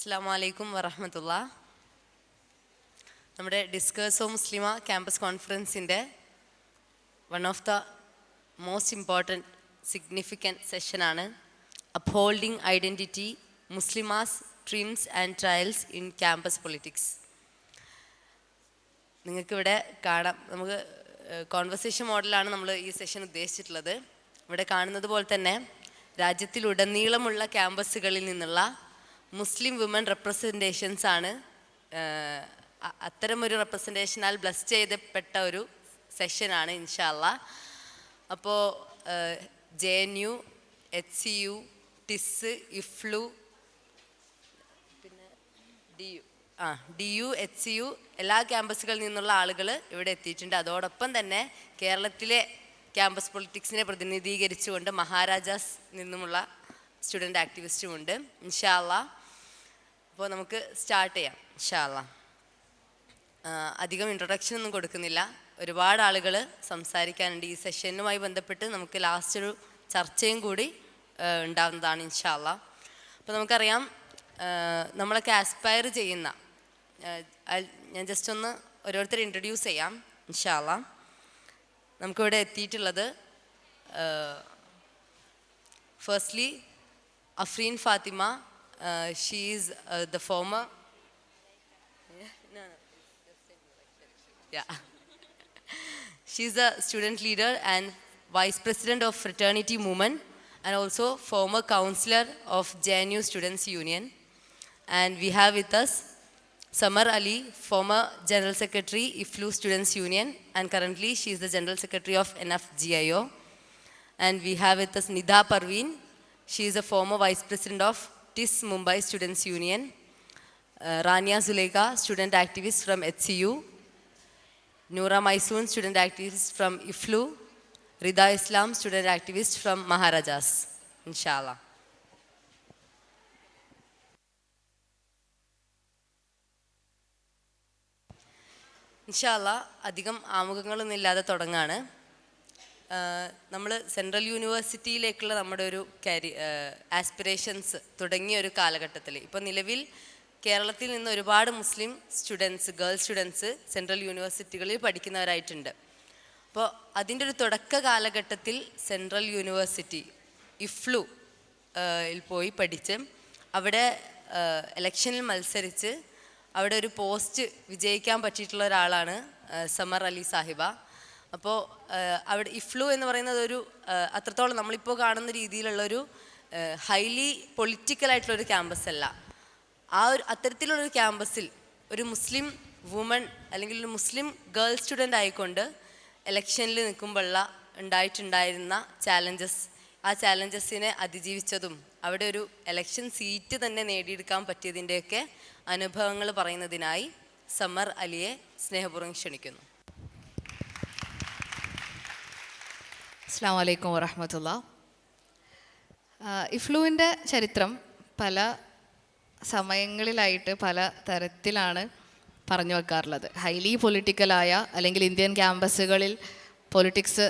അസ്സലാമു അലൈക്കും വറഹ്മത്തുള്ളാ. നമ്മുടെ ഡിസ്കസ് ഓഫ് മുസ്ലിമ ക്യാമ്പസ് കോൺഫറൻസിൻ്റെ one of the most important significant സെഷനാണ് അപ്ഹോൾഡിംഗ് ഐഡൻറ്റിറ്റി മുസ്ലിമാസ് dreams and trials in campus politics. നിങ്ങൾക്കിവിടെ കാണാം, നമുക്ക് കോൺവെർസേഷൻ മോഡലാണ് നമ്മൾ ഈ സെഷൻ ഉദ്ദേശിച്ചിട്ടുള്ളത്. ഇവിടെ കാണുന്നത് പോലെ തന്നെ രാജ്യത്തിലുടനീളമുള്ള ക്യാമ്പസുകളിൽ നിന്നുള്ള മുസ്ലിം വിമൻ റെപ്രസെൻറ്റേഷൻസ് ആണ് അത്തരമൊരു റെപ്രസെൻറ്റേഷനാൽ ബ്ലസ് ചെയ്യപ്പെട്ട ഒരു സെഷനാണ് ഇൻഷാ അല്ലാഹ്. അപ്പോൾ JNU, HCU, ടിസ്, ഇഫ്ലു, പിന്നെ DU, HCU എല്ലാ ക്യാമ്പസുകളിൽ നിന്നുള്ള ആളുകൾ ഇവിടെ എത്തിയിട്ടുണ്ട്. അതോടൊപ്പം തന്നെ കേരളത്തിലെ ക്യാമ്പസ് പൊളിറ്റിക്സിനെ പ്രതിനിധീകരിച്ചുകൊണ്ട് മഹാരാജാസ് നിന്നുമുള്ള സ്റ്റുഡൻറ്റ് ആക്ടിവിസ്റ്റുമുണ്ട് ഇൻഷാ അല്ലാഹ്. അപ്പോൾ നമുക്ക് സ്റ്റാർട്ട് ചെയ്യാം ഇൻഷാ അല്ലാഹ്. അധികം ഇൻട്രൊഡക്ഷൻ ഒന്നും കൊടുക്കുന്നില്ല, ഒരുപാട് ആളുകൾ സംസാരിക്കാനുണ്ട്. ഈ സെഷനുമായി ബന്ധപ്പെട്ട് നമുക്ക് ലാസ്റ്റ് ഒരു ചർച്ചയും കൂടി ഉണ്ടാവുന്നതാണ് ഇൻഷാ അല്ലാഹ്. അപ്പോൾ നമുക്കറിയാം, നമ്മളൊക്കെ ആസ്പയർ ചെയ്യുന്ന, ഞാൻ ജസ്റ്റ് ഒന്ന് ഓരോരുത്തരെ ഇൻട്രൊഡ്യൂസ് ചെയ്യാം ഇൻഷാ അല്ലാഹ്. നമുക്കിവിടെ എത്തിയിട്ടുള്ളത് firstly Afreen Fathima. She is the former she is a student leader and vice president of fraternity movement and also former counselor of JNU Students Union. And we have with us Samar Ali, former general secretary IFLU Students Union, and currently she is the general secretary of NFGIO. And we have with us Nida Parveen. She is a former vice president of TIS Mumbai Students Union. Rania Zuleika, student activist from HCU. Noora Maisoon, student activist from IFLU. Rida Islam, student activist from Maharajas. Inshallah. ഇൻഷാല്ലാ അധികം ആമുഖങ്ങളൊന്നും ഇല്ലാതെ തുടങ്ങാണ്. നമ്മൾ central യൂണിവേഴ്സിറ്റിയിലേക്കുള്ള നമ്മുടെ ഒരു aspirations തുടങ്ങിയ ഒരു കാലഘട്ടത്തിൽ ഇപ്പോൾ നിലവിൽ കേരളത്തിൽ നിന്ന് ഒരുപാട് മുസ്ലിം സ്റ്റുഡൻസ്, ഗേൾസ് സ്റ്റുഡൻസ് സെൻട്രൽ യൂണിവേഴ്സിറ്റികളിൽ പഠിക്കുന്നവരായിട്ടുണ്ട്. അപ്പോൾ അതിൻ്റെ ഒരു തുടക്ക കാലഘട്ടത്തിൽ സെൻട്രൽ യൂണിവേഴ്സിറ്റി IFLU യിൽ പോയി പഠിച്ച് അവിടെ ഇലക്ഷനിൽ മത്സരിച്ച് അവിടെ ഒരു പോസ്റ്റ് വിജയിക്കാൻ പറ്റിയിട്ടുള്ള ഒരാളാണ് സമർ അലി സാഹിബ. അപ്പോൾ അവിടെ IFLU എന്ന് പറയുന്നത് ഒരു അത്രത്തോളം നമ്മളിപ്പോൾ കാണുന്ന രീതിയിലുള്ളൊരു ഹൈലി പൊളിറ്റിക്കലായിട്ടുള്ളൊരു ക്യാമ്പസ് അല്ല. അത്തരത്തിലുള്ളൊരു ക്യാമ്പസിൽ ഒരു മുസ്ലിം വുമൺ അല്ലെങ്കിൽ ഒരു മുസ്ലിം ഗേൾ സ്റ്റുഡൻ്റ് ആയിക്കൊണ്ട് ഇലക്ഷനിൽ നിൽക്കുമ്പോഴുള്ള ഉണ്ടായിട്ടുണ്ടായിരുന്ന ചാലഞ്ചസ്, ആ ചാലഞ്ചസിനെ അതിജീവിച്ചതും അവിടെ ഒരു ഇലക്ഷൻ സീറ്റ് തന്നെ നേടിയെടുക്കാൻ പറ്റിയതിൻ്റെയൊക്കെ അനുഭവങ്ങൾ പറയുന്നതിനായി സമർ അലിയെ സ്നേഹപൂർവ്വം ക്ഷണിക്കുന്നു. അസ്സലാമു അലൈക്കും വറഹ്മത്തുള്ളാഹി. IFLUവിൻ്റെ ചരിത്രം പല സമയങ്ങളിലായിട്ട് പല തരത്തിലാണ് പറഞ്ഞു വെക്കാറുള്ളത്. ഹൈലി പൊളിറ്റിക്കലായ അല്ലെങ്കിൽ ഇന്ത്യൻ ക്യാമ്പസുകളിൽ പൊളിറ്റിക്സ്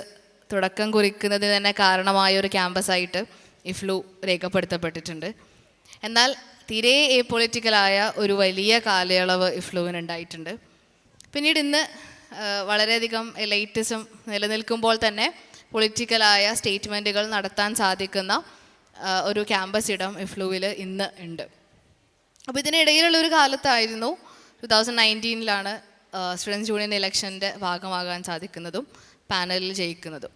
തുടക്കം കുറിക്കുന്നതിന് തന്നെ കാരണമായ ഒരു ക്യാമ്പസായിട്ട് IFLU രേഖപ്പെടുത്തപ്പെട്ടിട്ടുണ്ട്. എന്നാൽ തീരെ പൊളിറ്റിക്കലായ ഒരു വലിയ കാലയളവ് IFLUവിന് ഉണ്ടായിട്ടുണ്ട്. പിന്നീട് ഇന്ന് വളരെയധികം എലൈറ്റിസം നിലനിൽക്കുമ്പോൾ തന്നെ പൊളിറ്റിക്കലായ സ്റ്റേറ്റ്മെൻറ്റുകൾ നടത്താൻ സാധിക്കുന്ന ഒരു ക്യാമ്പസ് ഇടം IFLUവിൽ ഇന്ന് ഉണ്ട്. അപ്പോൾ ഇതിനിടയിലുള്ളൊരു കാലത്തായിരുന്നു 2019 സ്റ്റുഡൻസ് യൂണിയൻ ഇലക്ഷൻ്റെ ഭാഗമാകാൻ സാധിക്കുന്നതും പാനലിൽ ജയിക്കുന്നതും.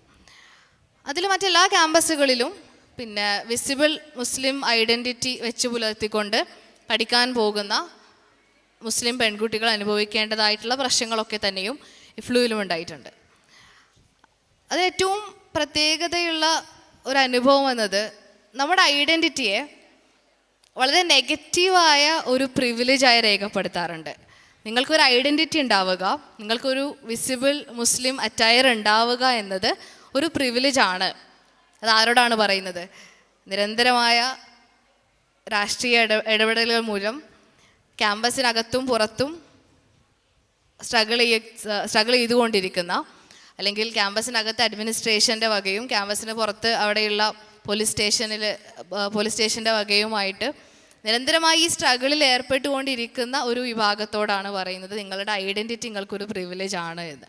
അതിൽ മറ്റെല്ലാ ക്യാമ്പസുകളിലും പിന്നെ വിസിബിൾ മുസ്ലിം ഐഡൻറ്റിറ്റി വെച്ച് പുലർത്തിക്കൊണ്ട് പഠിക്കാൻ പോകുന്ന മുസ്ലിം പെൺകുട്ടികൾ അനുഭവിക്കേണ്ടതായിട്ടുള്ള പ്രശ്നങ്ങളൊക്കെ തന്നെയും IFLUവിലും ഉണ്ടായിട്ടുണ്ട്. അത് ഏറ്റവും പ്രത്യേകതയുള്ള ഒരു അനുഭവം എന്നത് നമ്മുടെ ഐഡൻറ്റിറ്റിയെ വളരെ നെഗറ്റീവായ ഒരു പ്രിവിലേജായി രേഖപ്പെടുത്താറുണ്ട്. നിങ്ങൾക്കൊരു ഐഡൻറ്റിറ്റി ഉണ്ടാവുക, നിങ്ങൾക്കൊരു വിസിബിൾ മുസ്ലിം അറ്റയർ ഉണ്ടാവുക എന്നത് ഒരു പ്രിവിലേജാണ്. അത് ആരോടാണ് പറയുന്നത്? നിരന്തരമായ രാഷ്ട്രീയ ഇടപെടലുകൾ മൂലം ക്യാമ്പസിനകത്തും പുറത്തും സ്ട്രഗിൾ ചെയ്തുകൊണ്ടിരിക്കുന്ന, അല്ലെങ്കിൽ ക്യാമ്പസിനകത്ത് അഡ്മിനിസ്ട്രേഷൻ്റെ വകയും ക്യാമ്പസിന് പുറത്ത് അവിടെയുള്ള പോലീസ് സ്റ്റേഷൻ്റെ വകയുമായിട്ട് നിരന്തരമായി ഈ സ്ട്രഗിളിൽ ഏർപ്പെട്ടുകൊണ്ടിരിക്കുന്ന ഒരു വിഭാഗത്തോടാണ് പറയുന്നത് നിങ്ങളുടെ ഐഡൻറ്റിറ്റി നിങ്ങൾക്കൊരു പ്രിവിലേജ് ആണ് എന്ന്.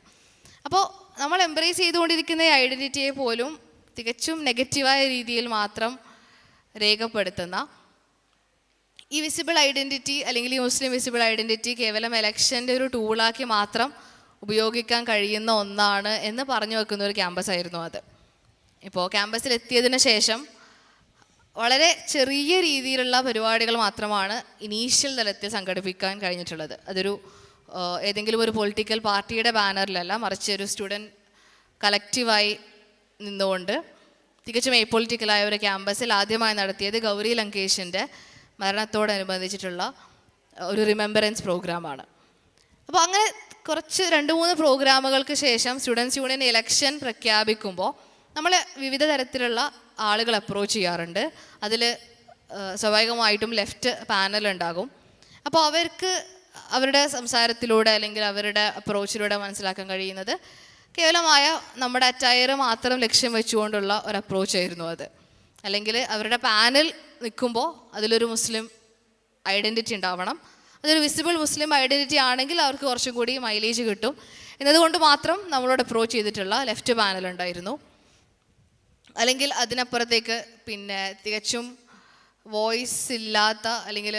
അപ്പോൾ നമ്മൾ എംബ്രേസ് ചെയ്തുകൊണ്ടിരിക്കുന്ന ഈ ഐഡൻറ്റിറ്റിയെ പോലും തികച്ചും നെഗറ്റീവായ രീതിയിൽ മാത്രം രേഖപ്പെടുത്തുന്ന ഈ വിസിബിൾ ഐഡൻറ്റിറ്റി അല്ലെങ്കിൽ ഈ മുസ്ലിം വിസിബിൾ ഐഡൻറ്റിറ്റി കേവലം എലക്ഷൻ്റെ ഒരു ടൂളാക്കി മാത്രം ഉപയോഗിക്കാൻ കഴിയുന്ന ഒന്നാണ് എന്ന് പറഞ്ഞു വെക്കുന്ന ഒരു ക്യാമ്പസ് ആയിരുന്നു അത്. ഇപ്പോൾ ക്യാമ്പസിൽ എത്തിയതിന് ശേഷം വളരെ ചെറിയ രീതിയിലുള്ള പരിപാടികൾ മാത്രമാണ് ഇനീഷ്യൽ തലത്തിൽ സംഘടിപ്പിക്കാൻ കഴിഞ്ഞിട്ടുള്ളത്. അതൊരു ഏതെങ്കിലും ഒരു പൊളിറ്റിക്കൽ പാർട്ടിയുടെ ബാനറിലല്ല, മറിച്ച് ഒരു സ്റ്റുഡൻറ്റ് കളക്റ്റീവായി നിന്നുകൊണ്ട് തികച്ചും പൊളിറ്റിക്കലായ ഒരു ക്യാമ്പസിൽ ആദ്യമായി നടത്തിയത് ഗൗരി ലങ്കേഷിൻ്റെ മരണത്തോടനുബന്ധിച്ചിട്ടുള്ള ഒരു റിമെമ്പറൻസ് പ്രോഗ്രാമാണ്. അപ്പോൾ അങ്ങനെ കുറച്ച് 2-3 പ്രോഗ്രാമുകൾക്ക് ശേഷം സ്റ്റുഡൻസ് യൂണിയൻ ഇലക്ഷൻ പ്രഖ്യാപിക്കുമ്പോൾ നമ്മൾ വിവിധ തരത്തിലുള്ള ആളുകൾ അപ്രോച്ച് ചെയ്യാറുണ്ട്. അതിൽ സ്വാഭാവികമായിട്ടും ലെഫ്റ്റ് പാനൽ ഉണ്ടാകും. അപ്പോൾ അവർക്ക് അവരുടെ സംസാരത്തിലൂടെ അല്ലെങ്കിൽ അവരുടെ അപ്രോച്ചിലൂടെ മനസ്സിലാക്കാൻ കഴിയുന്നത് കേവലമായ നമ്മുടെ അറ്റയർ മാത്രം ലക്ഷ്യം വെച്ചുകൊണ്ടുള്ള ഒരു അപ്രോച്ചായിരുന്നു അത്. അല്ലെങ്കിൽ അവരുടെ പാനൽ നിൽക്കുമ്പോൾ അതിലൊരു മുസ്ലിം ഐഡൻറ്റിറ്റി ഉണ്ടാവണം, അതൊരു വിസിബിൾ മുസ്ലിം ഐഡൻറ്റിറ്റി ആണെങ്കിൽ അവർക്ക് കുറച്ചും കൂടി മൈലേജ് കിട്ടും എന്നതുകൊണ്ട് മാത്രം നമ്മളോട് അപ്രോച്ച് ചെയ്തിട്ടുള്ള ലെഫ്റ്റ് പാനൽ ഉണ്ടായിരുന്നു. അല്ലെങ്കിൽ അതിനപ്പുറത്തേക്ക് പിന്നെ തികച്ചും വോയിസ് ഇല്ലാത്ത അല്ലെങ്കിൽ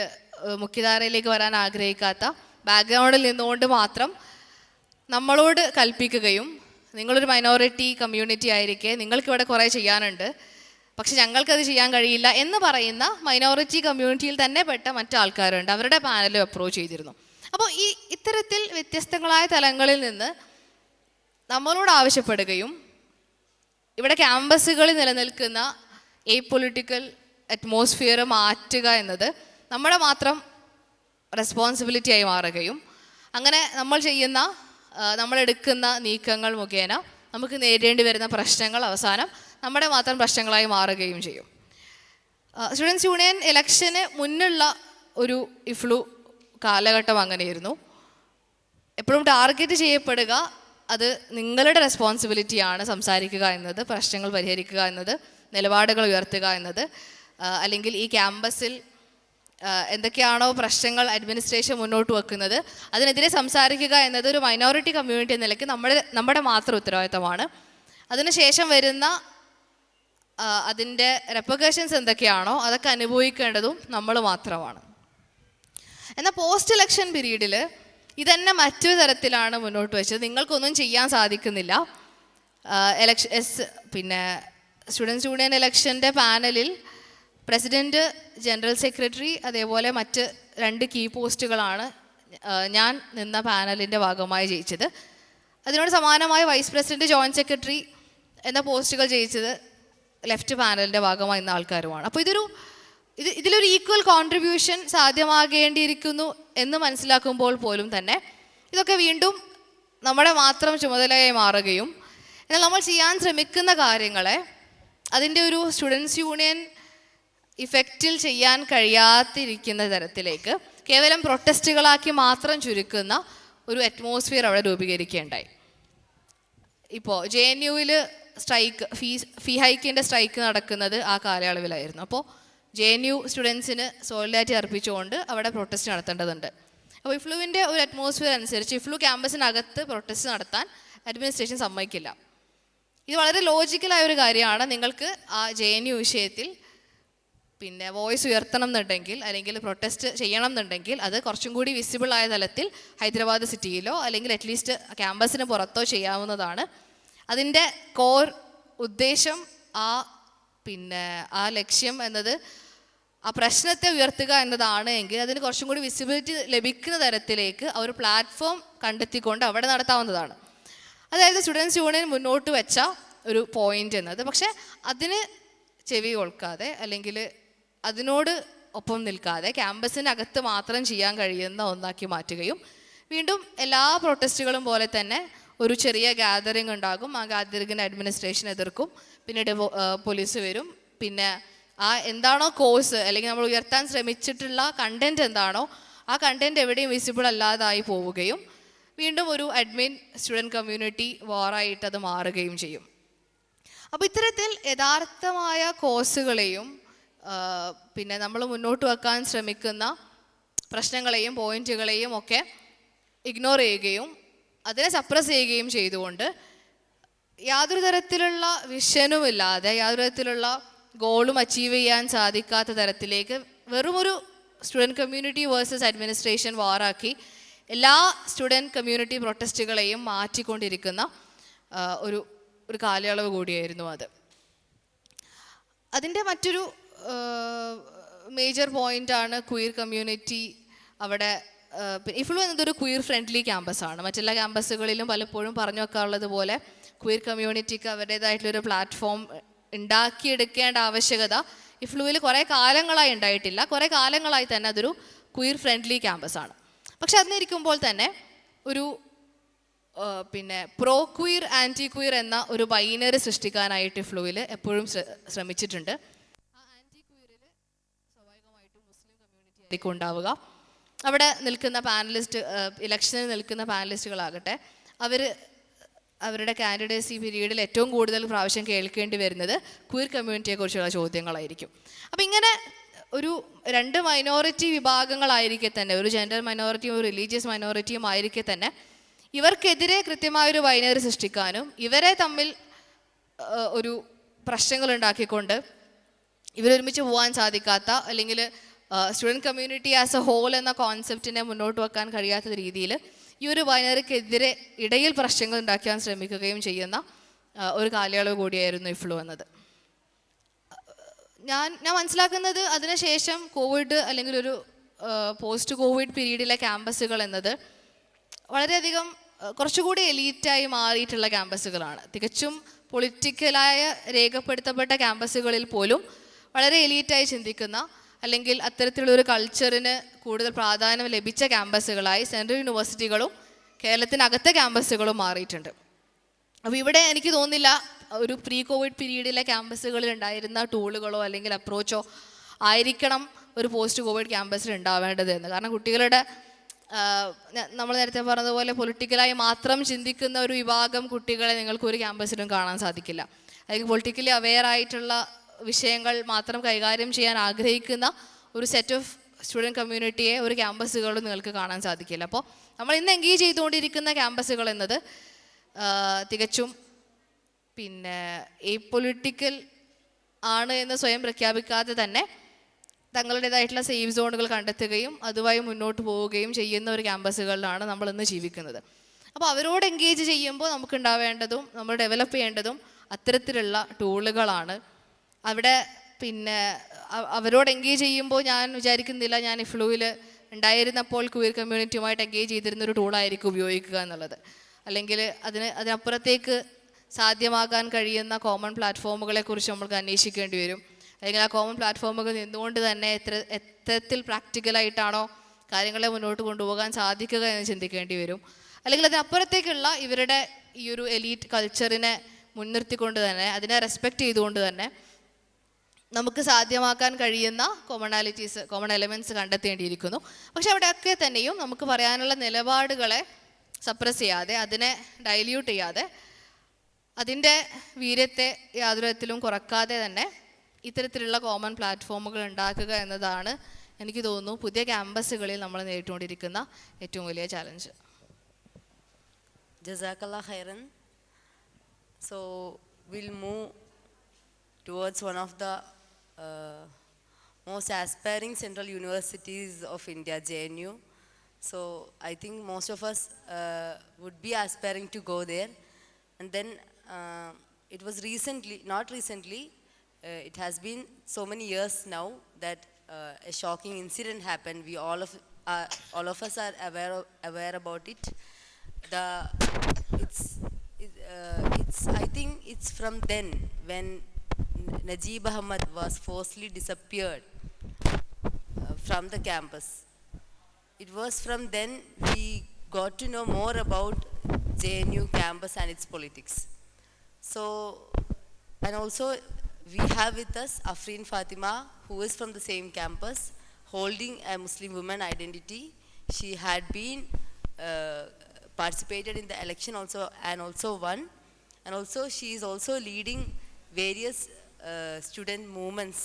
മുഖ്യധാരയിലേക്ക് വരാൻ ആഗ്രഹിക്കാത്ത ബാക്ക്ഗ്രൗണ്ടിൽ നിന്നുകൊണ്ട് മാത്രം നമ്മളോട് കൽപ്പിക്കുകയും നിങ്ങളൊരു മൈനോറിറ്റി കമ്മ്യൂണിറ്റി ആയിരിക്കെ നിങ്ങൾക്കിവിടെ കുറേ ചെയ്യാനുണ്ട്, പക്ഷെ ഞങ്ങൾക്കത് ചെയ്യാൻ കഴിയില്ല എന്ന് പറയുന്ന മൈനോറിറ്റി കമ്മ്യൂണിറ്റിയിൽ തന്നെ പെട്ട മറ്റാൾക്കാരുണ്ട്, അവരുടെ പാനലും അപ്രോച്ച് ചെയ്തിരുന്നു. അപ്പോൾ ഇത്തരത്തിൽ വ്യത്യസ്തങ്ങളായ തലങ്ങളിൽ നിന്ന് നമ്മളോട് ആവശ്യപ്പെടുകയും ഇവിടെ ക്യാമ്പസുകളിൽ നിലനിൽക്കുന്ന പൊളിറ്റിക്കൽ അറ്റ്മോസ്ഫിയർ മാറ്റുക എന്നത് നമ്മുടെ മാത്രം റെസ്പോൺസിബിലിറ്റി ആയി മാറുകയും അങ്ങനെ നമ്മളെടുക്കുന്ന നീക്കങ്ങൾ മുഖേന നമുക്ക് നേരിടേണ്ടി വരുന്ന പ്രശ്നങ്ങൾ അവസാനം നമ്മുടെ മാത്രം പ്രശ്നങ്ങളായി മാറുകയും ചെയ്യും. സ്റ്റുഡൻസ് യൂണിയൻ ഇലക്ഷന് മുന്നുള്ള ഒരു ഇഫ്ലു കാലഘട്ടം അങ്ങനെയായിരുന്നു. എപ്പോഴും ടാർഗറ്റ് ചെയ്യപ്പെടുക അത് നിങ്ങളുടെ റെസ്പോൺസിബിലിറ്റിയാണ്, സംസാരിക്കുക എന്നത്, പ്രശ്നങ്ങൾ പരിഹരിക്കുക എന്നത്, നിലപാടുകൾ ഉയർത്തുക എന്നത്, അല്ലെങ്കിൽ ഈ ക്യാമ്പസിൽ എന്തൊക്കെയാണോ പ്രശ്നങ്ങൾ അഡ്മിനിസ്ട്രേഷൻ മുന്നോട്ട് വെക്കുന്നത് അതിനെതിരെ സംസാരിക്കുക എന്നത് ഒരു മൈനോറിറ്റി കമ്മ്യൂണിറ്റി എന്ന നിലയ്ക്ക് നമ്മുടെ മാത്രം ഉത്തരവാദിത്തമാണ്. അതിനുശേഷം വരുന്ന അതിൻ്റെ റെപ്പർക്കേഷൻസ് എന്തൊക്കെയാണോ അതൊക്കെ അനുഭവിക്കേണ്ടതും നമ്മൾ മാത്രമാണ്. എന്നാൽ പോസ്റ്റ് ഇലക്ഷൻ പീരീഡിൽ ഇതന്നെ മറ്റൊരു തരത്തിലാണ് മുന്നോട്ട് വെച്ചത്. നിങ്ങൾക്കൊന്നും ചെയ്യാൻ സാധിക്കുന്നില്ല. പിന്നെ സ്റ്റുഡൻസ് യൂണിയൻ ഇലക്ഷൻ്റെ പാനലിൽ പ്രസിഡൻറ്റ്, ജനറൽ സെക്രട്ടറി, അതേപോലെ മറ്റ് 2 കീ പോസ്റ്റുകളാണ് ഞാൻ നിന്ന പാനലിൻ്റെ ഭാഗമായി ജയിച്ചത്. അതിനോട് സമാനമായി വൈസ് പ്രസിഡൻറ്റ്, ജോയിൻറ്റ് സെക്രട്ടറി എന്ന പോസ്റ്റുകൾ ജയിച്ചത് ലെഫ്റ്റ് പാനലിൻ്റെ ഭാഗമായി നിന്ന ആൾക്കാരുമാണ്. അപ്പോൾ ഇതിലൊരു ഈക്വൽ കോൺട്രിബ്യൂഷൻ സാധ്യമാകേണ്ടിയിരിക്കുന്നു എന്ന് മനസ്സിലാക്കുമ്പോൾ പോലും തന്നെ ഇതൊക്കെ വീണ്ടും നമ്മുടെ മാത്രം ചുമതലയായി മാറുകയും എന്നാൽ നമ്മൾ ചെയ്യാൻ ശ്രമിക്കുന്ന കാര്യങ്ങളെ അതിൻ്റെ ഒരു സ്റ്റുഡൻസ് യൂണിയൻ ഇഫക്റ്റിൽ ചെയ്യാൻ കഴിയാതിരിക്കുന്ന തരത്തിലേക്ക് കേവലം പ്രൊട്ടസ്റ്റുകളാക്കി മാത്രം ചുരുക്കുന്ന ഒരു അറ്റ്മോസ്ഫിയർ അവിടെ രൂപീകരിക്കുകയുണ്ടായി. ഇപ്പോൾ JNUവിൽ സ്ട്രൈക്ക് ഫീ ഹൈക്കിൻ്റെ സ്ട്രൈക്ക് നടക്കുന്നത് ആ കാലയളവിലായിരുന്നു. അപ്പോൾ JNU സ്റ്റുഡൻസിന് സോളിഡാരിറ്റി അർപ്പിച്ചുകൊണ്ട് അവിടെ പ്രൊട്ടസ്റ്റ് നടത്തേണ്ടതുണ്ട്. അപ്പോൾ ഇഫ്ലുവിൻ്റെ ഒരു അറ്റ്മോസ്ഫിയർ അനുസരിച്ച് ഇഫ്ലു ക്യാമ്പസിനകത്ത് പ്രൊട്ടസ്റ്റ് നടത്താൻ അഡ്മിനിസ്ട്രേഷൻ സമ്മതിക്കില്ല. ഇത് വളരെ ലോജിക്കലായ ഒരു കാര്യമാണ്. നിങ്ങൾക്ക് ആ JNU വിഷയത്തിൽ പിന്നെ വോയിസ് ഉയർത്തണം എന്നുണ്ടെങ്കിൽ അല്ലെങ്കിൽ പ്രൊട്ടസ്റ്റ് ചെയ്യണം എന്നുണ്ടെങ്കിൽ അത് കുറച്ചും കൂടി വിസിബിളായ തലത്തിൽ ഹൈദരാബാദ് സിറ്റിയിലോ അല്ലെങ്കിൽ അറ്റ്ലീസ്റ്റ് ക്യാമ്പസിന് പുറത്തോ ചെയ്യാവുന്നതാണ്. അതിൻ്റെ കോർ ഉദ്ദേശം ആ ലക്ഷ്യം എന്നത് ആ പ്രശ്നത്തെ ഉയർത്തുക എന്നതാണ് എങ്കിൽ അതിന് കുറച്ചും കൂടി വിസിബിലിറ്റി ലഭിക്കുന്ന തരത്തിലേക്ക് ആ ഒരു പ്ലാറ്റ്ഫോം കണ്ടെത്തിക്കൊണ്ട് അവിടെ നടത്താവുന്നതാണ്. അതായത് സ്റ്റുഡൻസ് യൂണിയൻ മുന്നോട്ട് വെച്ച ഒരു പോയിന്റ് എന്നത്. പക്ഷേ അതിന് ചെവി കൊൾക്കാതെ അല്ലെങ്കിൽ അതിനോട് ഒപ്പം നിൽക്കാതെ ക്യാമ്പസിനകത്ത് മാത്രം ചെയ്യാൻ കഴിയുന്ന ഒന്നാക്കി മാറ്റുകയും വീണ്ടും എല്ലാ പ്രൊട്ടസ്റ്റുകളും പോലെ തന്നെ ഒരു ചെറിയ ഗാദറിംഗ് ഉണ്ടാകും. ആ ഗാദറിങ്ങിന് അഡ്മിനിസ്ട്രേഷൻ എതിർക്കും, പിന്നീട് പോലീസ് വരും. പിന്നെ എന്താണോ കോഴ്സ് അല്ലെങ്കിൽ നമ്മൾ ഉയർത്താൻ ശ്രമിച്ചിട്ടുള്ള കണ്ടൻറ് എന്താണോ ആ കണ്ടൻറ് എവിടെയും വിസിബിൾ അല്ലാതായി പോവുകയും വീണ്ടും ഒരു അഡ്മിൻ സ്റ്റുഡൻറ്റ് കമ്മ്യൂണിറ്റി വാറായിട്ട് അത് മാറുകയും ചെയ്യും. അപ്പോൾ ഇത്തരത്തിൽ യഥാർത്ഥമായ കോഴ്സുകളെയും പിന്നെ നമ്മൾ മുന്നോട്ട് വെക്കാൻ ശ്രമിക്കുന്ന പ്രശ്നങ്ങളെയും പോയിന്റുകളെയും ഒക്കെ ഇഗ്നോർ ചെയ്യുകയും അതിനെ സപ്രസ് ചെയ്യുകയും ചെയ്തുകൊണ്ട് യാതൊരു തരത്തിലുള്ള വിഷനുമില്ലാതെ യാതൊരു തരത്തിലുള്ള ഗോളും അച്ചീവ് ചെയ്യാൻ സാധിക്കാത്ത തരത്തിലേക്ക് വെറുമൊരു സ്റ്റുഡൻറ് കമ്മ്യൂണിറ്റി വേഴ്സസ് അഡ്മിനിസ്ട്രേഷൻ വാറാക്കി എല്ലാ സ്റ്റുഡൻറ് കമ്മ്യൂണിറ്റി പ്രൊട്ടസ്റ്റുകളെയും മാറ്റിക്കൊണ്ടിരിക്കുന്ന ഒരു കാലയളവ് കൂടിയായിരുന്നു അത്. അതിൻ്റെ മറ്റൊരു മേജർ പോയിൻ്റാണ് ക്വീർ കമ്മ്യൂണിറ്റി. അവിടെ ഇഫ്ലു എന്നതൊരു ക്വീർ ഫ്രണ്ട്ലി ക്യാമ്പസാണ്. മറ്റെല്ലാ ക്യാമ്പസുകളിലും പലപ്പോഴും പറഞ്ഞു വെക്കാറുള്ളത് പോലെ ക്വീർ കമ്മ്യൂണിറ്റിക്ക് അവരുടേതായിട്ടുള്ളൊരു പ്ലാറ്റ്ഫോം ഉണ്ടാക്കിയെടുക്കേണ്ട ആവശ്യകത ഇഫ്ലുവിൽ കുറേ കാലങ്ങളായി ഉണ്ടായിട്ടില്ല. കുറേ കാലങ്ങളായി തന്നെ അതൊരു ക്വീർ ഫ്രണ്ട്ലി ക്യാമ്പസാണ്. പക്ഷെ അതിനിരിക്കുമ്പോൾ തന്നെ ഒരു പിന്നെ പ്രോ ക്വീർ ആൻറ്റി ക്വീർ എന്ന ഒരു ബൈനറി സൃഷ്ടിക്കാനായിട്ട് ഇഫ്ലുവിൽ എപ്പോഴും ശ്രമിച്ചിട്ടുണ്ട്. ആ ആൻറ്റി ക്വീറിൽ സ്വാഭാവികമായിട്ടും മുസ്ലിം കമ്മ്യൂണിറ്റി ആയിരിക്കും ഉണ്ടാവുക. അവിടെ നിൽക്കുന്ന പാനലിസ്റ്റ്, ഇലക്ഷനിൽ നിൽക്കുന്ന പാനലിസ്റ്റുകളാകട്ടെ, അവരുടെ കാൻഡിഡേസി പീരീഡിൽ ഏറ്റവും കൂടുതൽ പ്രാവശ്യം കേൾക്കേണ്ടി വരുന്നത് ക്വീർ കമ്മ്യൂണിറ്റിയെക്കുറിച്ചുള്ള ചോദ്യങ്ങളായിരിക്കും. അപ്പം ഇങ്ങനെ ഒരു രണ്ട് മൈനോറിറ്റി വിഭാഗങ്ങളായിരിക്കെ തന്നെ, ഒരു ജെൻഡർ മൈനോറിറ്റിയും ഒരു റിലീജിയസ് മൈനോറിറ്റിയും ആയിരിക്കെ തന്നെ, ഇവർക്കെതിരെ കൃത്യമായൊരു ബൈനറി സൃഷ്ടിക്കാനും ഇവരെ തമ്മിൽ ഒരു പ്രശ്നങ്ങൾ ഉണ്ടാക്കിക്കൊണ്ട് ഇവരൊരുമിച്ച് പോകാൻ സാധിക്കാത്ത, അല്ലെങ്കിൽ student community as a whole എന്ന കോൺസെപ്റ്റിനെ മുന്നോട്ട് വെക്കാൻ കഴിയാത്ത രീതിയിൽ ഈ ഒരു ബൈനറിക്കെതിരെ ഇടയിൽ പ്രശ്നങ്ങൾ ഉണ്ടാക്കാൻ ശ്രമിക്കുകയും ചെയ്യുന്ന ഒരു കാലയളവ് കൂടിയായിരുന്നു ഇഫ്ലു എന്നത്. ഞാൻ മനസ്സിലാക്കുന്നത് അതിനുശേഷം കോവിഡ് അല്ലെങ്കിൽ ഒരു പോസ്റ്റ് കോവിഡ് പീരീഡിലെ ക്യാമ്പസുകൾ എന്നത് വളരെയധികം കുറച്ചുകൂടി എലീറ്റായി മാറിയിട്ടുള്ള ക്യാമ്പസുകളാണ്. തികച്ചും പൊളിറ്റിക്കലായ രേഖപ്പെടുത്തപ്പെട്ട ക്യാമ്പസുകളിൽ പോലും വളരെ എലീറ്റായി ചിന്തിക്കുന്ന, അല്ലെങ്കിൽ അത്തരത്തിലുള്ളൊരു കൾച്ചറിന് കൂടുതൽ പ്രാധാന്യം ലഭിച്ച ക്യാമ്പസുകളായി സെൻട്രൽ യൂണിവേഴ്സിറ്റികളും കേരളത്തിനകത്തെ ക്യാമ്പസുകളും മാറിയിട്ടുണ്ട്. അപ്പോൾ ഇവിടെ എനിക്ക് തോന്നുന്നില്ല ഒരു പ്രീ കോവിഡ് പീരീഡിലെ ക്യാമ്പസുകളിൽ ഉണ്ടായിരുന്ന ടൂളുകളോ അല്ലെങ്കിൽ അപ്രോച്ചോ ആയിരിക്കണം ഒരു പോസ്റ്റ് കോവിഡ് ക്യാമ്പസിൽ ഉണ്ടാവേണ്ടത് എന്ന്. കാരണം കുട്ടികളുടെ നമ്മൾ നേരത്തെ പറഞ്ഞതുപോലെ പൊളിറ്റിക്കലായി മാത്രം ചിന്തിക്കുന്ന ഒരു വിഭാഗം കുട്ടികളെ നിങ്ങൾക്ക് ഒരു ക്യാമ്പസിലും കാണാൻ സാധിക്കില്ല. അല്ലെങ്കിൽ പൊളിറ്റിക്കലി അവെയർ ആയിട്ടുള്ള വിഷയങ്ങൾ മാത്രം കൈകാര്യം ചെയ്യാൻ ആഗ്രഹിക്കുന്ന ഒരു സെറ്റ് ഓഫ് സ്റ്റുഡൻറ് കമ്മ്യൂണിറ്റിയെ ഒരു ക്യാമ്പസുകളും നിങ്ങൾക്ക് കാണാൻ സാധിക്കില്ല. അപ്പോൾ നമ്മൾ ഇന്ന് എൻഗേജ് ചെയ്തുകൊണ്ടിരിക്കുന്ന ക്യാമ്പസുകൾ എന്നത് തികച്ചും പിന്നെ പൊളിറ്റിക്കൽ ആണ് എന്ന് സ്വയം പ്രഖ്യാപിക്കാതെ തന്നെ തങ്ങളുടേതായിട്ടുള്ള സേഫ് സോണുകൾ കണ്ടെത്തുകയും അതുവഴി മുന്നോട്ട് പോവുകയും ചെയ്യുന്ന ഒരു ക്യാമ്പസുകളിലാണ് നമ്മൾ ഇന്ന് ജീവിക്കുന്നത്. അപ്പോൾ അവരോട് എൻഗേജ് ചെയ്യുമ്പോൾ നമുക്ക് ഉണ്ടാവേണ്ടതും നമ്മൾ ഡെവലപ്പ് ചെയ്യേണ്ടതും അത്തരത്തിലുള്ള ടൂളുകളാണ്. അവിടെ പിന്നെ അവരോട് എൻഗേജ് ചെയ്യുമ്പോൾ ഞാൻ വിചാരിക്കുന്നില്ല ഞാൻ ഇഫ്ലുവിൽ ഉണ്ടായിരുന്നപ്പോൾ ക്വീർ കമ്മ്യൂണിറ്റിയുമായിട്ട് എൻഗേജ് ചെയ്തിരുന്നൊരു ടൂളായിരിക്കും ഉപയോഗിക്കുക എന്നുള്ളത്. അല്ലെങ്കിൽ അതിനപ്പുറത്തേക്ക് സാധ്യമാകാൻ കഴിയുന്ന കോമൺ പ്ലാറ്റ്ഫോമുകളെക്കുറിച്ച് നമ്മൾക്ക് അന്വേഷിക്കേണ്ടി വരും. അല്ലെങ്കിൽ ആ കോമൺ പ്ലാറ്റ്ഫോമുകൾ നിന്നുകൊണ്ട് തന്നെ എത്രത്തിൽ പ്രാക്ടിക്കലായിട്ടാണോ കാര്യങ്ങളെ മുന്നോട്ട് കൊണ്ടുപോകാൻ സാധിക്കുക എന്ന് ചിന്തിക്കേണ്ടി വരും. അല്ലെങ്കിൽ അതിനപ്പുറത്തേക്കുള്ള ഇവരുടെ ഈ ഒരു എലീറ്റ് കൾച്ചറിനെ മുൻനിർത്തിക്കൊണ്ട് തന്നെ, അതിനെ റെസ്പെക്റ്റ് ചെയ്തുകൊണ്ട് തന്നെ നമുക്ക് സാധ്യമാക്കാൻ കഴിയുന്ന കോമൺ എലമെൻറ്റ്സ് കണ്ടെത്തേണ്ടിയിരിക്കുന്നു. പക്ഷെ അവിടെയൊക്കെ തന്നെയും നമുക്ക് പറയാനുള്ള നിലപാടുകളെ സപ്രസ് ചെയ്യാതെ, അതിനെ ഡൈല്യൂട്ട് ചെയ്യാതെ, അതിൻ്റെ വീര്യത്തെ യാതൊരു തരത്തിലും കുറക്കാതെ തന്നെ ഇത്തരത്തിലുള്ള കോമൺ പ്ലാറ്റ്ഫോമുകൾ ഉണ്ടാക്കുക എന്നതാണ് എനിക്ക് തോന്നുന്നു പുതിയ ക്യാമ്പസുകളിൽ നമ്മൾ നേരിട്ടുകൊണ്ടിരിക്കുന്ന ഏറ്റവും വലിയ ചാലഞ്ച്. ജസാക്കല്ലാഹ് ഖൈറൻ. So we'll move towards one of the most aspiring central universities of India, JNU. So I think most of us would be aspiring to go there. And then it was not recently, it has been so many years now that a shocking incident happened. We all of us are aware about it. I think it's from then when Najib Ahmad was forcibly disappeared from the campus. It was from then we got to know more about JNU campus and its politics. So, and also we have with us Afreen Fatima, who is from the same campus, holding a Muslim woman identity. She had been participated in the election also and also won. And also she is also leading various student movements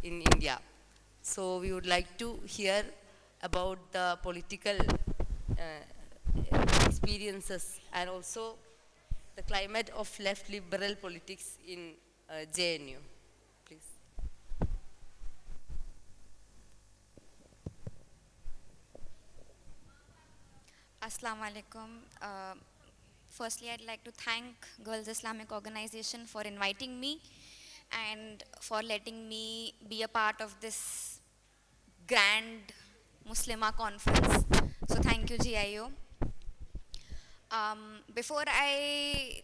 in India. So we would like to hear about the political experiences and also the climate of left liberal politics in JNU. Please. Assalamu alaikum. Firstly, I'd like to thank Girls Islamic Organization for inviting me and for letting me be a part of this grand Muslima conference. So thank you, GIO. Before I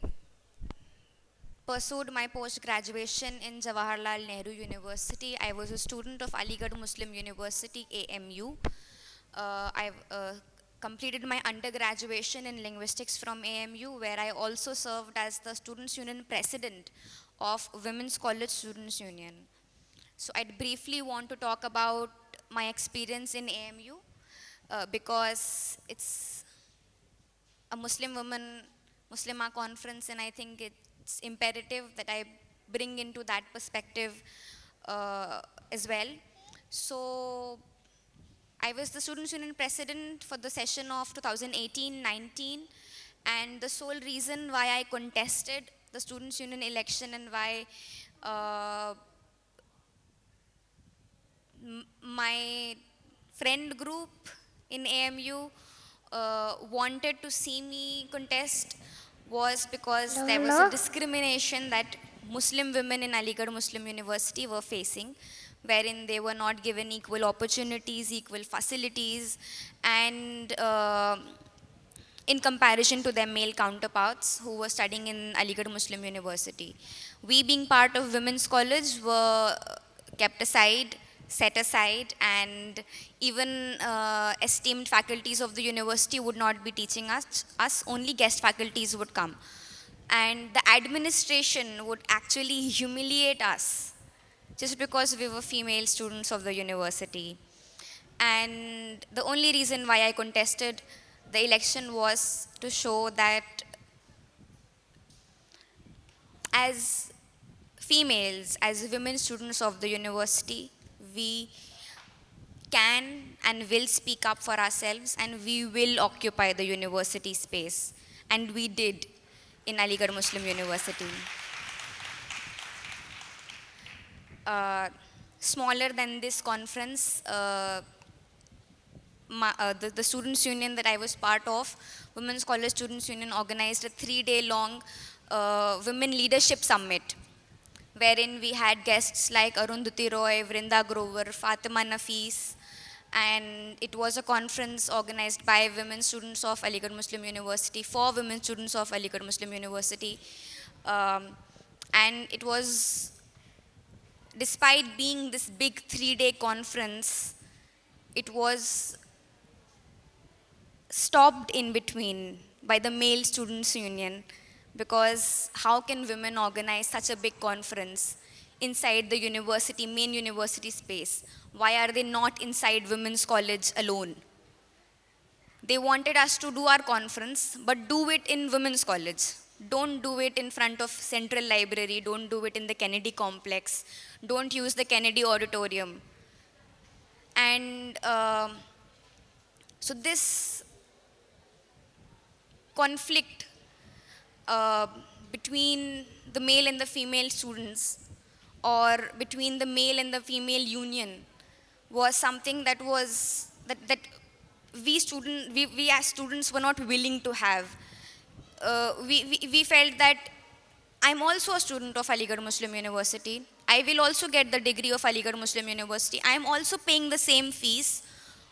pursued my post-graduation in Jawaharlal Nehru University, I was a student of Aligarh Muslim University, AMU. I've completed my undergraduation in linguistics from AMU, where I also served as the Students' Union President of Women's College Students' Union. So I'd briefly want to talk about my experience in AMU because it's a Muslima conference, and I think it's imperative that I bring into that perspective as well. So I was the Students' Union President for the session of 2018-19, and the sole reason why I contested the Students' Union election and why my friend group in AMU wanted to see me contest was because there was a discrimination that Muslim women in Aligarh Muslim University were facing, wherein they were not given equal opportunities, equal facilities, and in comparison to their male counterparts who were studying in Aligarh Muslim University. We, being part of women's college, were kept aside, set aside, and even esteemed faculties of the university would not be teaching us, only guest faculties would come. And the administration would actually humiliate us just because we were female students of the university. And the only reason why I contested the election was to show that as females, as women students of the university, we can and will speak up for ourselves, and we will occupy the university space. And we did in Aligarh Muslim University. Smaller than this conference, the Students' Union that I was part of, Women's College Students' Union, organized a 3-day-long Women Leadership Summit, wherein we had guests like Arundhati Roy, Vrinda Grover, Fatima Nafis, and it was a conference organized by women students of Aligarh Muslim University for women students of Aligarh Muslim University. And it was, despite being this big 3-day conference, it was stopped in between by the Male Students' Union, because how can women organize such a big conference inside the university, main university space? Why are they not inside women's college alone? They wanted us to do our conference, but do it in women's college. Don't do it in front of Central Library. Don't do it in the Kennedy Complex. Don't use the Kennedy Auditorium. And so this conflict between the male and the female students, or between the male and the female union, was something that was that we as students were not willing to have. We felt that I'm also a student of Aligarh Muslim University. I will also get the degree of Aligarh Muslim University. I'm also paying the same fees.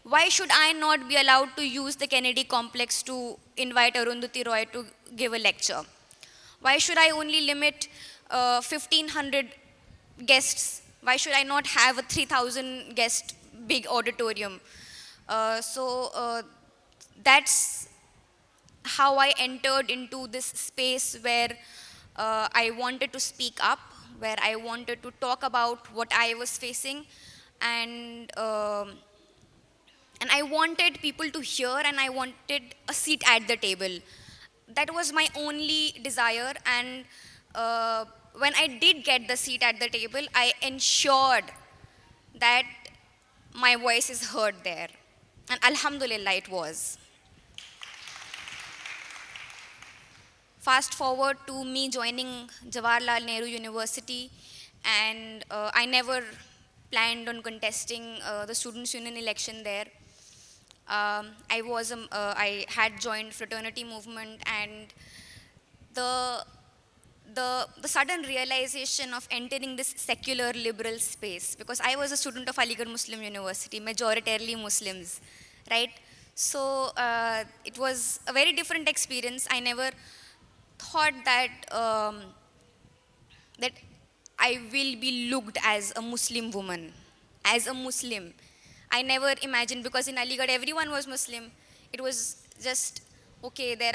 Why should I not be allowed to use the Kennedy Complex to invite Arundhati Roy to give a lecture? Why should I only limit 1,500 guests? Why should I not have a 3,000 guest big auditorium? So that's how I entered into this space where I wanted to speak up, where I wanted to talk about what I was facing, and I wanted people to hear, and I wanted a seat at the table. That was my only desire, and when I did get the seat at the table, I ensured that my voice is heard there. And Alhamdulillah, it was. Fast forward to me joining Jawaharlal Nehru University, and I never planned on contesting the Students' Union election there. I had joined fraternity movement, and the the sudden realization of entering this secular liberal space, because I was a student of Aligarh Muslim University, majoritarily Muslims, right? So it was a very different experience. I never thought that I will be looked as a Muslim woman, as a Muslim. I never imagined, because in Aligarh everyone was Muslim. It was just okay. There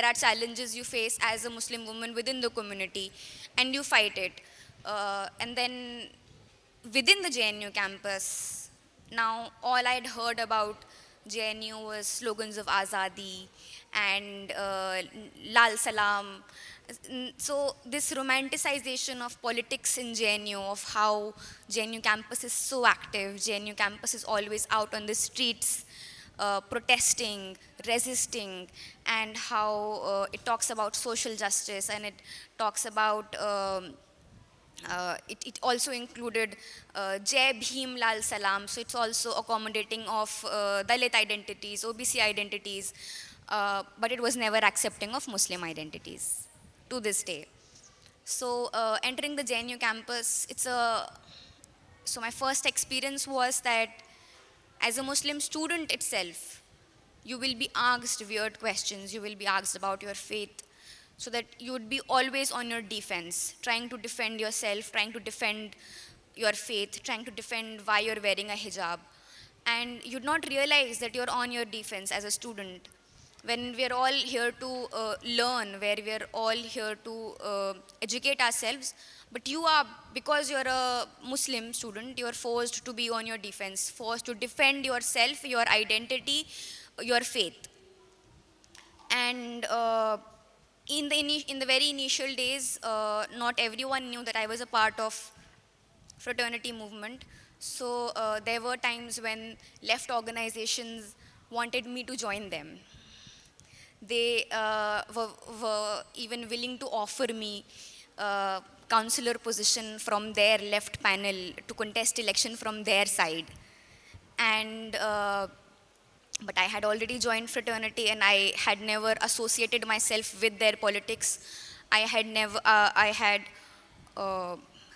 are challenges you face as a Muslim woman within the community, and you fight it. And then within the JNU campus, now all I'd heard about JNU was slogans of Azadi and Lal Salam. So this romanticization of politics in JNU, of how JNU campus is so active, JNU campus is always out on the streets, protesting, resisting, and how it talks about social justice, and it talks about it also included Jai Bhim Lal Salam, so it's also accommodating of Dalit identities, OBC identities, but it was never accepting of Muslim identities to this day. So entering the JNU campus, so my first experience was that as a Muslim student itself, you will be asked weird questions, you will be asked about your faith, so that you would be always on your defense, trying to defend yourself, trying to defend your faith, trying to defend why you're wearing a hijab. And you'd not realize that you're on your defense as a student, when we're all here to learn, where we're all here to educate ourselves. But you are, because you're a Muslim student, you're forced to be on your defense, forced to defend yourself, your identity, your faith. And in the very initial days, not everyone knew that I was a part of fraternity movement. So there were times when left organizations wanted me to join them. They were even willing to offer me councillor position from their left panel to contest election from their side. And but I had already joined fraternity, and I had never associated myself with their politics. I had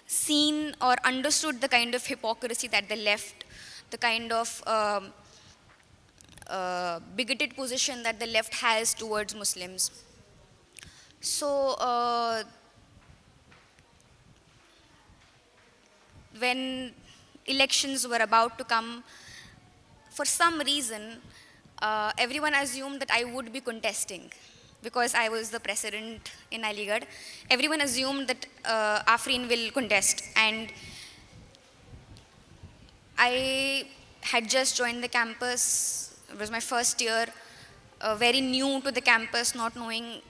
seen or understood the kind of hypocrisy that the left, the kind of bigoted position that the left has towards Muslims. So when elections were about to come, for some reason, everyone assumed that I would be contesting, because I was the president in Aligarh. Everyone assumed that Afreen will contest, and I had just joined the campus. It was my first year, very new to the campus, not knowing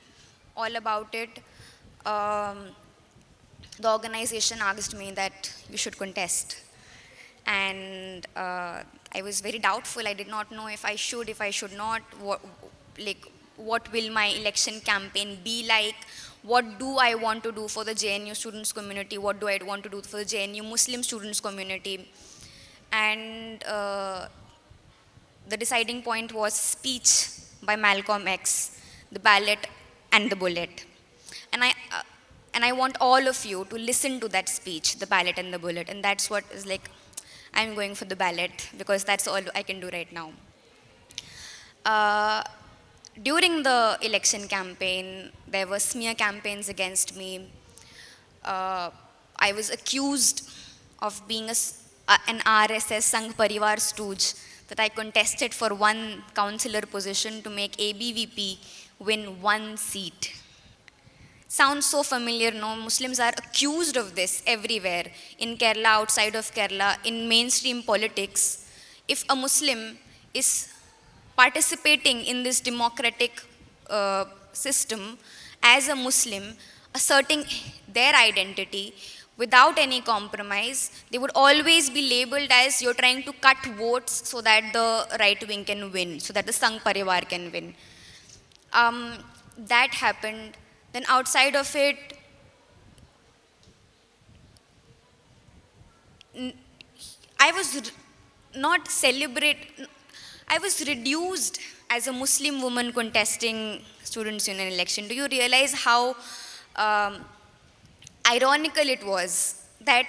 all about it. The organization asked me that you should contest. And I was very doubtful. I did not know if I should not, what will my election campaign be like, what do I want to do for the JNU students community, what do I want to do for the JNU Muslim students community. And the deciding point was speech by Malcolm X, The Ballot and the Bullet. And I want all of you to listen to that speech, The Ballot and the Bullet. And that's what is like, I'm going for the ballot, because that's all I can do right now. During the election campaign, there were smear campaigns against me. I was accused of being an RSS Sangh Parivar stooge, that I contested for one councillor position to make ABVP win one seat. Sounds so familiar, no? Muslims are accused of this everywhere, in Kerala, outside of Kerala, in mainstream politics. If a Muslim is participating in this democratic system as a Muslim, asserting their identity without any compromise, they would always be labeled as you're trying to cut votes so that the right wing can win, so that the Sangh Parivar can win. That happened. Then outside of it, I was not I was reduced as a Muslim woman contesting students' union election. Do you realize how ironical it was that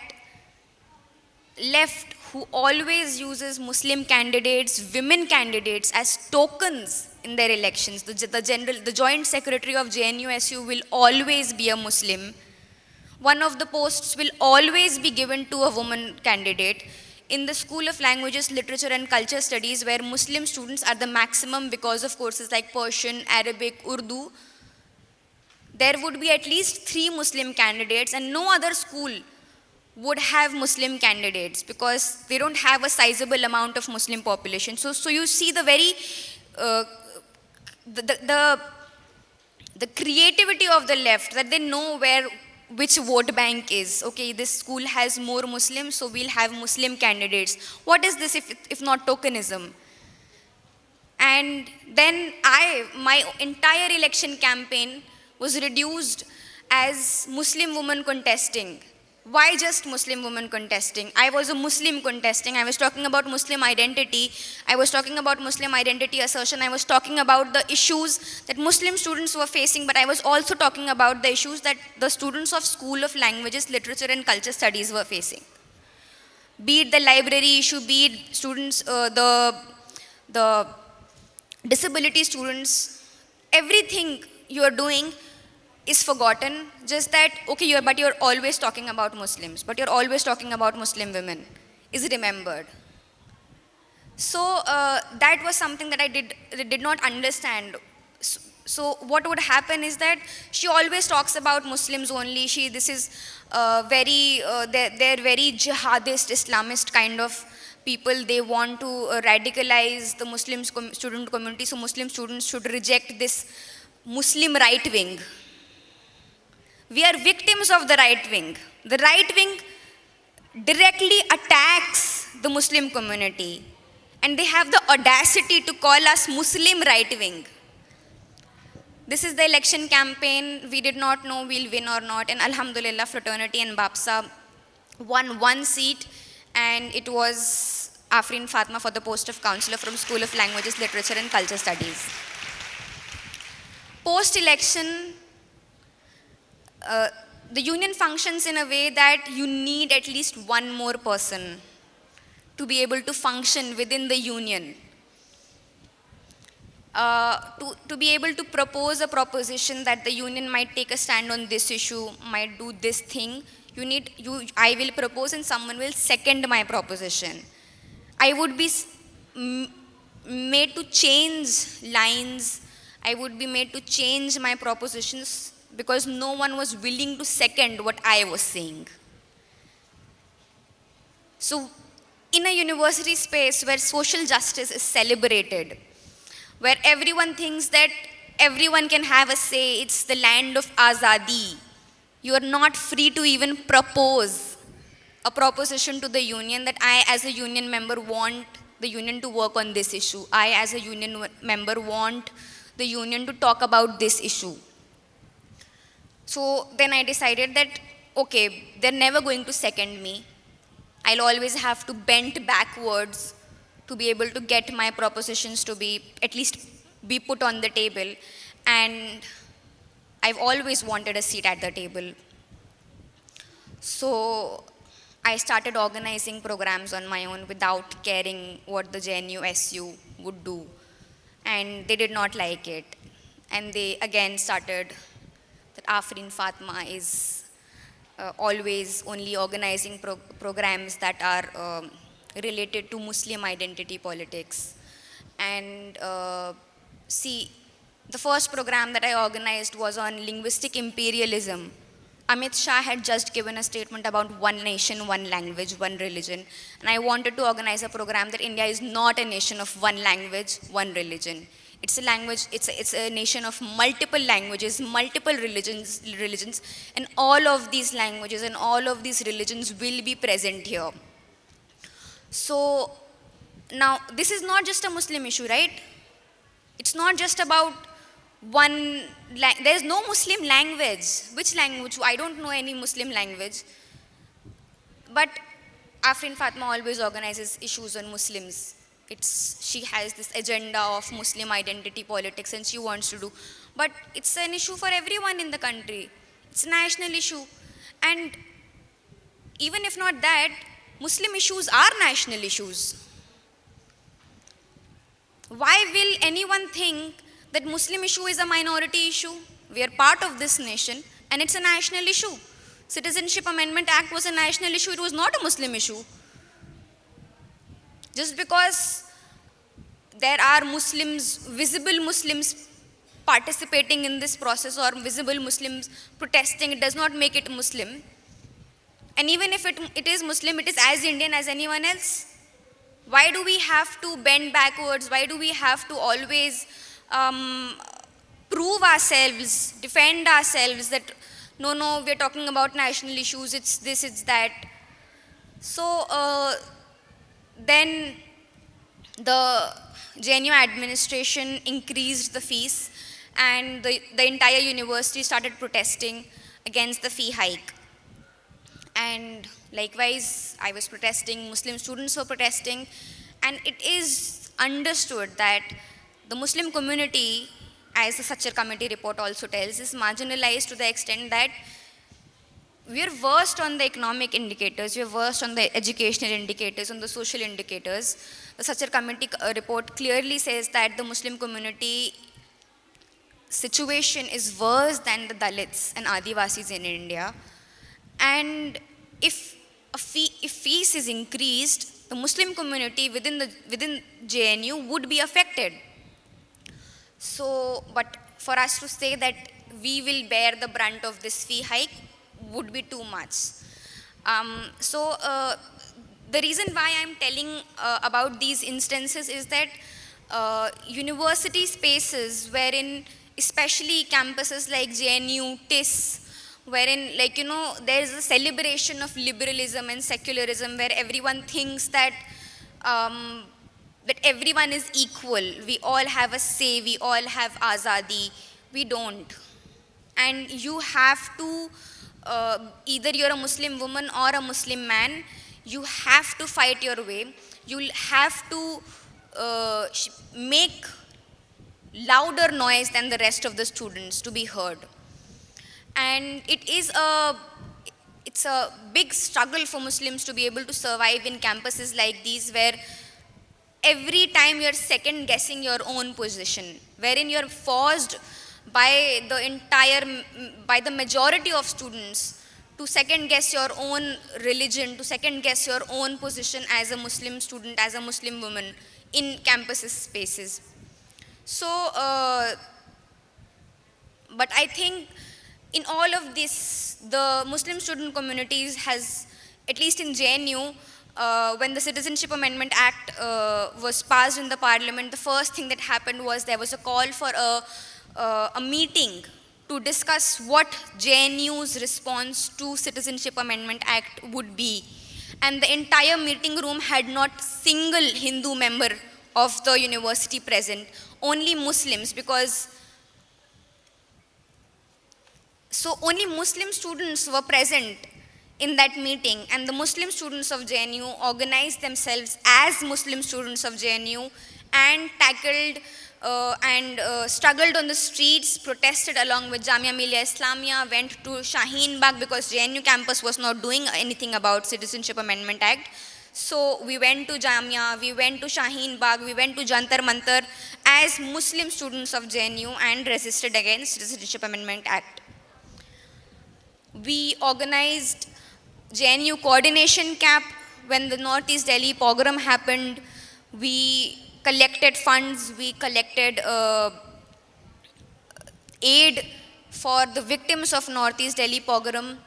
left, who always uses Muslim candidates, women candidates as tokens in their elections, the joint secretary of JNU-SU will always be a Muslim. One of the posts will always be given to a woman candidate. In the School of Languages, Literature and Culture Studies, where Muslim students are the maximum because of courses like Persian, Arabic, Urdu, there would be at least 3 Muslim candidates, and no other school would have Muslim candidates because they don't have a sizable amount of Muslim population. So you see the very, the creativity of the left, that they know which vote bank is. Okay, this school has more Muslims, so we'll have Muslim candidates. What is this if not tokenism? And then my entire election campaign was reduced as Muslim woman contesting. Why just Muslim woman contesting? I was a Muslim contesting. I was talking about Muslim identity. I was talking about Muslim identity assertion. I was talking about the issues that Muslim students were facing, but I was also talking about the issues that the students of School of Languages, Literature and Culture Studies were facing. Be it the library issue, be it students, the disability students, everything you are doing is forgotten. Just that, okay, you're always talking about Muslims, but you're always talking about Muslim women is remembered. So that was something that I did not understand. So what would happen is that she always talks about Muslims only. This is they're very jihadist, Islamist kind of people. They want to radicalize the Muslim student community. So Muslim students should reject this Muslim right wing. We are victims of the right wing. The right wing directly attacks the Muslim community, and they have the audacity to call us Muslim right wing. This is the election campaign. We did not know we'll win or not, and Alhamdulillah, Fraternity and BAPSA won 1 seat, and it was Afreen Fatma for the post of counselor from School of Languages, Literature and Culture Studies. Post-election, the union functions in a way that you need at least one more person to be able to function within the union. To be able to propose a proposition that the union might take a stand on this issue, might do this thing, I will propose and someone will second my proposition. I would be made to change lines. I would be made to change my propositions because no one was willing to second what I was saying. So in a university space where social justice is celebrated, where everyone thinks that everyone can have a say, it's the land of Azadi, you are not free to even propose a proposition to the union that I as a union member want the union to work on this issue. I as a union member want the union to talk about this issue. So then I decided that, okay, they're never going to second me. I'll always have to bend backwards to be able to get my propositions to be at least be put on the table. And I've always wanted a seat at the table. So I started organizing programs on my own without caring what the JNU-SU would do. And they did not like it. And they again started that Afreen Fatma is always only organizing programs that are related to Muslim identity politics. And see, the first program that I organized was on linguistic imperialism. Amit Shah had just given a statement about one nation, one language, one religion. And I wanted to organize a program that India is not a nation of one language, one religion. It's a language, it's a nation of multiple languages, multiple religions, and all of these languages and all of these religions will be present here. So now this is not just a Muslim issue, right? It's not just about one, there's no Muslim language. Which language? I don't know any Muslim language. But Afrin Fatma always organizes issues on Muslims. She has this agenda of Muslim identity politics and she wants to do. But it's an issue for everyone in the country. It's a national issue. And even if not that, Muslim issues are national issues. Why will anyone think that Muslim issue is a minority issue? We are part of this nation and it's a national issue. Citizenship Amendment Act was a national issue, it was not a Muslim issue. Just because there are Muslims, visible Muslims participating in this process or visible Muslims protesting, it does not make it Muslim. And even if it is Muslim, it is as Indian as anyone else. Why do we have to bend backwards? Why do we have to always prove ourselves, defend ourselves that no, we're talking about national issues, it's this, it's that. So then the JNU administration increased the fees and the entire university started protesting against the fee hike. And likewise, I was protesting, Muslim students were protesting, and it is understood that the Muslim community, as the Sachar Committee report also tells, is marginalized to the extent that we are worst on the economic indicators, we are worst on the educational indicators, on the social indicators. The Sachar Committee report clearly says that the Muslim community situation is worse than the Dalits and Adivasis in India. And if fees is increased, the Muslim community within JNU would be affected. So, but for us to say that we will bear the brunt of this fee hike would be too much. The reason why I'm telling about these instances is that university spaces wherein, especially campuses like JNU, TIS, wherein there is a celebration of liberalism and secularism where everyone thinks that that everyone is equal, we all have a say, we all have azadi. We don't. And you have to, either you're a Muslim woman or a Muslim man, you have to fight your way. You'll have to make louder noise than the rest of the students to be heard. And it's a big struggle for Muslims to be able to survive in campuses like these where every time you're second guessing your own position, wherein you're forced by the majority of students to second guess your own religion, to second guess your own position as a Muslim student, as a Muslim woman in campuses spaces. So, but I think in all of this, the Muslim student communities has, at least in JNU, when the Citizenship Amendment Act was passed in the parliament, the first thing that happened was there was a call for a meeting to discuss what JNU's response to Citizenship Amendment Act would be. And the entire meeting room had not single Hindu member of the university present, only Muslims, because so only Muslim students were present in that meeting, and the Muslim students of JNU organized themselves as Muslim students of JNU and tackled and struggled on the streets, protested along with Jamia Millia Islamia, went to Shaheen Bagh because JNU campus was not doing anything about Citizenship Amendment Act. So we went to Jamia, we went to Shaheen Bagh, we went to Jantar Mantar as Muslim students of JNU and resisted against Citizenship Amendment Act. We organized JNU coordination camp when the Northeast Delhi pogrom happened. We collected funds, we collected aid for the victims of Northeast Delhi pogrom,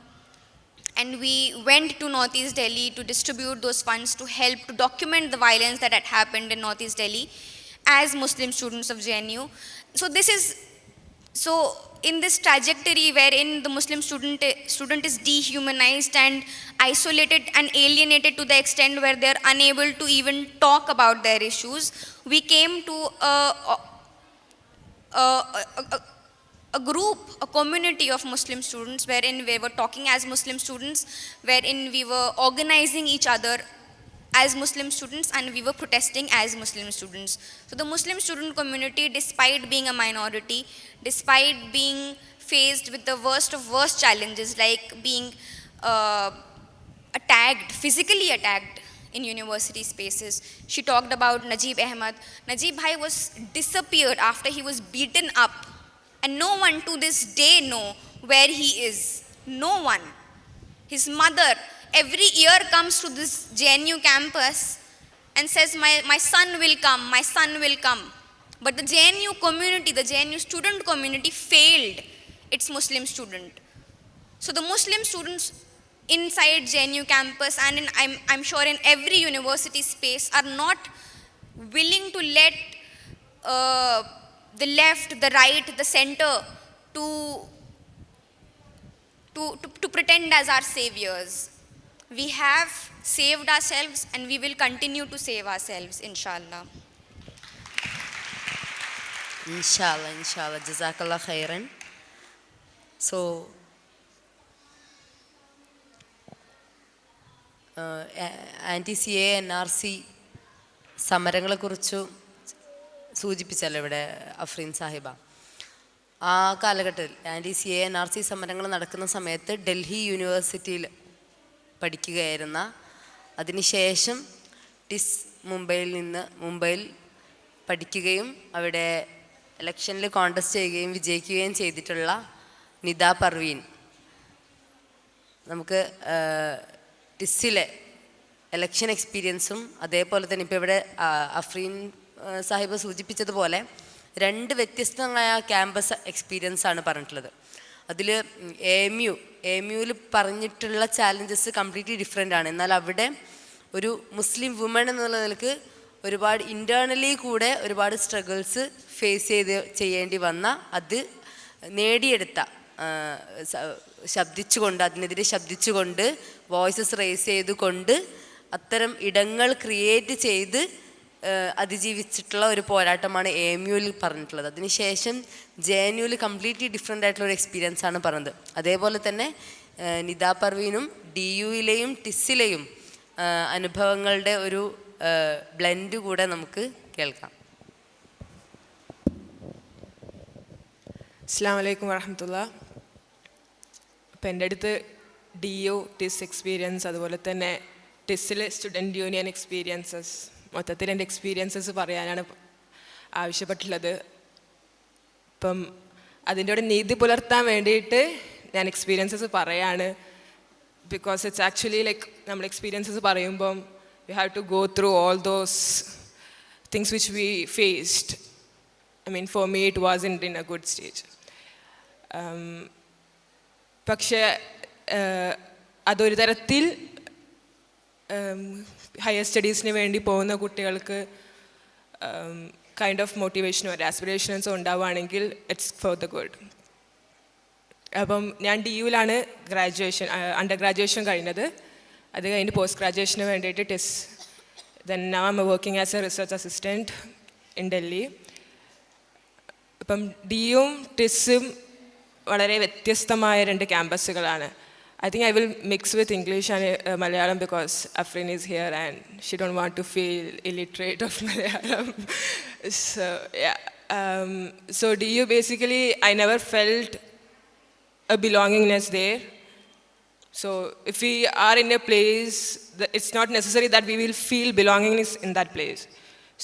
and we went to Northeast Delhi to distribute those funds to help to document the violence that had happened in Northeast Delhi. as Muslim students of JNU. So in this trajectory wherein the Muslim student is dehumanized and isolated and alienated to the extent where they are unable to even talk about their issues, we came to a group, a community of Muslim students wherein we were talking as Muslim students, wherein we were organizing each other as Muslim students, and we were protesting as Muslim students. So the Muslim student community, despite being a minority, despite being faced with the worst of worst challenges like being physically attacked in university spaces. She talked about Najib Ahmed. Najib Bhai was disappeared after he was beaten up, and no one to this day know where he is. No one. His mother every year comes to this JNU campus and says, my son will come, my son will come. But the JNU community, the JNU student community failed its Muslim student. So the Muslim students inside JNU campus and I'm sure in every university space are not willing to let the left, the right, the center to pretend as our saviors. We have saved ourselves and we will continue to save ourselves, inshallah. Inshallah. Jazakallah khairan. So, anti-CA NRC സമരങ്ങളെക്കുറിച്ച് സൂചിപ്പിച്ചല്ലോ ഇവിടെ അഫ്രീൻ സാഹിബ. ആ കാലഘട്ടത്തിൽ anti-CA NRC സമരങ്ങൾ നടക്കുന്ന സമയത്ത് ഡൽഹി യൂണിവേഴ്സിറ്റിയിൽ പഠിക്കുകയായിരുന്ന, അതിനുശേഷം മുംബൈയിൽ പഠിക്കുകയും അവിടെ ഇലക്ഷനിൽ കോണ്ടസ്റ്റ് ചെയ്യുകയും വിജയിക്കുകയും ചെയ്തിട്ടുള്ള നിദ പർവീൻ, നമുക്ക് ടിസ്സിലെ ഇലക്ഷൻ എക്സ്പീരിയൻസും അതേപോലെ തന്നെ ഇപ്പോൾ ഇവിടെ അഫ്രീൻ സാഹിബ് സൂചിപ്പിച്ചതുപോലെ 2 വ്യത്യസ്തമായ ക്യാമ്പസ് എക്സ്പീരിയൻസാണ് പറഞ്ഞിട്ടുള്ളത്. അതിൽ AMUവിൽ പറഞ്ഞിട്ടുള്ള ചാലഞ്ചസ് കംപ്ലീറ്റ്ലി ഡിഫറെൻ്റ് ആണ്. എന്നാൽ അവിടെ ഒരു മുസ്ലിം വുമൺ എന്നുള്ള നിലക്ക് ഒരുപാട് ഇൻറ്റേർണലി കൂടെ ഒരുപാട് സ്ട്രഗിൾസ് ഫേസ് ചെയ്യേണ്ടി വന്ന, അത് നേടിയെടുത്ത, അതിനെതിരെ ശബ്ദിച്ചുകൊണ്ട് വോയിസസ് റേസ് ചെയ്തുകൊണ്ട് അത്തരം ഇടങ്ങൾ ക്രിയേറ്റ് ചെയ്ത് അതിജീവിച്ചിട്ടുള്ള ഒരു പോരാട്ടമാണ് AMUവിൽ പറഞ്ഞിട്ടുള്ളത്. അതിനുശേഷം JNUവിൽ കംപ്ലീറ്റ്ലി ഡിഫറെൻ്റ് ആയിട്ടുള്ള ഒരു എക്സ്പീരിയൻസ് ആണ് പറഞ്ഞത്. അതേപോലെ തന്നെ നിദ പർവീനും DUവിലെയും ടിസ്സിലെയും അനുഭവങ്ങളുടെ ഒരു ബ്ലെൻഡ് കൂടെ നമുക്ക് കേൾക്കാം. അസ്സലാമു അലൈക്കും വറഹ്മത്തുള്ളാ. അപ്പം എൻ്റെ അടുത്ത് DU ടിസ് എക്സ്പീരിയൻസ്, അതുപോലെ തന്നെ ടിസ്സിലെ സ്റ്റുഡൻറ്റ് യൂണിയൻ എക്സ്പീരിയൻസസ്, മൊത്തത്തിൽ എൻ്റെ എക്സ്പീരിയൻസസ് പറയാനാണ് ആവശ്യപ്പെട്ടുള്ളത്. ഇപ്പം അതിൻ്റെ കൂടെ നീതി പുലർത്താൻ വേണ്ടിയിട്ട് ഞാൻ എക്സ്പീരിയൻസസ് പറയാണ്. ബിക്കോസ് ഇറ്റ്സ് ആക്ച്വലി ലൈക്ക് നമ്മൾ എക്സ്പീരിയൻസസ് പറയുമ്പം we have to go through all those things which we faced. I mean, for me, it wasn't in a good stage. പക്ഷേ അതൊരു തരത്തിൽ ഹയർ സ്റ്റഡീസിന് വേണ്ടി പോകുന്ന കുട്ടികൾക്ക് കൈൻഡ് ഓഫ് മോട്ടിവേഷനോ ഒരു ആസ്പിറേഷൻസോ ഉണ്ടാവുകയാണെങ്കിൽ ഇറ്റ്സ് ഫോർ ദ ഗുഡ്. അപ്പം ഞാൻ DUവിലാണ് അണ്ടർ ഗ്രാജുവേഷൻ കഴിഞ്ഞത്. അത് കഴിഞ്ഞ് പോസ്റ്റ് ഗ്രാജുവേഷന് വേണ്ടിയിട്ട് TISS. Then now I am working as a research assistant in Delhi. ഇപ്പം DUവും ടിസ്സും വളരെ വ്യത്യസ്തമായ 2 ക്യാമ്പസുകളാണ്. I think I will mix with English and Malayalam because Afrin is here and she don't want to feel illiterate of Malayalam. So yeah, so DU basically I never felt a belongingness there. So if we are in a place, it's not necessary that we will feel belongingness in that place.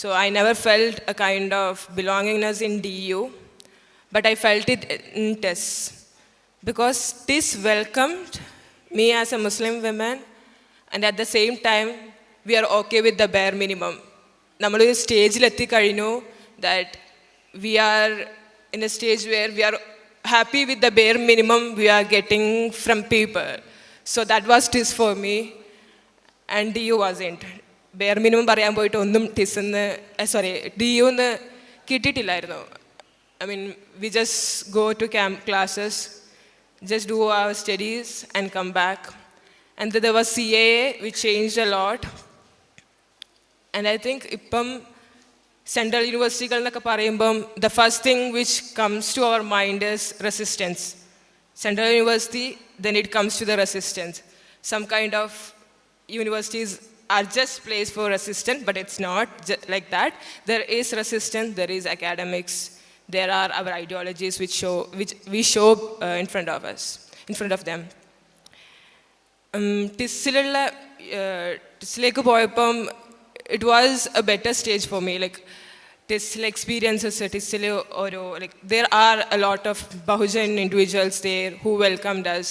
So I never felt a kind of belongingness in DU, but I felt it in TIS. Because TIS welcomed me as a Muslim woman, and at the same time, we are okay with the bare minimum. നമ്മൾ ഒരു സ്റ്റേജിലെത്തി കഴിഞ്ഞു that we are in a stage where we are happy with the bare minimum we are getting from people. So that was TIS for me, and DU wasn't. Bare minimum പറയാൻ പോയിട്ട് ഒന്നും ടിസ്ന്ന് D യുന്ന് കിട്ടിയിട്ടില്ലായിരുന്നു. I mean, we just go to camp classes, just do our studies and come back. And then there was CAA, which changed a lot. And I think ippam central university galnokka parayumbam the first thing which comes to our mind is resistance. Central university, then it comes to the resistance. Some kind of universities are just place for resistance, but it's not like that. There is resistance, there is academics, there are our ideologies which we show in front of us, in front of them. ടിസ്സിലേക്ക് പോയപ്പം it was a better stage for me. Like ടിസ്സിലെ experiences, ടിസ്സിൽ ഓരോ like there are a lot of Bahujan individuals there who welcomed us,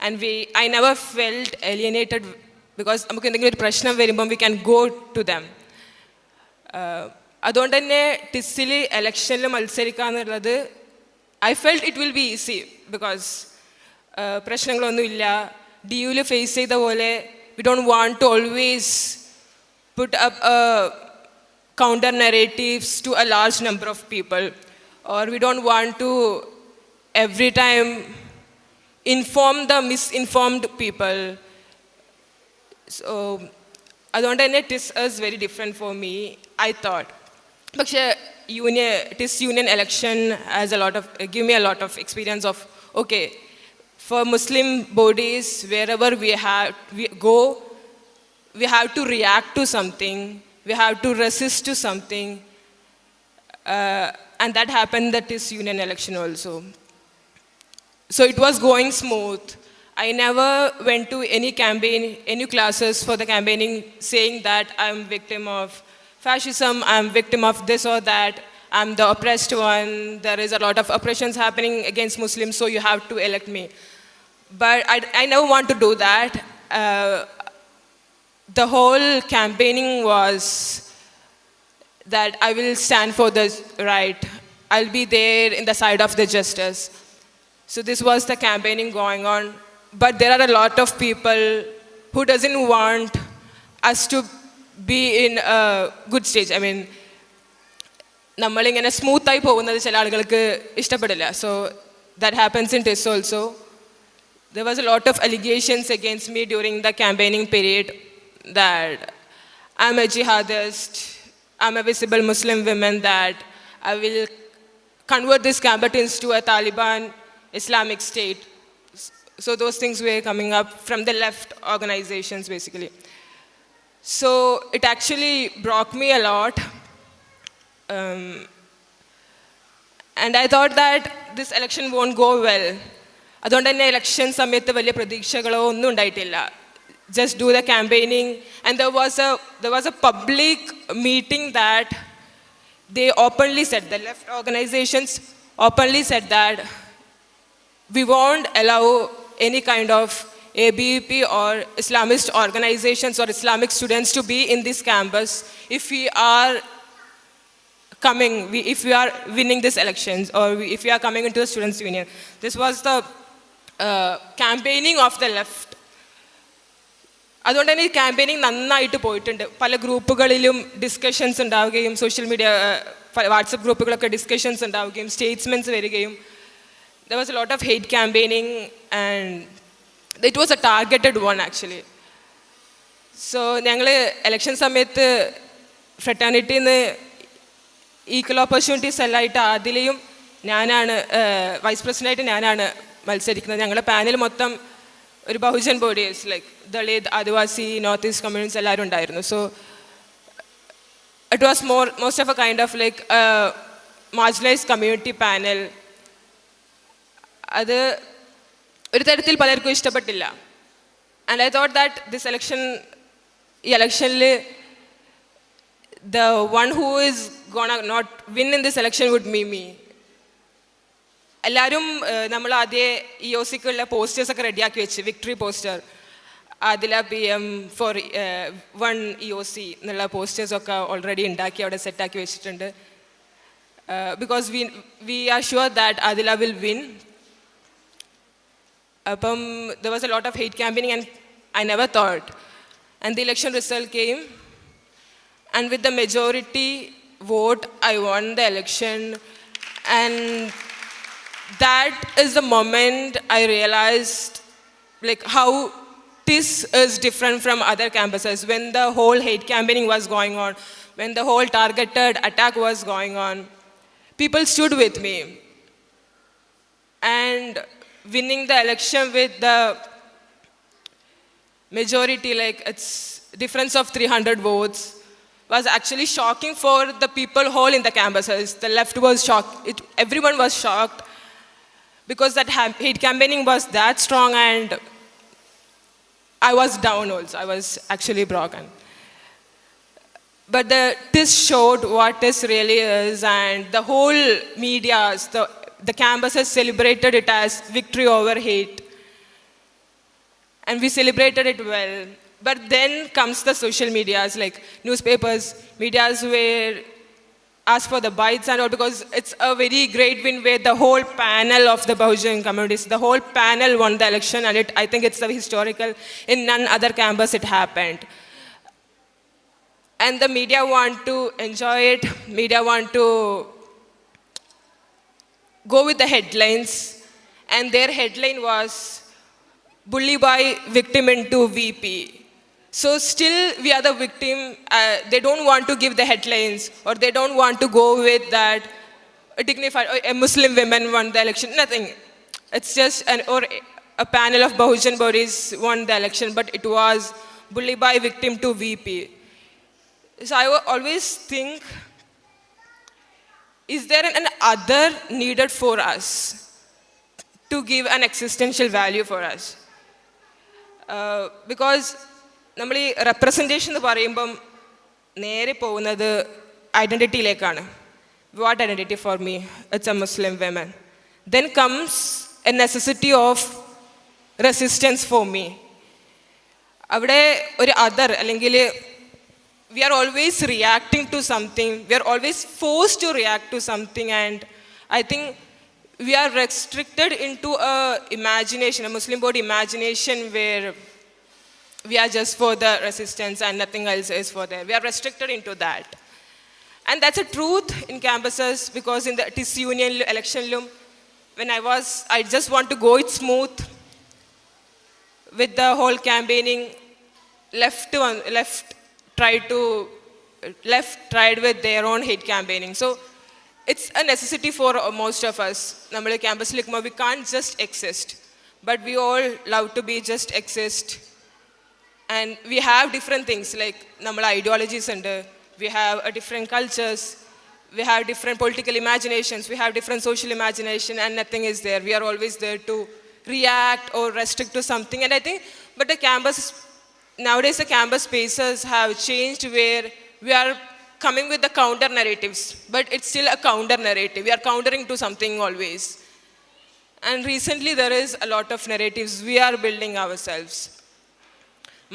and I never felt alienated because നമുക്ക് എന്തെങ്കിലും ഒരു പ്രശ്നം വരുമ്പം we can go to them. അതുകൊണ്ട് തന്നെ ടിസ്സിൽ ഇലക്ഷനിൽ മത്സരിക്കുക എന്നുള്ളത് I felt it will be easy because പ്രശ്നങ്ങളൊന്നുമില്ല. ഡി യുവിൽ ഫേസ് ചെയ്ത പോലെ we don't want to always put up counter narratives to a large number of people, or we don't want to every time inform the misinformed people. So അതുകൊണ്ട് തന്നെ tis is very different for me, I thought. പക്ഷേ tis union election has give me a lot of experience of okay, for Muslim bodies wherever we go, we have to react to something, we have to resist to something, and that happened that is union election also. So it was going smooth. I never went to any classes for the campaigning saying that I'm victim of fascism, I'm victim of this or that, I'm the oppressed one, there is a lot of oppressions happening against Muslims, so you have to elect me. But I never want to do that. The whole campaigning was that I will stand for the right. I'll be there in the side of the justice. So this was the campaigning going on. But there are a lot of people who doesn't want us to be in a good stage. I mean, നമ്മളിങ്ങനെ സ്മൂത്തായി പോകുന്നത് ചില ആളുകൾക്ക് ഇഷ്ടപ്പെടില്ല. So that happens in TIS also. There was a lot of allegations against me during the campaigning period that I'm a jihadist, I'm a visible Muslim woman, that I will convert this combatants to a Taliban Islamic state. So those things were coming up from the left organizations basically. So it actually broke me a lot. And I thought that this election won't go well. അതുകൊണ്ട് തന്നെ election സമയത്ത് വലിയ പ്രതീക്ഷകളോ ഒന്നും ഉണ്ടായിട്ടില്ല. Just do the campaigning, and there was a public meeting that they openly said, the left organizations openly said that we won't allow any kind of ABP or Islamist organizations or Islamic students to be in this campus if we are winning these elections, or if we are coming into the students union. This was the campaigning of the left. അതുകൊണ്ട് തന്നെ ഈ campaigning നന്നായിട്ട് പോയിട്ടുണ്ട്. പല ഗ്രൂപ്പുകളിലും discussions ഉണ്ടാവുകയും social media WhatsApp ഗ്രൂപ്പുകളൊക്കെ discussions ഉണ്ടാവുകയും സ്റ്റേറ്റ്സ്മെൻറ്റ്സ് വരികയും there was a lot of hate campaigning, and it was a targeted one actually. So ഞങ്ങൾ ഇലക്ഷൻ സമയത്ത് ഫ്രട്ടേണിറ്റിന്ന് ഈക്വൽ ഓപ്പർച്യൂണിറ്റീസ് എല്ലായിട്ട് അതിലെയും ഞാനാണ് വൈസ് പ്രസിഡൻ്റായിട്ട് ഞാനാണ് മത്സരിക്കുന്നത്. ഞങ്ങളുടെ പാനൽ മൊത്തം ഒരു ബഹുജൻ ബോഡീസ് ലൈക്ക് ദളിത്, ആദിവാസി, നോർത്ത് ഈസ്റ്റ് കമ്മ്യൂണിറ്റീസ് എല്ലാവരും ഉണ്ടായിരുന്നു. So it was most of A kind of like marginalised community panel. അത് ഒരു തരത്തിൽ പലർക്കും ഇഷ്ടപ്പെട്ടില്ല. And I thought that this ഈ ഇലക്ഷനിൽ the one who is gonna not win in this election would be me. എല്ലാവരും നമ്മൾ ആദ്യം EOCക്കുള്ള പോസ്റ്റേഴ്സൊക്കെ റെഡിയാക്കി വെച്ച്, victory poster, Adila PM for 1 EOC എന്നുള്ള പോസ്റ്റേഴ്സൊക്കെ ഓൾറെഡി ഉണ്ടാക്കി അവിടെ സെറ്റാക്കി വെച്ചിട്ടുണ്ട്. Because we are sure that Adila will win. അപ്പം there was a lot of hate campaigning and I never thought. And the election result came And with the majority vote, I won the election. And that is the moment I realized like how this is different from other campuses. When the whole hate campaigning was going on, when the whole targeted attack was going on, people stood with me. And winning the election with the majority, like it's difference of 300 votes, was actually shocking for the people whole in the campuses. The left was shocked. Everyone was shocked because that hate campaigning was that strong, and I was down also. I was actually broken. But this showed what this really is, and the whole media, the campuses celebrated it as victory over hate. And we celebrated it well. But then comes the social medias, like newspapers, medias where ask for the bites and all, because it's a very great win where the whole panel of the Bahujan communities, the whole panel won the election, and I think it's the historical. In none other campus it happened. And the media want to enjoy it. Media want to go with the headlines. And their headline was, bully by victim into VP. So still we are the victim. They don't want to give the headlines, or they don't want to go with that a dignified, a Muslim women won the election. Nothing. It's just a panel of Bahujan bodies won the election, but it was bully by victim to VP. So I always think, is there an other needed for us to give an existential value for us? Because നമ്മൾ ഈ representation എന്ന് പറയുമ്പം നേരെ പോകുന്നത് ഐഡൻറ്റിറ്റിയിലേക്കാണ്. What identity for me? It's a Muslim women. Then comes a necessity of resistance for me. അവിടെ ഒരു other അല്ലെങ്കിൽ we are always reacting to something. We are always forced to react to something, and I think we are restricted into a imagination, a Muslim body imagination, where we are just for the resistance and nothing else is for there. We are restricted into that. And that's a truth in campuses, because in the TIS union election, when I just want to go it smooth with the whole campaigning. Left tried with their own hate campaigning. So it's a necessity for most of us. നമ്മൾ ക്യാമ്പസിൽ നിൽക്കുമ്പോൾ we can't just exist, but we all love to be just exist. And we have different things, like നമ്മളെ ideologies ഉണ്ട്, we have a different cultures, we have different political imaginations, we have different social imagination, and nothing is there. We are always there to react or restrict to something. And I think, but the campus, nowadays the campus spaces have changed, where we are coming with the counter narratives, but it's still a counter narrative. We are countering to something always. And recently there is a lot of narratives we are building ourselves.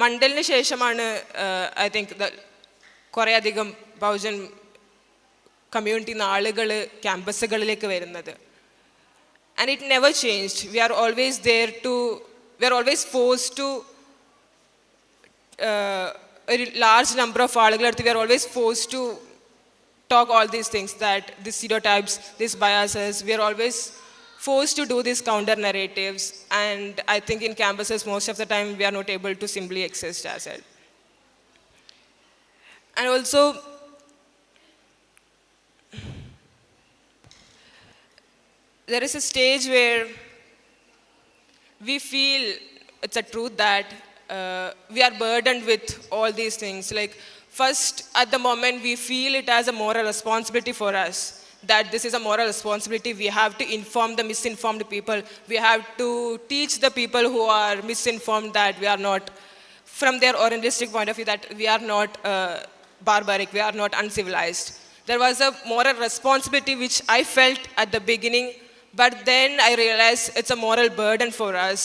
മണ്ഡലിന് ശേഷമാണ് I think കുറേ അധികം Bahujan community ആളുകൾ ക്യാമ്പസുകളിലേക്ക് വരുന്നത്. And it never changed. We are always forced to a large number of ആളുകളടുത്ത് we are always forced to talk all these things, that these stereotypes, these biases, we are always forced to do these counter narratives. And I think in campuses most of the time we are not able to simply exist as well. And also there is a stage where we feel, it's a truth, that we are burdened with all these things. Like, first, at the moment, we feel it as a moral responsibility for us, that this is a moral responsibility. We have to inform the misinformed people. We have to teach the people who are misinformed that we are not, from their orientalistic point of view, that we are not barbaric, we are not uncivilized. There was a moral responsibility which I felt at the beginning, but then I realized it's a moral burden for us.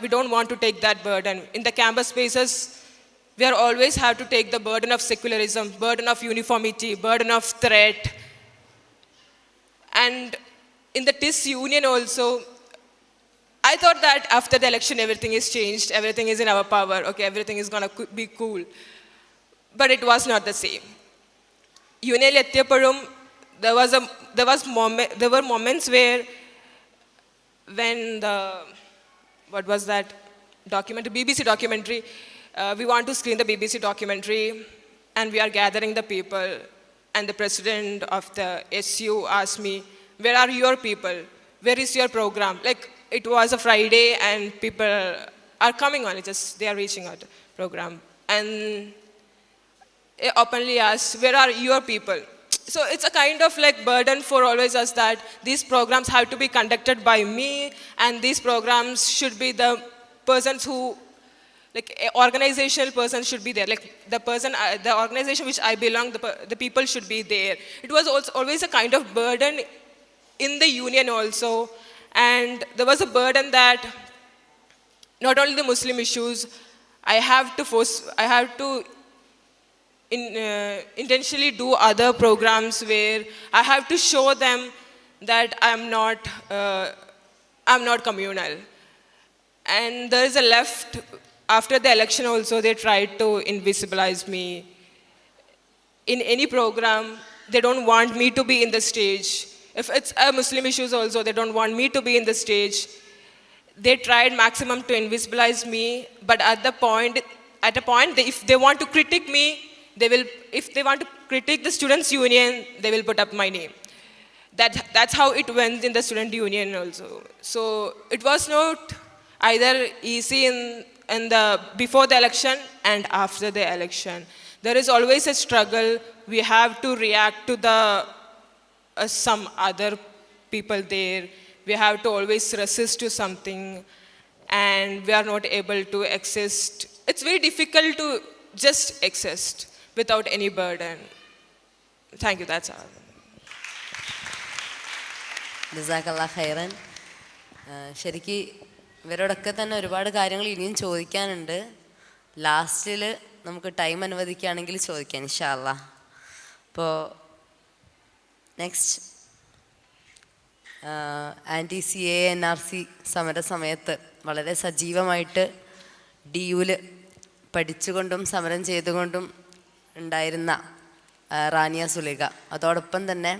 We don't want to take that burden. In the campus spaces, we are always have to take the burden of secularism, burden of uniformity, burden of threat. And in the TIS union also, I thought that after the election everything is changed, everything is in our power, okay, everything is gonna be cool. but it was not the same. Union എത്തിയപ്പോഴും there were moments where when what was that documentary, BBC documentary, we want to screen the BBC documentary and we are gathering the people, and the president of the SU asked me, where are your people? Where is your program? Like, it was a Friday and people are coming on, they are reaching out program. And he openly asked, where are your people? So it's a kind of like burden for always us that these programs have to be conducted by me, and these programs should be the persons who, like organizational person should be there. Like the organization which I belong, the people should be there. It was also always a kind of burden in the union also. And there was a burden that not only the Muslim issues, I have to intentionally do other programs where I have to show them that I'm not communal. And there is a left, after the election also, they tried to invisibilize me. In any program, they don't want me to be in the stage. If it's a Muslim issues also, they don't want me to be in the stage. They tried maximum to invisibilize me, but at a point, if they want to critique me, if they want to critique the students' union, they will put up my name. That's how it went in the student union also. So it was not either easy in the before the election and after the election. There is always a struggle. We have to react to some other people there. We have to always resist to something, and we are not able to exist. It's very difficult to just exist without any burden. Thank you, that's all. ജസാക്കല്ലാ ഖൈറൻ. ശരിക്ക് ഇവരോടൊക്കെ തന്നെ ഒരുപാട് കാര്യങ്ങൾ ഇനിയും ചോദിക്കാനുണ്ട്. ലാസ്റ്റിൽ നമുക്ക് ടൈം അനുവദിക്കുകയാണെങ്കിൽ ചോദിക്കാം ഇൻഷാ അല്ലാ. അപ്പോൾ നെക്സ്റ്റ് anti-CA/NRC സമര സമയത്ത് വളരെ സജീവമായിട്ട് DUവിൽ പഠിച്ചുകൊണ്ടും സമരം ചെയ്തുകൊണ്ടും ഉണ്ടായിരുന്ന റാനിയ സുലൈഖ, അതോടൊപ്പം തന്നെ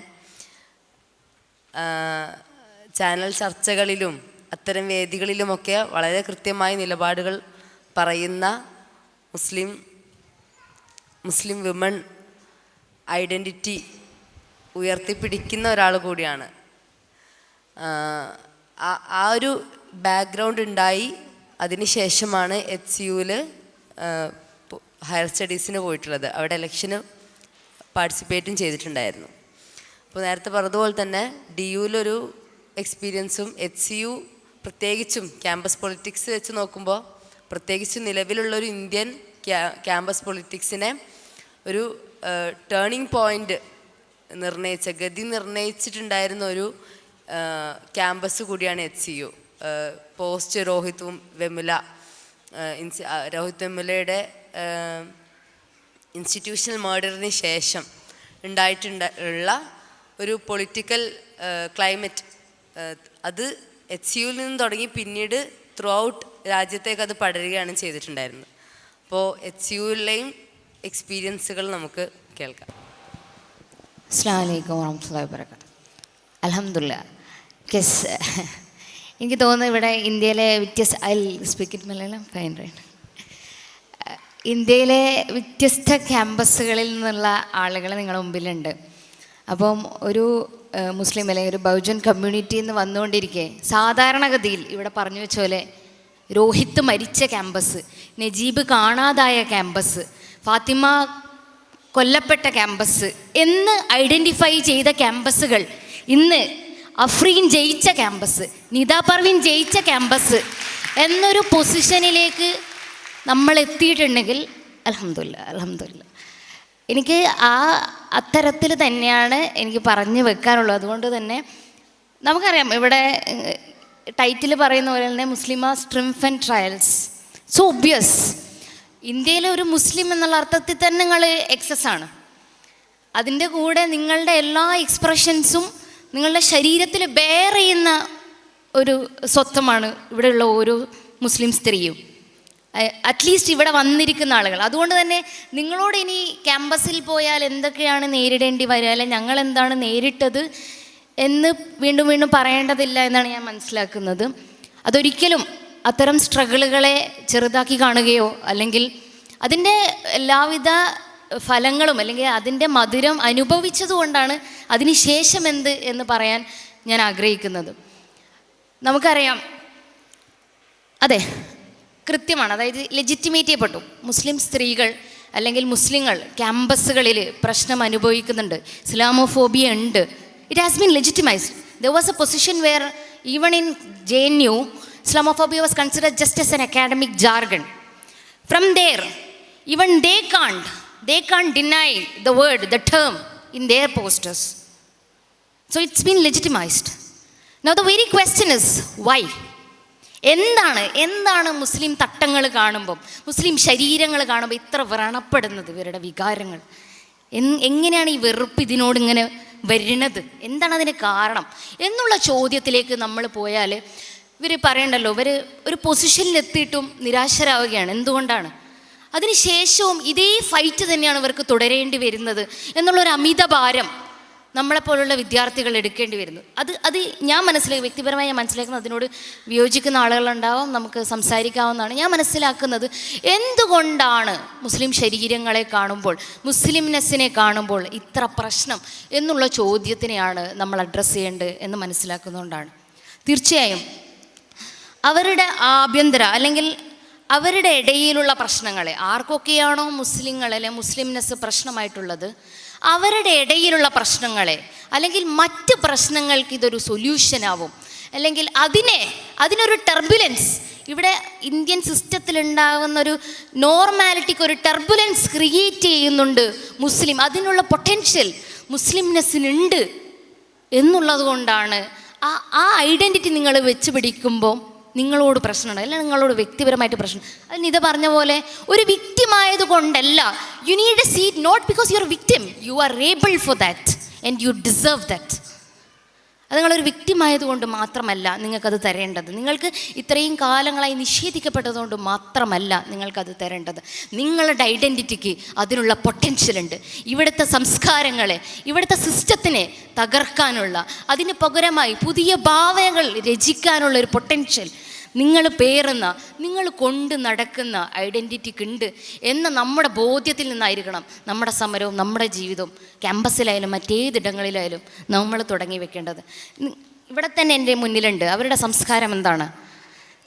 ചാനൽ ചർച്ചകളിലും അത്തരം വേദികളിലുമൊക്കെ വളരെ കൃത്യമായ നിലപാടുകൾ പറയുന്ന മുസ്ലിം വിമൺ ഐഡൻറ്റിറ്റി ഉയർത്തിപ്പിടിക്കുന്ന ഒരാൾ കൂടിയാണ്. ആ ഒരു ബാക്ക്ഗ്രൗണ്ട് ഉണ്ടായി അതിനുശേഷമാണ് HCUവിൽ ഹയർ സ്റ്റഡീസിന് പോയിട്ടുള്ളത്. അവിടെ ഇലക്ഷന് പാർട്ടിസിപ്പേറ്റും ചെയ്തിട്ടുണ്ടായിരുന്നു. അപ്പോൾ നേരത്തെ പറഞ്ഞതുപോലെ തന്നെ DUവിലൊരു എക്സ്പീരിയൻസും HCU പ്രത്യേകിച്ചും ക്യാമ്പസ് പൊളിറ്റിക്സ് വെച്ച് നോക്കുമ്പോൾ പ്രത്യേകിച്ചും നിലവിലുള്ളൊരു ഇന്ത്യൻ ക്യാമ്പസ് പൊളിറ്റിക്സിനെ ഒരു ടേണിംഗ് പോയിൻ്റ് ഗതി നിർണയിച്ചിട്ടുണ്ടായിരുന്ന ഒരു ക്യാമ്പസ് കൂടിയാണ് HCU. പോസ്റ്റ് രോഹിത് വെമുലയുടെ ഇൻസ്റ്റിറ്റ്യൂഷണൽ മർഡറിന് ശേഷം ഉണ്ടായിട്ടുള്ള ഒരു പൊളിറ്റിക്കൽ ക്ലൈമറ്റ്, അത് HCUവിൽ നിന്ന് തുടങ്ങി പിന്നീട് ത്രൂ ഔട്ട് രാജ്യത്തേക്ക് അത് പടരുകയാണ് ചെയ്തിട്ടുണ്ടായിരുന്നത്. അപ്പോൾ HCUവിലെയും എക്സ്പീരിയൻസുകൾ നമുക്ക് കേൾക്കാം. അസ്സലാമു അലൈക്കും വറഹ്മത്തുള്ളാഹി വബറകാതുഹു. അൽഹംദുലില്ലാഹ്. എനിക്ക് തോന്നുന്നു ഇവിടെ ഇന്ത്യയിലെ ഇന്ത്യയിലെ വ്യത്യസ്ത ക്യാമ്പസുകളിൽ നിന്നുള്ള ആളുകൾ നിങ്ങളുടെ മുമ്പിലുണ്ട്. അപ്പം ഒരു മുസ്ലിം അല്ലെങ്കിൽ ഒരു ബഹുജൻ കമ്മ്യൂണിറ്റിയിൽ നിന്ന് വന്നുകൊണ്ടിരിക്കെ സാധാരണഗതിയിൽ ഇവിടെ പറഞ്ഞു വെച്ച പോലെ രോഹിത് മരിച്ച ക്യാമ്പസ്, നജീബ് കാണാതായ ക്യാമ്പസ്, ഫാത്തിമ കൊല്ലപ്പെട്ട ക്യാമ്പസ് എന്ന് ഐഡൻറ്റിഫൈ ചെയ്ത ക്യാമ്പസുകൾ ഇന്ന് അഫ്രീൻ ജയിച്ച ക്യാമ്പസ്, നിദ പർവീൻ ജയിച്ച ക്യാമ്പസ് എന്നൊരു പൊസിഷനിലേക്ക് നമ്മൾ എത്തിയിട്ടുണ്ടെങ്കിൽ അൽഹംദുലില്ലാ. എനിക്ക് അത്തരത്തിൽ തന്നെയാണ് എനിക്ക് പറഞ്ഞു വെക്കാനുള്ളത്. അതുകൊണ്ട് തന്നെ നമുക്കറിയാം ഇവിടെ ടൈറ്റിൽ പറയുന്ന പോലെ തന്നെ മുസ്ലിമാസ് triumph and trials. So obvious ഇന്ത്യയിലെ ഒരു മുസ്ലിം എന്നുള്ള അർത്ഥത്തിൽ തന്നെ നിങ്ങൾ എക്സസ് ആണ്. അതിൻ്റെ കൂടെ നിങ്ങളുടെ എല്ലാ എക്സ്പ്രഷൻസും നിങ്ങളുടെ ശരീരത്തിൽ ബെയർ ചെയ്യുന്ന ഒരു സ്വത്വമാണ് ഇവിടെയുള്ള ഓരോ മുസ്ലിം സ്ത്രീയും. അറ്റ്ലീസ്റ്റ് ഇവിടെ വന്നിരിക്കുന്ന ആളുകൾ. അതുകൊണ്ട് തന്നെ നിങ്ങളോട് ഇനി ക്യാമ്പസിൽ പോയാൽ എന്തൊക്കെയാണ് നേരിടേണ്ടി വരിക, അല്ലെ ഞങ്ങൾ എന്താണ് നേരിട്ടത് എന്ന് വീണ്ടും വീണ്ടും പറയേണ്ടതില്ല എന്നാണ് ഞാൻ മനസ്സിലാക്കുന്നത്. അതൊരിക്കലും അത്തരം സ്ട്രഗിളുകളെ ചെറുതാക്കി കാണുകയോ അല്ലെങ്കിൽ അതിൻ്റെ എല്ലാവിധ ഫലങ്ങളും അല്ലെങ്കിൽ അതിൻ്റെ മധുരം അനുഭവിച്ചതുകൊണ്ടാണ് അതിന് ശേഷം എന്ത് എന്ന് പറയാൻ ഞാൻ ആഗ്രഹിക്കുന്നത്. നമുക്കറിയാം, അതെ കൃത്യമാണ്, അതായത് ലെജിറ്റിമേറ്റ് ചെയ്യപ്പെട്ടു. മുസ്ലിം സ്ത്രീകൾ അല്ലെങ്കിൽ മുസ്ലിങ്ങൾ ക്യാമ്പസുകളിൽ പ്രശ്നം അനുഭവിക്കുന്നുണ്ട്, ഇസ്ലാമോഫോബിയ ഉണ്ട്. It has been legitimised. There was a position where even in JNU Islamophobia was considered just as an academic jargon. From there, even they can't deny the word, the term in their posters. So it's been legitimized. Now the very question is, why? എന്താണ് മുസ്ലിം തട്ടങ്ങൾ കാണുമ്പം, മുസ്ലിം ശരീരങ്ങൾ കാണുമ്പോൾ ഇത്ര വ്രണപ്പെടുന്നത്? ഇവരുടെ വികാരങ്ങൾ എങ്ങനെയാണ് ഈ വെറുപ്പ് ഇതിനോട് ഇങ്ങനെ വരുന്നത്? എന്താണ് അതിന് കാരണം എന്നുള്ള ചോദ്യത്തിലേക്ക് നമ്മൾ പോയാൽ ഇവർ പറയണ്ടല്ലോ, ഇവർ ഒരു പൊസിഷനിലെത്തിയിട്ടും നിരാശരാവുകയാണ്. എന്തുകൊണ്ടാണ്? അതിനുശേഷവും ഇതേ ഫൈറ്റ് തന്നെയാണ് ഇവർക്ക് തുടരേണ്ടി വരുന്നത് എന്നുള്ളൊരു അമിത ഭാരം നമ്മളെപ്പോലുള്ള വിദ്യാർത്ഥികൾ എടുക്കേണ്ടി വരുന്നു. അത് ഞാൻ വ്യക്തിപരമായി ഞാൻ മനസ്സിലാക്കുന്നത്, അതിനോട് വിയോജിക്കുന്ന ആളുകളുണ്ടാവും, നമുക്ക് സംസാരിക്കാവുന്നതാണ്. ഞാൻ മനസ്സിലാക്കുന്നത്, എന്തുകൊണ്ടാണ് മുസ്ലിം ശരീരങ്ങളെ കാണുമ്പോൾ, മുസ്ലിംനെസ്സിനെ കാണുമ്പോൾ ഇത്ര പ്രശ്നം എന്നുള്ള ചോദ്യത്തിനെയാണ് നമ്മൾ അഡ്രസ്സ് ചെയ്യേണ്ടത് എന്ന് മനസ്സിലാക്കുന്നതുകൊണ്ടാണ്. തീർച്ചയായും അവരുടെ ആഭ്യന്തര അല്ലെങ്കിൽ അവരുടെ ഇടയിലുള്ള പ്രശ്നങ്ങളെ, ആർക്കൊക്കെയാണോ മുസ്ലിങ്ങൾ അല്ലെങ്കിൽ മുസ്ലിംനെസ് പ്രശ്നമായിട്ടുള്ളത്, അവരുടെ ഇടയിലുള്ള പ്രശ്നങ്ങളെ അല്ലെങ്കിൽ മറ്റ് പ്രശ്നങ്ങൾക്ക് ഇതൊരു സൊല്യൂഷനാവും. അല്ലെങ്കിൽ അതിനൊരു ടർബുലൻസ്, ഇവിടെ ഇന്ത്യൻ സിസ്റ്റത്തിൽ ഉണ്ടാകുന്നൊരു നോർമാലിറ്റിക്ക് ഒരു ടർബുലൻസ് ക്രിയേറ്റ് ചെയ്യുന്നുണ്ട് മുസ്ലിം. അതിനുള്ള പൊട്ടൻഷ്യൽ മുസ്ലിംനെസ്സിനുണ്ട് എന്നുള്ളത് കൊണ്ടാണ് ആ ഐഡൻറ്റിറ്റി നിങ്ങൾ വെച്ച് പിടിക്കുമ്പോൾ നിങ്ങളോട് പ്രശ്നമുണ്ട്, അല്ലെങ്കിൽ നിങ്ങളോട് വ്യക്തിപരമായിട്ട് പ്രശ്നം. അതിന് ഇത് പറഞ്ഞ പോലെ ഒരു വിക്റ്റിമായത് കൊണ്ടല്ല. You need a seat not because you are victim, you are able for that and you deserve that. അത് നിങ്ങളൊരു വിക്റ്റിമായതുകൊണ്ട് മാത്രമല്ല നിങ്ങൾക്കത് തരേണ്ടത്. നിങ്ങൾക്ക് ഇത്രയും കാലങ്ങളായി നിഷേധിക്കപ്പെട്ടതുകൊണ്ട് മാത്രമല്ല നിങ്ങൾക്കത് തരേണ്ടത്. നിങ്ങളുടെ ഐഡൻറ്റിറ്റിക്ക് അതിനുള്ള പൊട്ടൻഷ്യലുണ്ട്. ഇവിടുത്തെ സംസ്കാരങ്ങളെ, ഇവിടുത്തെ സിസ്റ്റത്തിനെ തകർക്കാനുള്ള, അതിന് പകരമായി പുതിയ ഭാവനകൾ രചിക്കാനുള്ള ഒരു പൊട്ടൻഷ്യൽ നിങ്ങൾ പേറുന്ന, നിങ്ങൾ കൊണ്ട് നടക്കുന്ന ഐഡൻറ്റിറ്റിക്കുണ്ട് എന്ന നമ്മുടെ ബോധ്യത്തിൽ നിന്നായിരിക്കണം നമ്മുടെ സമരവും നമ്മുടെ ജീവിതവും ക്യാമ്പസിലായാലും മറ്റേതിടങ്ങളിലായാലും നമ്മൾ തുടങ്ങി വെക്കേണ്ടത്. ഇവിടെ തന്നെ എൻ്റെ മുന്നിലുണ്ട് അവരുടെ സംസ്കാരം എന്താണ്.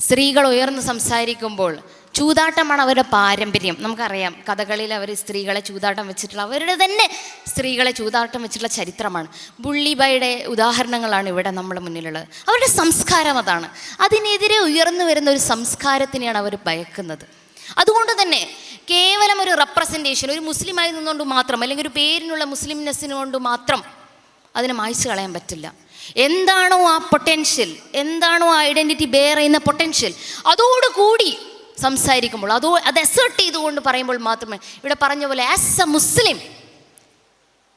സ്ത്രീകൾ ഉയർന്ന് സംസാരിക്കുമ്പോൾ ചൂതാട്ടമാണ് അവരുടെ പാരമ്പര്യം. നമുക്കറിയാം, കഥകളിൽ അവർ സ്ത്രീകളെ ചൂതാട്ടം വെച്ചിട്ടുള്ള, അവരുടെ തന്നെ സ്ത്രീകളെ ചൂതാട്ടം വെച്ചിട്ടുള്ള ചരിത്രമാണ്. ബുള്ളിബായിയുടെ ഉദാഹരണങ്ങളാണ് ഇവിടെ നമ്മുടെ മുന്നിലുള്ളത്. അവരുടെ സംസ്കാരം അതാണ്. അതിനെതിരെ ഉയർന്നു വരുന്ന ഒരു സംസ്കാരത്തിനെയാണ് അവർ ഭയക്കുന്നത്. അതുകൊണ്ട് തന്നെ കേവലം ഒരു റെപ്രസെൻറ്റേഷൻ, ഒരു മുസ്ലിമായി നിന്നുകൊണ്ട് മാത്രം, അല്ലെങ്കിൽ ഒരു പേരിനുള്ള മുസ്ലിംനെസ്സിനുകൊണ്ട് മാത്രം അതിനെ മായ്ച്ചു കളയാൻ പറ്റില്ല. എന്താണോ ആ പൊട്ടൻഷ്യൽ, എന്താണോ ആ ഐഡൻറ്റിറ്റി ബെയർ ചെയ്യുന്ന പൊട്ടൻഷ്യൽ, അതോടുകൂടി സംസാരിക്കുമ്പോൾ, അത് അസേർട്ട് ചെയ്തുകൊണ്ട് പറയുമ്പോൾ മാത്രമേ, ഇവിടെ പറഞ്ഞ പോലെ as a Muslim,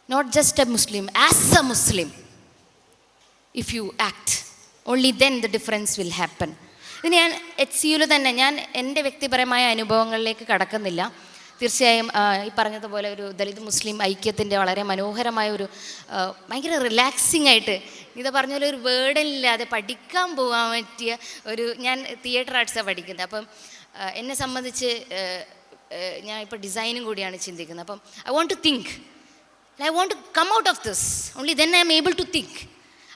not just a Muslim, as a Muslim if you act, only then the difference will happen. ഇത് ഞാൻ HCUയിൽ തന്നെ, ഞാൻ എൻ്റെ വ്യക്തിപരമായ അനുഭവങ്ങളിലേക്ക് കടക്കുന്നില്ല. തീർച്ചയായും ഈ പറഞ്ഞതുപോലെ ഒരു ദലിത് മുസ്ലിം ഐക്യത്തിൻ്റെ വളരെ മനോഹരമായ ഒരു ഭയങ്കര റിലാക്സിങ് ആയിട്ട്, ഇത് പറഞ്ഞ പോലെ ഒരു വേർഡനില്ലാതെ പഠിക്കാൻ പോകാൻ പറ്റിയ ഒരു, ഞാൻ തിയേറ്റർ ആർട്സാണ് പഠിക്കുന്നത്. അപ്പം എന്നെ സംബന്ധിച്ച് ഞാൻ ഇപ്പോൾ ഡിസൈനും കൂടിയാണ് ചിന്തിക്കുന്നത്. അപ്പം I want to think, I want to come out of this, only then I am able to think.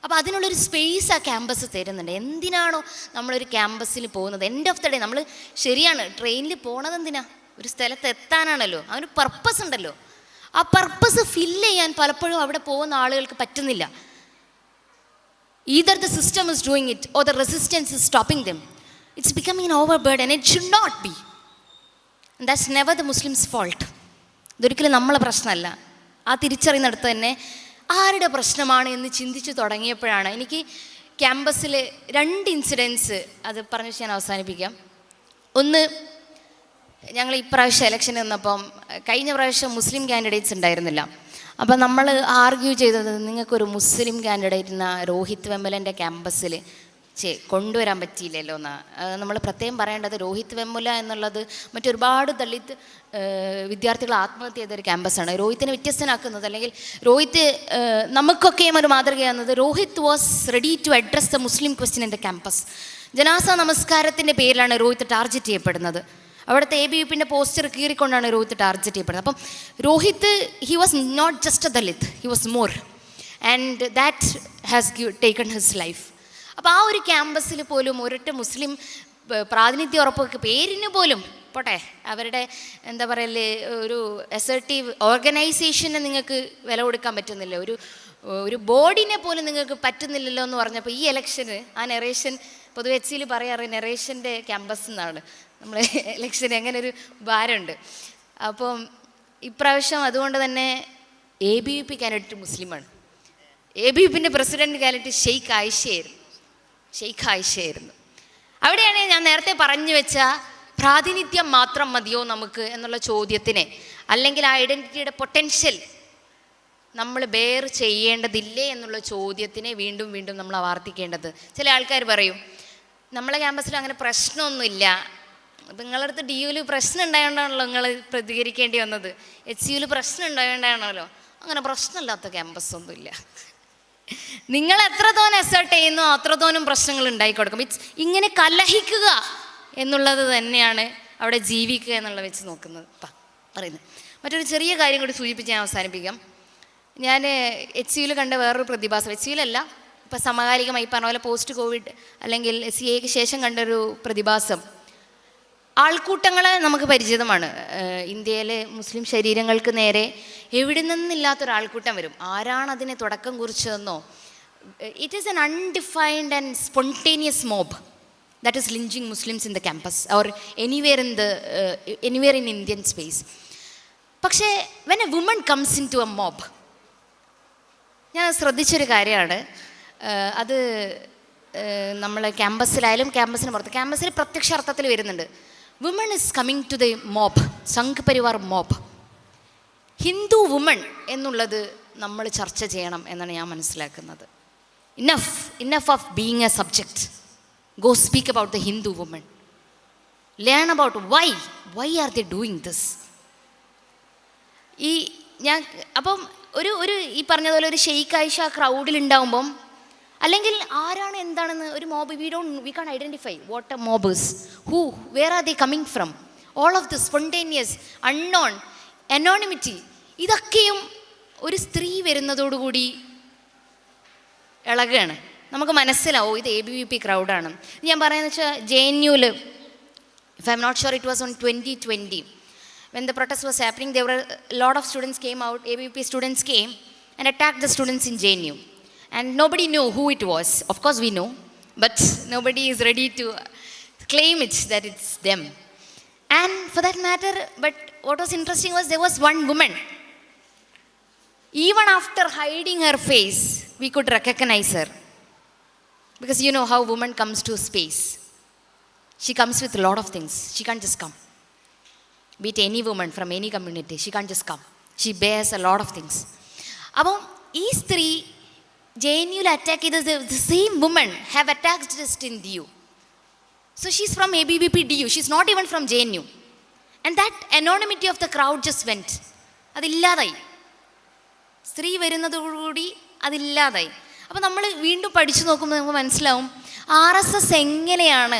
അപ്പോൾ അതിനുള്ളൊരു സ്പേസ് ആ ക്യാമ്പസ് തരുന്നുണ്ട്. എന്തിനാണോ നമ്മളൊരു ക്യാമ്പസിൽ പോകുന്നത്, എൻഡ് ഓഫ് ദ ഡേ നമ്മൾ, ശരിയാണ്, ട്രെയിനിൽ പോണത് എന്തിനാ? ഒരു സ്ഥലത്ത് എത്താനാണല്ലോ. അതിന് പർപ്പസ് ഉണ്ടല്ലോ. ആ പർപ്പസ് ഫില്ല് ചെയ്യാൻ പലപ്പോഴും അവിടെ പോകുന്ന ആളുകൾക്ക് പറ്റുന്നില്ല. Either the system is doing it or the resistance is stopping them. It's becoming an overburden. It should not be. And that's never the Muslims' fault. ഇതൊരിക്കലും നമ്മളെ പ്രശ്നമല്ല. ആ തിരിച്ചറിയുന്നിടത്ത് തന്നെ ആരുടെ പ്രശ്നമാണ് എന്ന് ചിന്തിച്ച് തുടങ്ങിയപ്പോഴാണ് എനിക്ക് ക്യാമ്പസിൽ 2 ഇൻസിഡൻസ്, അത് പറഞ്ഞ് ഞാൻ അവസാനിപ്പിക്കാം. ഒന്ന്, ഞങ്ങൾ ഇപ്രാവശ്യം ഇലക്ഷൻ നിന്നപ്പം, കഴിഞ്ഞ പ്രാവശ്യം മുസ്ലിം കാൻഡിഡേറ്റ്സ് ഉണ്ടായിരുന്നില്ല. അപ്പം നമ്മൾ ആർഗ്യൂ ചെയ്തത്, നിങ്ങൾക്കൊരു മുസ്ലിം കാൻഡിഡേറ്റിന് രോഹിത് വെമ്പലൻ്റെ ക്യാമ്പസിൽ കൊണ്ടുവരാൻ പറ്റിയില്ലല്ലോ എന്നാണ് നമ്മൾ പ്രത്യേകം പറയേണ്ടത്. രോഹിത് വെമുല എന്നുള്ളത് മറ്റൊരുപാട് ദളിത് വിദ്യാർത്ഥികൾ ആത്മഹത്യ ചെയ്തൊരു ക്യാമ്പസാണ്. രോഹിത്തിനെ വ്യത്യസ്തനാക്കുന്നത്, അല്ലെങ്കിൽ രോഹിത്ത് നമുക്കൊക്കെയും ഒരു മാതൃകയാകുന്നത്, Rohith was ready to address the Muslim question in the campus. ജനാസ നമസ്കാരത്തിൻ്റെ പേരിലാണ് രോഹിത്ത് ടാർഗറ്റ് ചെയ്യപ്പെടുന്നത്. അവിടുത്തെ ABVP പോസ്റ്റർ കീറിക്കൊണ്ടാണ് രോഹിത്ത് ടാർഗറ്റ് ചെയ്യപ്പെടുന്നത്. അപ്പം Rohith he was not just a Dalit, he was more, and that has taken his life. അപ്പോൾ ആ ഒരു ക്യാമ്പസിൽ പോലും ഒരൊറ്റ മുസ്ലിം പ്രാതിനിധ്യം ഉറപ്പ് പേരിന് പോലും പോട്ടെ, അവരുടെ എന്താ പറയല്ലേ, ഒരു അസർട്ടീവ് ഓർഗനൈസേഷനെ നിങ്ങൾക്ക് വില കൊടുക്കാൻ പറ്റുന്നില്ല, ഒരു ബോഡിനെ പോലും നിങ്ങൾക്ക് പറ്റുന്നില്ലല്ലോ എന്ന് പറഞ്ഞപ്പോൾ ഈ ഇലക്ഷന് ആ നെറേഷൻ, പൊതുവെ HCയിൽ പറയാറ് നെറേഷൻ്റെ ക്യാമ്പസ് എന്നാണ് നമ്മൾ ഇലക്ഷന്, അങ്ങനെ ഒരു ഭാരമുണ്ട്. അപ്പം ഇപ്രാവശ്യം അതുകൊണ്ട് തന്നെ ABVP കാൻഡിഡേറ്റ് മുസ്ലിമാണ്. ABVP പ്രസിഡന്റ് കാൻഡിഡേറ്റ് ഷെയ്ഖ് ആയിഷയായിരുന്നു. അവിടെയാണ് ഞാൻ നേരത്തെ പറഞ്ഞു വെച്ച പ്രാതിനിധ്യം മാത്രം മതിയോ നമുക്ക് എന്നുള്ള ചോദ്യത്തിന്, അല്ലെങ്കിൽ ആ ഐഡൻറ്റിറ്റിയുടെ പൊട്ടൻഷ്യൽ നമ്മൾ ബെയർ ചെയ്യേണ്ടതില്ലേ എന്നുള്ള ചോദ്യത്തിനെ വീണ്ടും വീണ്ടും നമ്മൾ ആവർത്തിക്കേണ്ടത്. ചില ആൾക്കാർ പറയും നമ്മളെ ക്യാമ്പസിൽ അങ്ങനെ പ്രശ്നമൊന്നുമില്ല, അപ്പം നിങ്ങളുടെ അടുത്ത് DUവിൽ പ്രശ്നം ഉണ്ടായതുകൊണ്ടാണല്ലോ നിങ്ങൾ പ്രതികരിക്കേണ്ടി വന്നത്, HCUവിൽ പ്രശ്നം ഉണ്ടായതുകൊണ്ടാണല്ലോ. അങ്ങനെ പ്രശ്നമില്ലാത്ത ക്യാമ്പസൊന്നുമില്ല. നിങ്ങൾ എത്രത്തോളം അസേർട്ട് ചെയ്യുന്നോ അത്രത്തോളം പ്രശ്നങ്ങൾ ഉണ്ടായിക്കൊടുക്കും. ഇങ്ങനെ കലഹിക്കുക എന്നുള്ളത് തന്നെയാണ് അവിടെ ജീവിക്കുക എന്നുള്ളത് വെച്ച് നോക്കുന്നത് പറയുന്നത്. മറ്റൊരു ചെറിയ കാര്യം കൂടി സൂചിപ്പിച്ച് ഞാൻ അവസാനിപ്പിക്കാം. ഞാൻ HCUവിൽ കണ്ട വേറൊരു പ്രതിഭാസം, HCUവിലല്ല, ഇപ്പം സമകാലികമായി പറഞ്ഞ പോലെ പോസ്റ്റ് കോവിഡ് അല്ലെങ്കിൽ CAക്ക് ശേഷം കണ്ടൊരു പ്രതിഭാസം, ആൾക്കൂട്ടങ്ങളെ നമുക്ക് പരിചിതമാണ്. ഇന്ത്യയിലെ മുസ്ലിം ശരീരങ്ങൾക്ക് നേരെ എവിടെ നിന്നില്ലാത്തൊരാൾക്കൂട്ടം വരും. ആരാണ് അതിനെ തുടക്കം കുറിച്ചതെന്നോ, it is an undefined and spontaneous mob that is lynching Muslims in the campus or anywhere in Indian space. പക്ഷേ when a woman comes into a mob, ഞാൻ ശ്രദ്ധിച്ചൊരു കാര്യമാണ്, അത് നമ്മൾ ക്യാമ്പസിലായാലും ക്യാമ്പസിന് പുറത്ത്, ക്യാമ്പസിൽ പ്രത്യക്ഷ അർത്ഥത്തിൽ വരുന്നുണ്ട്. Woman is coming to the mob, Sangh Parivar mob. Hindu woman എന്നുള്ളത് നമ്മൾ ചർച്ച ചെയ്യണം എന്നാണ് ഞാൻ മനസ്സിലാക്കുന്നത്. Enough of being a subject. Go speak about the Hindu woman. Learn about why are they doing this. ഞാൻ അപ്പം ഒരു ഈ പറഞ്ഞതുപോലെ ഒരു ഷെയ്ഖ് ആയിഷ ക്രൗഡിൽ ഉണ്ടാകുമ്പം, അല്ലെങ്കിൽ ആരാണ് എന്താണെന്ന് ഒരു mob, we can't identify what a mob is, where are they coming from, all of this spontaneous, unknown, anonymity, ഇതൊക്കെയും ഒരു സ്ത്രീ വരുന്നതോടുകൂടി ഇളകുകയാണ്. നമുക്ക് മനസ്സിലാവും ഇത് ABVP ക്രൗഡാണ്. ഞാൻ പറയുന്നത് വെച്ചാൽ JNUവിൽ, if I'm not sure, it was on 2020 when the protest was happening, there were a lot of students came out, ABVP students came and attacked the students in JNU, and nobody knew who it was. Of course we know, but nobody is ready to claim it that it's them. And for that matter, but what was interesting was there was one woman, even after hiding her face we could recognize her. Because you know how woman comes to space. She comes with a lot of things. She can't just come. Be it any woman from any community, she can't just come. She bears a lot of things. അപ്പോൾ ഈ സ്ത്രീ JNUവിൽ attack ചെയ്തത്, the same woman have attacked just in DU. So she's from ABVP DU. She's not even from JNU. And that anonymity of the crowd just went. അതില്ലാതായി. സ്ത്രീ വരുന്നതോടുകൂടി അതില്ലാതായി. അപ്പോൾ നമ്മൾ വീണ്ടും പഠിച്ചു നോക്കുമ്പോൾ നമുക്ക് മനസ്സിലാവും RSS എങ്ങനെയാണ്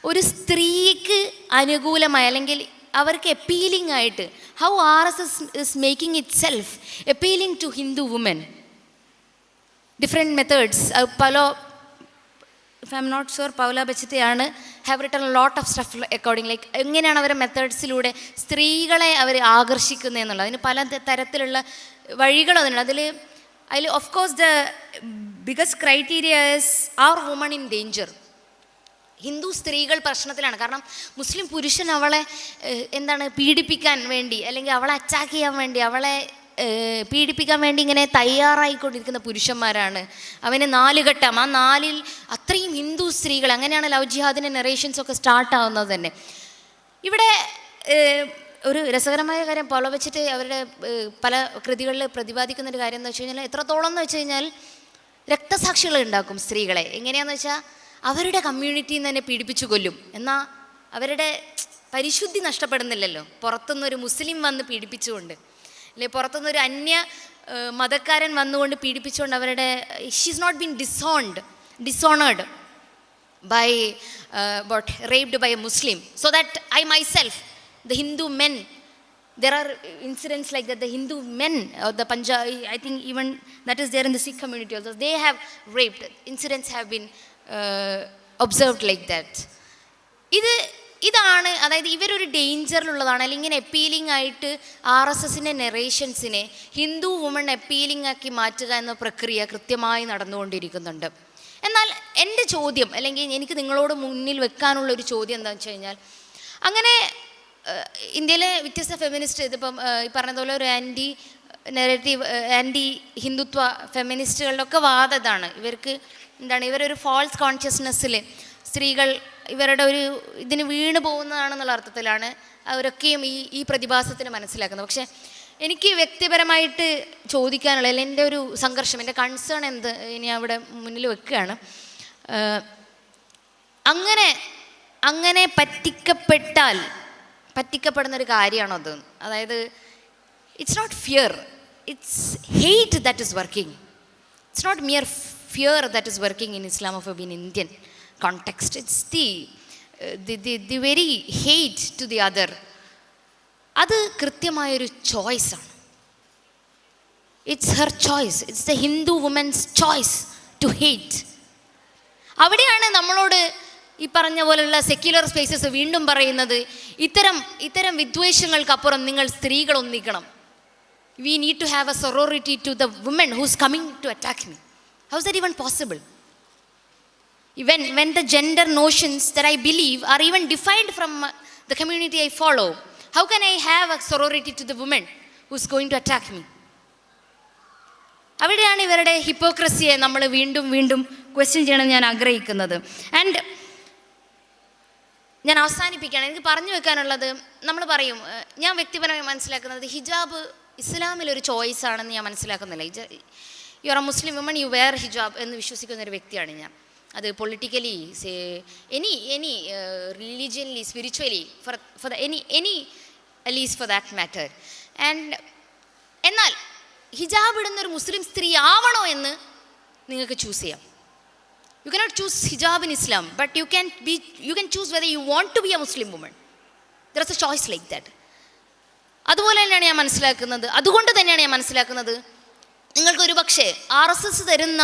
ഒരു സ്ത്രീക്ക് അനുകൂലമായി, അല്ലെങ്കിൽ അവർക്ക് അപ്പീലിംഗ് ആയിട്ട്, how RSS is making it self appealing to Hindu woman. Different methods. If I am not sure, Paola ബച്ചിറ്റയാണ് have written lot of stuff according, like എങ്ങനെയാണ് അവരുടെ മെത്തേഡ്സിലൂടെ സ്ത്രീകളെ അവർ ആകർഷിക്കുന്നത് എന്നുള്ളത്. അതിന് പല തരത്തിലുള്ള വഴികളും അതിനുണ്ട്. അതിൽ of course the biggest criteria is are woman in danger. Hindu സ്ത്രീകൾ പ്രശ്നത്തിലാണ്. കാരണം മുസ്ലിം പുരുഷൻ അവളെ പീഡിപ്പിക്കാൻ വേണ്ടി, അല്ലെങ്കിൽ അവളെ അറ്റാക്ക് ചെയ്യാൻ വേണ്ടി, അവളെ പീഡിപ്പിക്കാൻ വേണ്ടി ഇങ്ങനെ തയ്യാറായിക്കൊണ്ടിരിക്കുന്ന പുരുഷന്മാരാണ്. അവന് 4 ഘട്ടം, ആ 4-ൽ അത്രയും ഹിന്ദു സ്ത്രീകൾ, അങ്ങനെയാണ് ലവ് ജിഹാദിൻ്റെ നെറേഷൻസൊക്കെ സ്റ്റാർട്ടാവുന്നത് തന്നെ. ഇവിടെ ഒരു രസകരമായ കാര്യം പൗല വെച്ചിട്ട് അവരുടെ പല കൃതികളിൽ പ്രതിപാദിക്കുന്ന ഒരു കാര്യം എന്ന് വെച്ച് കഴിഞ്ഞാൽ, എത്രത്തോളം എന്ന് വെച്ച് കഴിഞ്ഞാൽ രക്തസാക്ഷികൾ ഉണ്ടാക്കും സ്ത്രീകളെ. എങ്ങനെയാണെന്ന് വെച്ചാൽ അവരുടെ കമ്മ്യൂണിറ്റിയിൽ നിന്ന് തന്നെ പീഡിപ്പിച്ചു കൊല്ലും. എന്നാൽ അവരുടെ പരിശുദ്ധി നഷ്ടപ്പെടുന്നില്ലല്ലോ പുറത്തുനിന്നൊരു മുസ്ലിം വന്ന് പീഡിപ്പിച്ചുകൊണ്ട്, അല്ലെ പുറത്തുനിന്നൊരു അന്യ മതക്കാരൻ വന്നുകൊണ്ട് പീഡിപ്പിച്ചുകൊണ്ട് അവരുടെ she's not been dishonoured by but raped by a Muslim, so that I myself, the Hindu men, there are incidents like that, the Hindu men, the Punjabi, I think even that is there in the Sikh community also, they have raped, incidents have been observed like that. ഇതാണ്, അതായത് ഇവരൊരു ഡേഞ്ചറിലുള്ളതാണ്. അല്ലെങ്കിൽ ഇങ്ങനെ appealing ആയിട്ട് RSSൻ്റെ നെറേഷൻസിനെ Hindu woman appealing ആക്കി മാറ്റുക എന്ന പ്രക്രിയ കൃത്യമായി നടന്നുകൊണ്ടിരിക്കുന്നുണ്ട്. എന്നാൽ എൻ്റെ ചോദ്യം, അല്ലെങ്കിൽ എനിക്ക് നിങ്ങളോട് മുന്നിൽ വെക്കാനുള്ളൊരു ചോദ്യം എന്താണെന്ന് വെച്ച് കഴിഞ്ഞാൽ, അങ്ങനെ ഇന്ത്യയിലെ വ്യത്യസ്ത ഫെമിനിസ്റ്റ്, ഇതിപ്പം ഈ പറഞ്ഞതുപോലെ ഒരു ആൻറ്റി ഹിന്ദുത്വ ഫെമിനിസ്റ്റുകളിലൊക്കെ വാദം ഇതാണ്, ഇവർക്ക് എന്താണ്, ഇവരൊരു ഫാൾസ് കോൺഷ്യസ്നെസ്സിൽ സ്ത്രീകൾ ഇവരുടെ ഒരു ഇതിന് വീണ് പോകുന്നതാണെന്നുള്ള അർത്ഥത്തിലാണ് അവരൊക്കെയും ഈ പ്രതിഭാസത്തിന് മനസ്സിലാക്കുന്നത്. പക്ഷേ എനിക്ക് വ്യക്തിപരമായിട്ട് ചോദിക്കാനുള്ള, അല്ലെങ്കിൽ എൻ്റെ ഒരു സംഘർഷം, എൻ്റെ കൺസേൺ എന്ത് ഇനി അവിടെ മുന്നിൽ വെക്കുകയാണ്. അങ്ങനെ പറ്റിക്കപ്പെടുന്നൊരു കാര്യമാണോ അത്? അതായത് it's not fear, it's hate that is working. It's not mere fear that is working in Islamophobia in Indian context. It's the very hate to the other. അത് കൃത്യമായൊരു ചോയ്സാണ്. It's her choice, it's the Hindu woman's choice to hate. അവിടെയാണ് നമ്മളോട് ഈ പറഞ്ഞ പോലുള്ള secular spaces വീണ്ടും പറയുന്നത്, ഇത്തരം വിദ്വേഷങ്ങൾക്കപ്പുറം നിങ്ങൾ സ്ത്രീകൾ ഒന്നിക്കണം. We need to have a sorority to the woman who's coming to attack me. How is that even possible? When the gender notions that I believe are even defined from the community I follow, how can I have a sorority to the woman who's going to attack me? അവിടെയാണ് ഇവരുടെ ഹിപ്പോക്രസിയെ നമ്മൾ വീണ്ടും വീണ്ടും question ചെയ്യണം ഞാൻ ആഗ്രഹിക്കുന്നത്. And ഞാൻ അവസാനിപ്പിക്കുകയാണ്. എനിക്ക് പറഞ്ഞു വെക്കാനുള്ളത്, നമ്മൾ പറയും, ഞാൻ വ്യക്തിപരമായി മനസ്സിലാക്കുന്നത് ഹിജാബ് ഇസ്ലാമിലൊരു ചോയ്സ് ആണെന്ന് ഞാൻ മനസ്സിലാക്കുന്നില്ല. You are a Muslim woman, you wear hijab എന്ന് വിശ്വസിക്കുന്ന ഒരു വ്യക്തിയാണ് ഞാൻ. അത് politically, any religiously, spiritually, for any allies for that matter. എന്നാൽ ഹിജാബ് ഇടുന്നൊരു മുസ്ലിം സ്ത്രീ ആവണോ എന്ന് നിങ്ങൾക്ക് ചൂസ് ചെയ്യാം. You cannot choose hijab in Islam, but you can choose whether you want to be a Muslim woman. There is a choice like that. അതുപോലെ തന്നെയാണ് ഞാൻ മനസ്സിലാക്കുന്നത്. അതുകൊണ്ട് തന്നെയാണ് ഞാൻ മനസ്സിലാക്കുന്നത്, നിങ്ങൾക്കൊരു പക്ഷേ RSS തരുന്ന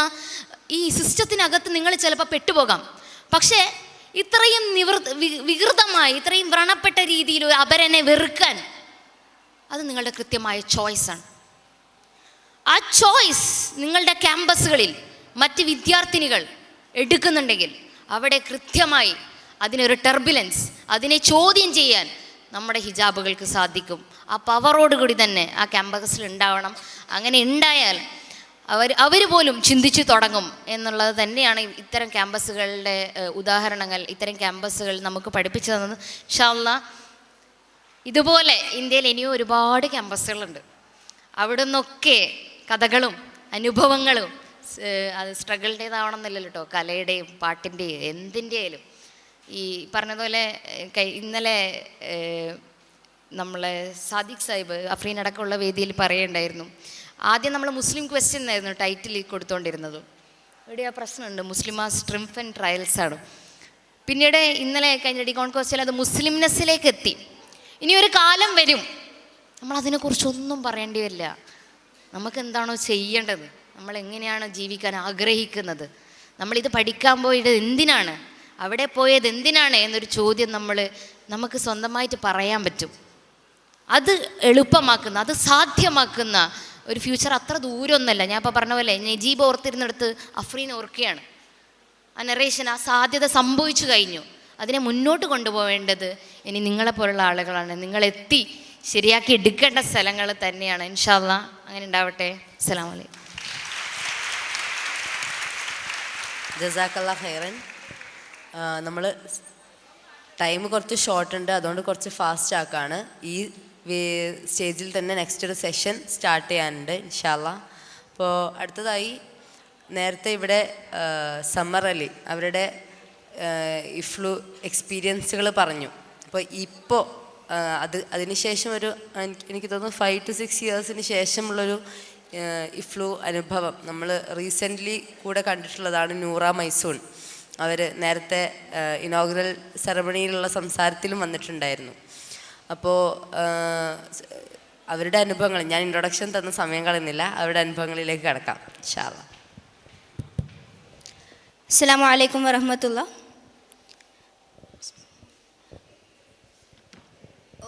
ഈ സിസ്റ്റത്തിനകത്ത് നിങ്ങൾ ചിലപ്പോൾ പെട്ടുപോകാം. പക്ഷേ ഇത്രയും വികൃതമായി, ഇത്രയും വ്രണപ്പെട്ട രീതിയിൽ ഒരു അപരനെ വെറുക്കാൻ, അത് നിങ്ങളുടെ കൃത്യമായ ചോയ്സാണ്. ആ ചോയ്സ് നിങ്ങളുടെ ക്യാമ്പസുകളിൽ മറ്റ് വിദ്യാർത്ഥിനികൾ എടുക്കുന്നുണ്ടെങ്കിൽ അവിടെ കൃത്യമായി അതിനൊരു ടർബുലൻസ്, അതിനെ ചോദ്യം ചെയ്യാൻ നമ്മുടെ ഹിജാബുകൾക്ക് സാധിക്കും. ആ പവറോടുകൂടി തന്നെ ആ ക്യാമ്പസിൽ ഉണ്ടാവണം. അങ്ങനെ ഉണ്ടായാൽ അവർ പോലും ചിന്തിച്ചു തുടങ്ങും എന്നുള്ളത് തന്നെയാണ് ഇത്തരം ക്യാമ്പസുകളുടെ ഉദാഹരണങ്ങൾ, ഇത്തരം ക്യാമ്പസുകൾ നമുക്ക് പഠിപ്പിച്ചു തന്നത്. ഇൻഷാ അല്ലാഹ് ഇതുപോലെ ഇന്ത്യയിൽ ഇനിയും ഒരുപാട് ക്യാമ്പസുകളുണ്ട്. അവിടെ നിന്നൊക്കെ കഥകളും അനുഭവങ്ങളും, അത് സ്ട്രഗിളിൻ്റേതാവണമെന്നില്ലല്ലോ കേട്ടോ, കലയുടെയും പാട്ടിൻ്റെയും എന്തിൻ്റെയും. ഈ പറഞ്ഞതുപോലെ ഇന്നലെ നമ്മളെ സാദിഖ് സാഹിബ് അഫ്രീൻ അടക്കമുള്ള വേദിയിൽ പറയുണ്ടായിരുന്നു, ആദ്യം നമ്മൾ മുസ്ലിം ക്വസ്റ്റ്യൻ എന്നായിരുന്നു ടൈറ്റിൽ കൊടുത്തുകൊണ്ടിരുന്നത്. ഇവിടെ ആ പ്രശ്നമുണ്ട്, മുസ്ലിം സ്ട്രിംഫ് ആൻഡ് ട്രയൽസ് ആണ്. പിന്നീട് ഇന്നലെ കഴിഞ്ഞ ഡിക്കോൺ ക്വസ്റ്റ്യൻ അത് മുസ്ലിംനെസ്സിലേക്ക് എത്തി. ഇനി ഒരു കാലം വരും നമ്മളതിനെക്കുറിച്ചൊന്നും പറയേണ്ടി വരില്ല. നമുക്ക് എന്താണോ ചെയ്യേണ്ടത്, നമ്മൾ എങ്ങനെയാണോ ജീവിക്കാൻ ആഗ്രഹിക്കുന്നത്, നമ്മളിത് പഠിക്കാൻ പോയത് എന്തിനാണ്, അവിടെ പോയത് എന്തിനാണ് എന്നൊരു ചോദ്യം നമുക്ക് സ്വന്തമായിട്ട് പറയാൻ പറ്റും. അത് എളുപ്പമാക്കുന്ന, അത് സാധ്യമാക്കുന്ന ഒരു ഫ്യൂച്ചർ അത്ര ദൂരമൊന്നുമല്ല. ഞാൻ ഇപ്പോൾ പറഞ്ഞ പോലെ നജീബ് ഓർത്തിരുന്നിടത്ത് അഫ്രീൻ ഓർക്കുകയാണ്. ആ നറേഷൻ, ആ സാധ്യത സംഭവിച്ചു കഴിഞ്ഞു. അതിനെ മുന്നോട്ട് കൊണ്ടുപോകേണ്ടത് ഇനി നിങ്ങളെപ്പോലുള്ള ആളുകളാണ്. നിങ്ങളെത്തി ശരിയാക്കി എടുക്കേണ്ട സ്ഥലങ്ങൾ തന്നെയാണ്. ഇൻഷാ അല്ലാഹ് അങ്ങനെ ഉണ്ടാവട്ടെ. അസ്സലാമു അലൈക്കും. ജസാക്കല്ലാ ഖൈറൻ. നമ്മൾ ടൈം കുറച്ച് ഷോർട്ട് ഉണ്ട്, അതുകൊണ്ട് കുറച്ച് ഫാസ്റ്റ് ആക്കാണ്. ഈ സ്റ്റേജിൽ തന്നെ നെക്സ്റ്റ് ഒരു സെഷൻ സ്റ്റാർട്ട് ചെയ്യാനുണ്ട് ഇൻഷാ അല്ലാഹ്. അപ്പോൾ അടുത്തതായി നേരത്തെ ഇവിടെ സമ്മർ അലി അവരുടെ ഇഫ്ലു എക്സ്പീരിയൻസുകൾ പറഞ്ഞു. അപ്പോൾ ഇപ്പോൾ അതിനുശേഷം എനിക്ക് തോന്നുന്നു 5 to 6 ഇയേഴ്സിന് ശേഷമുള്ളൊരു ഇഫ്ലു അനുഭവം നമ്മൾ റീസെൻ്റ്ലി കൂടെ കണ്ടിട്ടുള്ളതാണ്. നൂറ മൈസൂൺ അവർ നേരത്തെ ഇനോഗ്രൽ സെറമണിയിലുള്ള സംസാരത്തിലും വന്നിട്ടുണ്ടായിരുന്നു. അപ്പോൾ അവരുടെ അനുഭവങ്ങൾ, ഞാൻ ഇൻട്രൊഡക്ഷൻ തന്ന സമയം കളയുന്നില്ല, അവരുടെ അനുഭവങ്ങളിലേക്ക് കടക്കാം ഇൻഷാ അല്ലാഹ്. അസ്സലാമു അലൈക്കും വറഹ്മത്തുള്ളാഹി.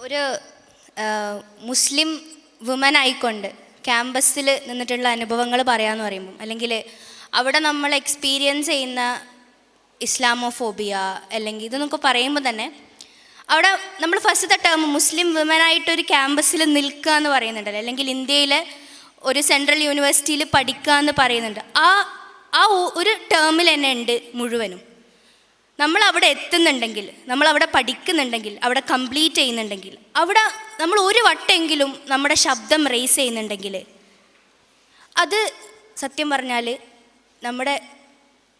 ഒരു മുസ്ലിം വുമൻ ആയിക്കൊണ്ട് ക്യാമ്പസിൽ നിന്നിട്ടുള്ള അനുഭവങ്ങൾ പറയാമെന്ന് പറയുമ്പം, അല്ലെങ്കിൽ അവിടെ നമ്മൾ എക്സ്പീരിയൻസ് ചെയ്യുന്ന ഇസ്ലാമോഫോബിയ അല്ലെങ്കിൽ ഇതെന്നൊക്കെ പറയുമ്പോൾ തന്നെ അവിടെ നമ്മൾ ഫസ്റ്റത്തെ ടേം മുസ്ലിം വുമനായിട്ടൊരു ക്യാമ്പസിൽ നിൽക്കുക എന്ന് പറയുന്നുണ്ടല്ലോ, അല്ലെങ്കിൽ ഇന്ത്യയിലെ ഒരു സെൻട്രൽ യൂണിവേഴ്സിറ്റിയിൽ പഠിക്കുക എന്ന് പറയുന്നുണ്ട്. ആ ഒരു ടേമിൽ തന്നെ ഉണ്ട് മുഴുവനും. നമ്മൾ അവിടെ എത്തുന്നുണ്ടെങ്കിൽ, നമ്മൾ അവിടെ പഠിക്കുന്നുണ്ടെങ്കിൽ, അവിടെ കംപ്ലീറ്റ് ചെയ്യുന്നുണ്ടെങ്കിൽ, അവിടെ നമ്മൾ ഒരു വട്ടെങ്കിലും നമ്മുടെ ശബ്ദം റേസ് ചെയ്യുന്നുണ്ടെങ്കിൽ അത് സത്യം പറഞ്ഞാൽ നമ്മുടെ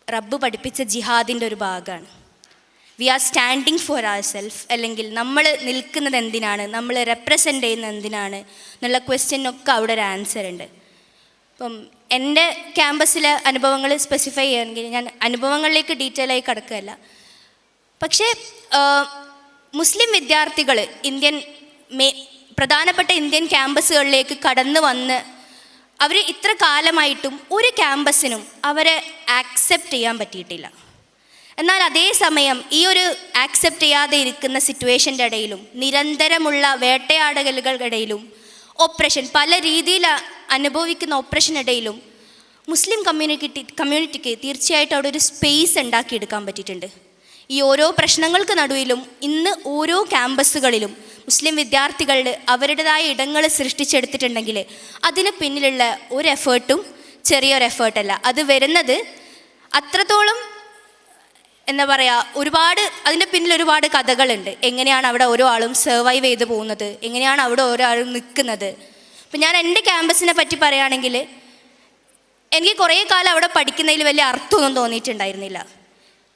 റബ്ബ് പഠിപ്പിച്ച ജിഹാദിൻ്റെ ഒരു ഭാഗമാണ്. We are standing for our self, അല്ലെങ്കിൽ നമ്മൾ നിൽക്കുന്നത് എന്തിനാണ്, നമ്മൾ റെപ്രസെൻ്റ് ചെയ്യുന്നത് എന്തിനാണ് എന്നുള്ള ക്വസ്റ്റ്യനൊക്കെ അവിടെ ഒരു ആൻസർ ഉണ്ട്. ഇപ്പം എൻ്റെ ക്യാമ്പസിലെ അനുഭവങ്ങൾ സ്പെസിഫൈ ചെയ്യുകയാണെങ്കിൽ ഞാൻ അനുഭവങ്ങളിലേക്ക് ഡീറ്റെയിൽ ആയി കിടക്കുകയല്ല. പക്ഷേ മുസ്ലിം വിദ്യാർത്ഥികൾ പ്രധാനപ്പെട്ട ഇന്ത്യൻ ക്യാമ്പസുകളിലേക്ക് കടന്നു വന്ന് അവർ ഇത്ര കാലമായിട്ടും ഒരു ക്യാമ്പസിനും അവരെ ആക്സെപ്റ്റ് ചെയ്യാൻ പറ്റിയിട്ടില്ല. എന്നാൽ അതേസമയം ഈ ഒരു ആക്സെപ്റ്റ് ചെയ്യാതെ ഇരിക്കുന്ന സിറ്റുവേഷൻ്റെ ഇടയിലും നിരന്തരമുള്ള വേട്ടയാടലുകളുടെ ഇടയിലും ഓപ്പറേഷൻ പല രീതിയിൽ അനുഭവിക്കുന്ന ഓപ്പറേഷനിടയിലും മുസ്ലിം കമ്മ്യൂണിറ്റിക്ക് തീർച്ചയായിട്ടും അവിടെ ഒരു സ്പേസ് ഉണ്ടാക്കിയെടുക്കാൻ പറ്റിയിട്ടുണ്ട്. ഈ ഓരോ പ്രശ്നങ്ങൾക്ക് നടുവിലും ഇന്ന് ഓരോ ക്യാമ്പസുകളിലും മുസ്ലിം വിദ്യാർത്ഥികൾ അവരുടേതായ ഇടങ്ങൾ സൃഷ്ടിച്ചെടുത്തിട്ടുണ്ടെങ്കിൽ അതിന് പിന്നിലുള്ള ഒരു എഫേർട്ടും ചെറിയൊരു എഫേർട്ടല്ല. അത് വരുന്നത് അത്രത്തോളം എന്താ പറയുക, ഒരുപാട് അതിൻ്റെ പിന്നിൽ ഒരുപാട് കഥകളുണ്ട്. എങ്ങനെയാണ് അവിടെ ഓരോ ആളും സർവൈവ് ചെയ്ത് പോകുന്നത്, എങ്ങനെയാണ് അവിടെ ഓരോ ആളും നിൽക്കുന്നത്. ഇപ്പം ഞാൻ എൻ്റെ ക്യാമ്പസിനെ പറ്റി പറയുകയാണെങ്കിൽ എനിക്ക് കുറേ കാലം അവിടെ പഠിക്കുന്നതിൽ വലിയ അർത്ഥമൊന്നും തോന്നിയിട്ടുണ്ടായിരുന്നില്ല.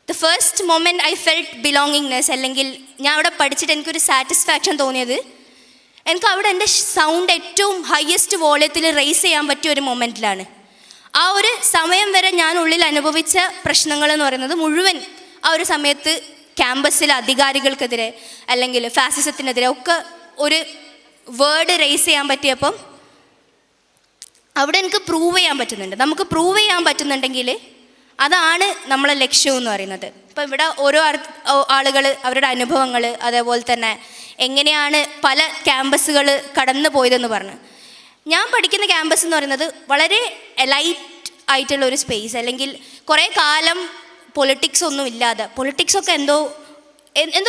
The first moment I felt belongingness, അല്ലെങ്കിൽ ഞാൻ അവിടെ പഠിച്ചിട്ട് എനിക്കൊരു സാറ്റിസ്ഫാക്ഷൻ തോന്നിയത് എനിക്ക് അവിടെ എൻ്റെ സൗണ്ട് ഏറ്റവും ഹയസ്റ്റ് വോളിയത്തിൽ റേസ് ചെയ്യാൻ പറ്റിയ ഒരു മൊമെൻറ്റിലാണ്. ആ ഒരു സമയം വരെ ഞാൻ ഉള്ളിൽ അനുഭവിച്ച പ്രശ്നങ്ങൾ എന്ന് പറയുന്നത് മുഴുവൻ ആ ഒരു സമയത്ത് ക്യാമ്പസിലെ അധികാരികൾക്കെതിരെ അല്ലെങ്കിൽ ഫാസിസത്തിനെതിരെ ഒക്കെ ഒരു വേർഡ് റേസ് ചെയ്യാൻ പറ്റിയപ്പം അവിടെ എനിക്ക് പ്രൂവ് ചെയ്യാൻ പറ്റുന്നുണ്ട്. നമുക്ക് പ്രൂവ് ചെയ്യാൻ പറ്റുന്നുണ്ടെങ്കിൽ അതാണ് നമ്മളെ ലക്ഷ്യം എന്ന് പറയുന്നത്. ഇപ്പോൾ ഇവിടെ ഓരോ ആളുകൾ അവരുടെ അനുഭവങ്ങൾ, അതേപോലെ തന്നെ എങ്ങനെയാണ് പല ക്യാമ്പസുകൾ കടന്നു പോയതെന്ന് പറഞ്ഞു. ഞാൻ പഠിക്കുന്ന ക്യാമ്പസ് എന്ന് പറയുന്നത് വളരെ എലൈറ്റ് ആയിട്ടുള്ള ഒരു സ്പേസ്, അല്ലെങ്കിൽ കുറേ കാലം പൊളിറ്റിക്സ് ഒന്നും ഇല്ലാതെ, പൊളിറ്റിക്സൊക്കെ എന്തോ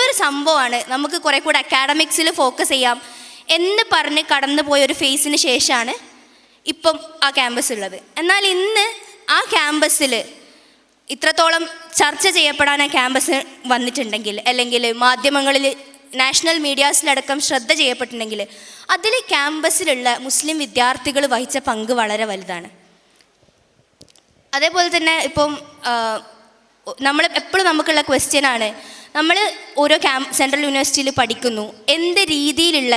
ഒരു സംഭവമാണ്, നമുക്ക് കുറേ കൂടെ അക്കാഡമിക്സിൽ ഫോക്കസ് ചെയ്യാം എന്ന് പറഞ്ഞ് കടന്നു പോയ ഒരു ഫേസിന് ശേഷമാണ് ഇപ്പം ആ ക്യാമ്പസ് ഉള്ളത്. എന്നാൽ ഇന്ന് ആ ക്യാമ്പസിൽ ഇത്രത്തോളം ചർച്ച ചെയ്യപ്പെടാൻ ആ ക്യാമ്പസ് വന്നിട്ടുണ്ടെങ്കിൽ, അല്ലെങ്കിൽ മാധ്യമങ്ങളിൽ നാഷണൽ മീഡിയാസിലടക്കം ശ്രദ്ധ ചെയ്യപ്പെട്ടിട്ടുണ്ടെങ്കിൽ അതിൽ ക്യാമ്പസിലുള്ള മുസ്ലിം വിദ്യാർത്ഥികൾ വഹിച്ച പങ്ക് വളരെ വലുതാണ്. അതേപോലെ തന്നെ ഇപ്പം നമ്മൾ എപ്പോഴും നമുക്കുള്ള ക്വസ്റ്റ്യനാണ്, നമ്മൾ ഓരോ സെൻട്രൽ യൂണിവേഴ്സിറ്റിയിൽ പഠിക്കുന്നു, എന്ത് രീതിയിലുള്ള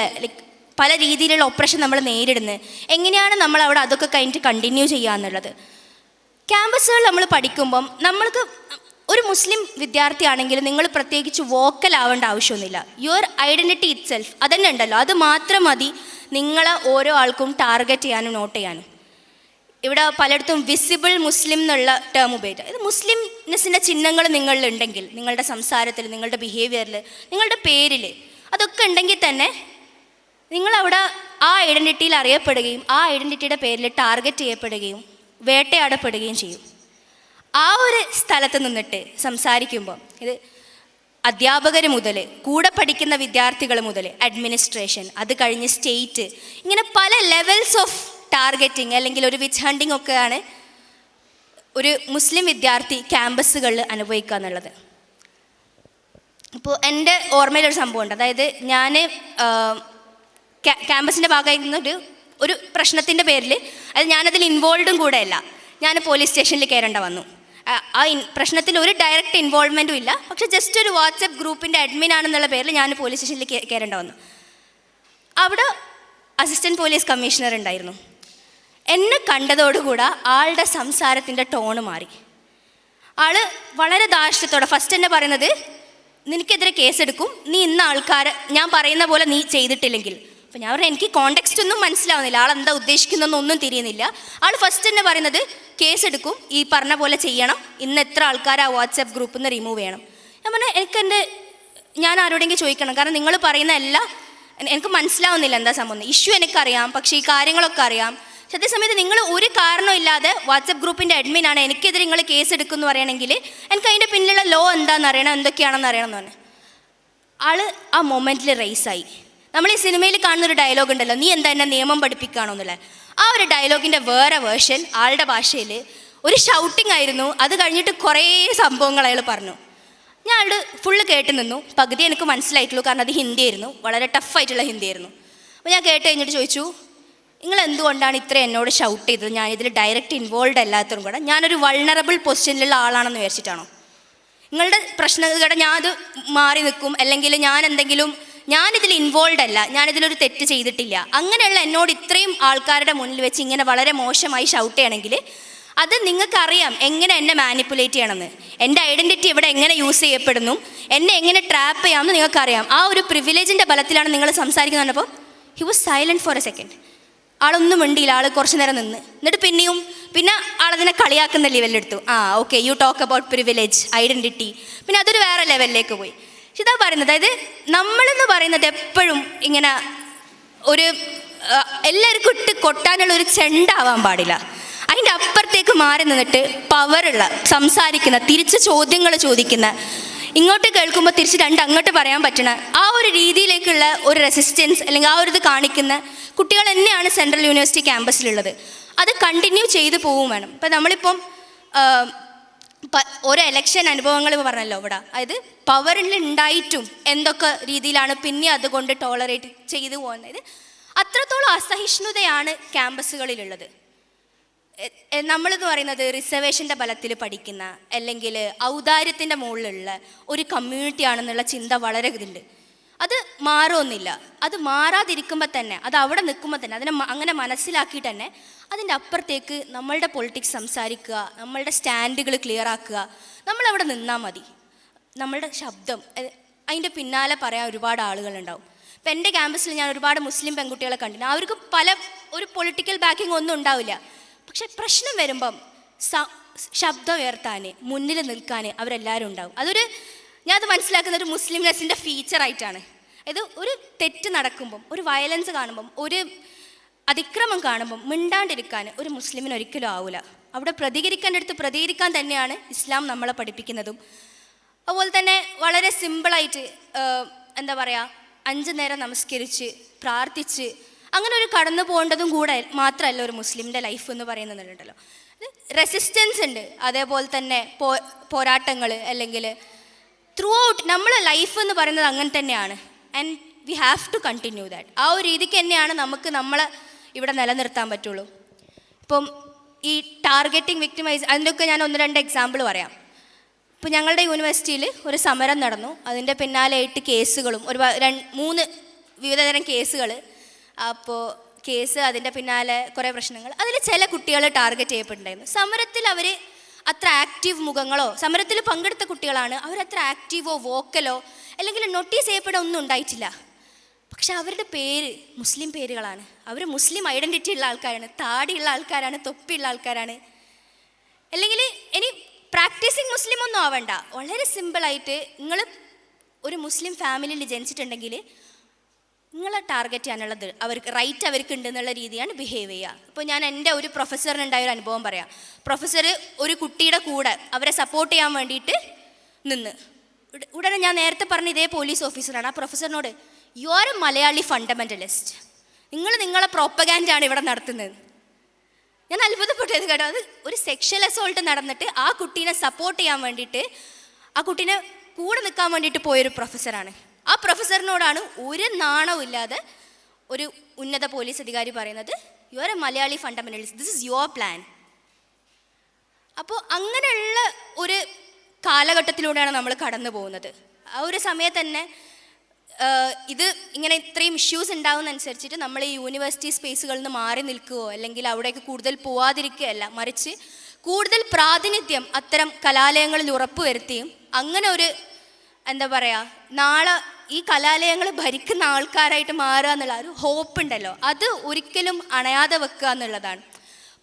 പല രീതിയിലുള്ള ഓപ്പറേഷൻ നമ്മൾ നേരിടുന്നത്, എങ്ങനെയാണ് നമ്മൾ അവിടെ അതൊക്കെ കഴിഞ്ഞിട്ട് കണ്ടിന്യൂ ചെയ്യുക എന്നുള്ളത്. ക്യാമ്പസുകൾ നമ്മൾ പഠിക്കുമ്പം നമ്മൾക്ക് ഒരു മുസ്ലിം വിദ്യാർത്ഥിയാണെങ്കിൽ നിങ്ങൾ പ്രത്യേകിച്ച് വോക്കൽ ആവേണ്ട ആവശ്യമൊന്നുമില്ല. യുവർ ഐഡൻറ്റിറ്റി ഇറ്റ് സെൽഫ് അതന്നെ ഉണ്ടല്ലോ, അത് മാത്രം മതി നിങ്ങളെ ഓരോ ആൾക്കും ടാർഗറ്റ് ചെയ്യാനും നോട്ട് ചെയ്യാനും. ഇവിടെ പലയിടത്തും വിസിബിൾ മുസ്ലിം എന്നുള്ള ടേം ഉപയോഗിക്കുക. ഇത് മുസ്ലിംനെസ്സിൻ്റെ ചിഹ്നങ്ങൾ നിങ്ങളിലുണ്ടെങ്കിൽ, നിങ്ങളുടെ സംസാരത്തിൽ, നിങ്ങളുടെ ബിഹേവിയറിൽ, നിങ്ങളുടെ പേരിൽ അതൊക്കെ ഉണ്ടെങ്കിൽ തന്നെ നിങ്ങളവിടെ ആ ഐഡൻറ്റിറ്റിയിൽ അറിയപ്പെടുകയും ആ ഐഡൻറ്റിറ്റിയുടെ പേരിൽ ടാർഗറ്റ് ചെയ്യപ്പെടുകയും വേട്ടയാടപ്പെടുകയും ചെയ്യും. ആ ഒരു സ്ഥലത്ത് നിന്നിട്ട് സംസാരിക്കുമ്പോൾ ഇത് അധ്യാപകർ മുതൽ കൂടെ പഠിക്കുന്ന വിദ്യാർത്ഥികൾ മുതൽ അഡ്മിനിസ്ട്രേഷൻ, അത് കഴിഞ്ഞ് സ്റ്റേറ്റ്, ഇങ്ങനെ പല ലെവൽസ് ഓഫ് ടാർഗറ്റിങ് അല്ലെങ്കിൽ ഒരു വിച്ച് ഹണ്ടിങ് ഒക്കെയാണ് ഒരു മുസ്ലിം വിദ്യാർത്ഥി ക്യാമ്പസുകളിൽ അനുഭവിക്കുക എന്നുള്ളത്. ഇപ്പോൾ എൻ്റെ ഓർമ്മയിലൊരു സംഭവമുണ്ട്. അതായത് ഞാൻ ക്യാമ്പസിൻ്റെ ഭാഗമായിരുന്ന ഒരു പ്രശ്നത്തിൻ്റെ പേരിൽ, അത് ഞാനതിൽ ഇൻവോൾവും കൂടെ അല്ല, ഞാൻ പോലീസ് സ്റ്റേഷനിൽ കയറേണ്ട വന്നു. പ്രശ്നത്തിൽ ഒരു ഡയറക്റ്റ് ഇൻവോൾവ്മെൻറ്റും ഇല്ല. പക്ഷെ ജസ്റ്റ് ഒരു വാട്സപ്പ് ഗ്രൂപ്പിൻ്റെ അഡ്മിൻ ആണെന്നുള്ള പേരിൽ ഞാൻ പോലീസ് സ്റ്റേഷനിൽ കയറേണ്ട വന്നു. അവിടെ അസിസ്റ്റൻറ്റ് പോലീസ് കമ്മീഷണർ ഉണ്ടായിരുന്നു. എന്നെ കണ്ടതോടുകൂടെ ആളുടെ സംസാരത്തിൻ്റെ ടോണ് മാറി. ആൾ വളരെ ധാർഷ്ട്യത്തോടെ ഫസ്റ്റ് എന്നെ പറയുന്നത്, നിനക്കെതിരെ കേസെടുക്കും, നീ ഇന്ന ആൾക്കാരെ ഞാൻ പറയുന്ന പോലെ നീ ചെയ്തിട്ടില്ലെങ്കിൽ. അപ്പം ഞാൻ പറഞ്ഞു എനിക്ക് കോണ്ടെക്സ്റ്റ് ഒന്നും മനസ്സിലാവുന്നില്ല, ആൾ എന്താ ഉദ്ദേശിക്കുന്നതെന്നൊന്നും തിരിയുന്നില്ല. ആൾ ഫസ്റ്റ് തന്നെ പറയുന്നത് കേസെടുക്കും, ഈ പറഞ്ഞ പോലെ ചെയ്യണം, ഇന്ന് എത്ര ആൾക്കാർ ആ വാട്സാപ്പ് ഗ്രൂപ്പിൽ നിന്ന് റിമൂവ് ചെയ്യണം. ഞാൻ പറഞ്ഞു ഞാൻ ആരോടെങ്കിലും ചോദിക്കണം, കാരണം നിങ്ങൾ പറയുന്ന എല്ലാം എനിക്ക് മനസ്സിലാവുന്നില്ല എന്താ സംഭവം. ഇഷ്യൂ എനിക്കറിയാം, പക്ഷേ ഈ കാര്യങ്ങളൊക്കെ അറിയാം. പക്ഷെ അതേസമയത്ത് നിങ്ങൾ ഒരു കാരണമില്ലാതെ വാട്സപ്പ് ഗ്രൂപ്പിൻ്റെ അഡ്മിനാണ് എനിക്കെതിരെ നിങ്ങൾ കേസ് എടുക്കുമെന്ന് പറയണമെങ്കിൽ എനിക്ക് അതിൻ്റെ പിന്നിലുള്ള ലോ എന്താണെന്ന് അറിയണം, എന്തൊക്കെയാണെന്ന് അറിയണം എന്ന് പറഞ്ഞു. ആൾ ആ മൊമെൻറ്റിൽ റേസായി. നമ്മൾ ഈ സിനിമയിൽ കാണുന്നൊരു ഡയലോഗ് ഉണ്ടല്ലോ, നീ എന്താ എന്നെ നിയമം പഠിപ്പിക്കുകയാണോ എന്നുള്ളത്. ആ ഒരു ഡയലോഗിൻ്റെ വേറെ വേർഷൻ ആളുടെ ഭാഷയിൽ ഒരു ഷൗട്ടിംഗ് ആയിരുന്നു. അത് കഴിഞ്ഞിട്ട് കുറേ സംഭവങ്ങൾ അയാൾ പറഞ്ഞു. ഞാൻ ആളുടെ ഫുള്ള് കേട്ട് നിന്നു. പകുതി എനിക്ക് മനസ്സിലായിട്ടുള്ളൂ, കാരണം അത് ഹിന്ദി ആയിരുന്നു, വളരെ ടഫായിട്ടുള്ള ഹിന്ദി ആയിരുന്നു. അപ്പോൾ ഞാൻ കേട്ട് കഴിഞ്ഞിട്ട് ചോദിച്ചു, നിങ്ങൾ എന്തുകൊണ്ടാണ് ഇത്ര എന്നോട് ഷൗട്ട് ചെയ്തത്? ഞാനിതിൽ ഡയറക്റ്റ് ഇൻവോൾവ് അല്ലാത്തതും കൂടെ ഞാനൊരു വൾണറബിൾ പൊസിഷനിലുള്ള ആളാണെന്ന് വിചാരിച്ചിട്ടാണോ? നിങ്ങളുടെ പ്രശ്നങ്ങളുടെ ഞാൻ അത് മാറി നിൽക്കും, അല്ലെങ്കിൽ ഞാനിതിൽ ഇൻവോൾവ് അല്ല, ഞാനിതിലൊരു തെറ്റ് ചെയ്തിട്ടില്ല, അങ്ങനെയുള്ള എന്നോട് ഇത്രയും ആൾക്കാരുടെ മുന്നിൽ വെച്ച് ഇങ്ങനെ വളരെ മോശമായി ഷൗട്ട് ചെയ്യണമെങ്കിൽ അത് നിങ്ങൾക്കറിയാം എങ്ങനെ എന്നെ മാനിപ്പുലേറ്റ് ചെയ്യണമെന്ന്, എൻ്റെ ഐഡൻറ്റിറ്റി ഇവിടെ എങ്ങനെ യൂസ് ചെയ്യപ്പെടുന്നു, എന്നെ എങ്ങനെ ട്രാപ്പ് ചെയ്യാമെന്ന് നിങ്ങൾക്കറിയാം. ആ ഒരു പ്രിവിലേജിൻ്റെ ബലത്തിലാണ് നിങ്ങൾ സംസാരിക്കുന്നത്. അപ്പോൾ he was silent for a second. ആളൊന്നും മിണ്ടിയില്ല. ആൾ കുറച്ച് നേരം നിന്ന്, എന്നിട്ട് പിന്നെ ആളതിനെ കളിയാക്കുന്ന ലെവലിലെടുത്തു. Okay, you talk about privilege, identity, പിന്നെ അതൊരു വേറെ ലെവലിലേക്ക് പോയി. പക്ഷെ ഇതാ പറയുന്നത്, അതായത് നമ്മളെന്ന് പറയുന്നത് എപ്പോഴും ഇങ്ങനെ ഒരു എല്ലാവർക്കും ഇട്ട് കൊട്ടാനുള്ള ഒരു ചെണ്ടാവാൻ പാടില്ല. അതിൻ്റെ അപ്പുറത്തേക്ക് മാറി നിന്നിട്ട് പവറുള്ള, സംസാരിക്കുന്ന, തിരിച്ച് ചോദ്യങ്ങൾ ചോദിക്കുന്ന, ഇങ്ങോട്ട് കേൾക്കുമ്പോൾ തിരിച്ച് അങ്ങോട്ട് പറയാൻ പറ്റണ ആ ഒരു രീതിയിലേക്കുള്ള ഒരു റെസിസ്റ്റൻസ് അല്ലെങ്കിൽ ആ ഒരു ഇത് കാണിക്കുന്ന കുട്ടികൾ തന്നെയാണ് സെൻട്രൽ യൂണിവേഴ്സിറ്റി ക്യാമ്പസിലുള്ളത്. അത് കണ്ടിന്യൂ ചെയ്തു പോവും വേണം. ഇപ്പം നമ്മളിപ്പം ഒരു എലക്ഷൻ അനുഭവങ്ങൾ പറഞ്ഞല്ലോ ഇവിടെ, അതായത് പവറിൽ ഉണ്ടായിട്ടും എന്തൊക്കെ രീതിയിലാണ് പിന്നെ അതുകൊണ്ട് ടോളറേറ്റ് ചെയ്തു പോകുന്നത്. അത്രത്തോളം അസഹിഷ്ണുതയാണ് ക്യാമ്പസുകളിലുള്ളത്. നമ്മളെന്ന് പറയുന്നത് റിസർവേഷൻ്റെ ബലത്തിൽ പഠിക്കുന്ന അല്ലെങ്കിൽ ഔദാര്യത്തിൻ്റെ മുകളിലുള്ള ഒരു കമ്മ്യൂണിറ്റി ആണെന്നുള്ള ചിന്ത വളരെ ഇതുണ്ട്. അത് മാറുമൊന്നുമില്ല. അത് മാറാതിരിക്കുമ്പോൾ തന്നെ, അത് അവിടെ നിൽക്കുമ്പോൾ തന്നെ അതിനെ അങ്ങനെ മനസ്സിലാക്കിയിട്ട് തന്നെ അതിൻ്റെ അപ്പുറത്തേക്ക് നമ്മളുടെ പൊളിറ്റിക്സ് സംസാരിക്കുക, നമ്മളുടെ സ്റ്റാൻഡുകൾ ക്ലിയർ ആക്കുക. നമ്മളവിടെ നിന്നാൽ മതി. നമ്മളുടെ ശബ്ദം അതിൻ്റെ പിന്നാലെ പറയാൻ ഒരുപാട് ആളുകളുണ്ടാവും. ഇപ്പം എൻ്റെ ക്യാമ്പസിൽ ഞാൻ ഒരുപാട് മുസ്ലിം പെൺകുട്ടികളെ കണ്ടിട്ടുണ്ട്. അവർക്ക് ഒരു പൊളിറ്റിക്കൽ ബാക്കിംഗ് ഒന്നും ഉണ്ടാവില്ല. പക്ഷെ പ്രശ്നം വരുമ്പം ശബ്ദം ഉയർത്താൻ, മുന്നിൽ നിൽക്കാൻ അവരെല്ലാവരും ഉണ്ടാവും. ഞാൻ അത് മനസ്സിലാക്കുന്ന ഒരു മുസ്ലിംനെസ്സിൻ്റെ ഫീച്ചറായിട്ടാണ്. ഇത് ഒരു തെറ്റ് നടക്കുമ്പം, ഒരു വയലൻസ് കാണുമ്പം, ഒരു അതിക്രമം കാണുമ്പം മിണ്ടാണ്ടിരിക്കാൻ ഒരു മുസ്ലിമിന് ഒരിക്കലും ആവില്ല. അവിടെ പ്രതികരിക്കാൻ തന്നെയാണ് ഇസ്ലാം നമ്മളെ പഠിപ്പിക്കുന്നതും. അതുപോലെ തന്നെ വളരെ സിമ്പിളായിട്ട് എന്താ പറയുക, 5 നേരം നമസ്കരിച്ച് പ്രാർത്ഥിച്ച് അങ്ങനെ ഒരു കടന്നു പോകേണ്ടതും കൂടെ മാത്രമല്ല ഒരു മുസ്ലിമിൻ്റെ ലൈഫ് എന്ന് പറയുന്നുണ്ടല്ലോ. റെസിസ്റ്റൻസ് ഉണ്ട്, അതേപോലെ തന്നെ പോരാട്ടങ്ങൾ, അല്ലെങ്കിൽ ത്രൂ ഔട്ട് നമ്മളെ ലൈഫ് എന്ന് പറയുന്നത് അങ്ങനെ തന്നെയാണ്. And we have to continue that. ആ ഒരു രീതിക്ക് തന്നെയാണ് നമുക്ക് നമ്മളെ ഇവിടെ നിലനിർത്താൻ പറ്റുള്ളൂ. ഇപ്പം ഈ ടാർഗറ്റിംഗ്, വിക്ടിമൈസ്, അതിൻ്റെയൊക്കെ ഞാൻ 1-2 എക്സാമ്പിൾ പറയാം. ഇപ്പോൾ ഞങ്ങളുടെ യൂണിവേഴ്സിറ്റിയിൽ ഒരു സമരം നടന്നു. അതിൻ്റെ പിന്നാലെ 8 കേസുകളും 3 വിവിധതരം കേസുകൾ. അപ്പോൾ അതിൻ്റെ പിന്നാലെ കുറേ പ്രശ്നങ്ങൾ. അതിൽ ചില കുട്ടികൾ ടാർഗറ്റ് ചെയ്യപ്പെട്ടിട്ടുണ്ടായിരുന്നു. സമരത്തിൽ അവർ അത്ര ആക്റ്റീവ് മുഖങ്ങളോ, സമരത്തിൽ പങ്കെടുത്ത കുട്ടികളാണ്, അവരത്ര ആക്റ്റീവോ വോക്കലോ അല്ലെങ്കിൽ നോട്ടീസ് ചെയ്യപ്പെടാൻ ഒന്നും ഉണ്ടായിട്ടില്ല. പക്ഷെ അവരുടെ പേര് മുസ്ലിം പേരുകളാണ്. അവർ മുസ്ലിം ഐഡൻറ്റിറ്റി ഉള്ള ആൾക്കാരാണ്, താടിയുള്ള ആൾക്കാരാണ്, തൊപ്പിയുള്ള ആൾക്കാരാണ്. അല്ലെങ്കിൽ ഇനി പ്രാക്ടീസിങ് മുസ്ലിം ഒന്നും ആവണ്ട, വളരെ സിമ്പിളായിട്ട് നിങ്ങൾ ഒരു മുസ്ലിം ഫാമിലിയിൽ ജനിച്ചിട്ടുണ്ടെങ്കിൽ നിങ്ങളെ ടാർഗറ്റ് ചെയ്യാനുള്ളത് റൈറ്റ് അവർക്ക് ഉണ്ടെന്നുള്ള രീതിയാണ് ബിഹേവ് ചെയ്യുക. ഇപ്പോൾ ഞാൻ എൻ്റെ ഒരു പ്രൊഫസറിനുണ്ടായ ഒരു അനുഭവം പറയാം. പ്രൊഫസർ ഒരു കുട്ടിയുടെ കൂടെ അവരെ സപ്പോർട്ട് ചെയ്യാൻ വേണ്ടിയിട്ട് നിന്ന് ഉടനെ ഞാൻ നേരത്തെ പറഞ്ഞ ഇതേ പോലീസ് ഓഫീസറാണ്. ആ പ്രൊഫസറിനോട്, you are a Malayali fundamentalist, നിങ്ങളെ പ്രോപ്പഗാൻഡാണ് ഇവിടെ നടത്തുന്നത്. ഞാൻ അത്ഭുതപ്പെട്ടത് കേട്ടോ. അത് ഒരു സെക്ഷൽ അസോൾട്ട് നടന്നിട്ട് ആ കുട്ടീനെ സപ്പോർട്ട് ചെയ്യാൻ വേണ്ടിയിട്ട്, ആ കുട്ടീനെ കൂടെ നിൽക്കാൻ വേണ്ടിയിട്ട് പോയൊരു പ്രൊഫസറാണ്. ആ പ്രൊഫസറിനോടാണ് ഒരു നാണവും ഇല്ലാതെ ഒരു ഉന്നത പോലീസ് അധികാരി പറയുന്നത്, U are a Malayali fundamentalist, this is your plan. അപ്പോൾ അങ്ങനെയുള്ള ഒരു കാലഘട്ടത്തിലൂടെയാണ് നമ്മൾ കടന്നു പോകുന്നത്. ആ ഒരു സമയത്ത് തന്നെ ഇത് ഇങ്ങനെ ഇത്രയും ഇഷ്യൂസ് ഉണ്ടാകുന്നതനുസരിച്ചിട്ട് നമ്മൾ ഈ യൂണിവേഴ്സിറ്റി സ്പേസുകളിൽ നിന്ന് മാറി നിൽക്കുകയോ അല്ലെങ്കിൽ അവിടേക്ക് കൂടുതൽ പോവാതിരിക്കുകയല്ല, മറിച്ച് കൂടുതൽ പ്രാതിനിധ്യം അത്തരം കലാലയങ്ങളിൽ ഉറപ്പുവരുത്തിയും അങ്ങനെ ഒരു എന്താ പറയുക, നാളെ ഈ കലാലയങ്ങൾ ഭരിക്കുന്ന ആൾക്കാരായിട്ട് മാറുക എന്നുള്ള ഒരു ഹോപ്പ് ഉണ്ടല്ലോ, അത് ഒരിക്കലും അണയാതെ വെക്കുക എന്നുള്ളതാണ്.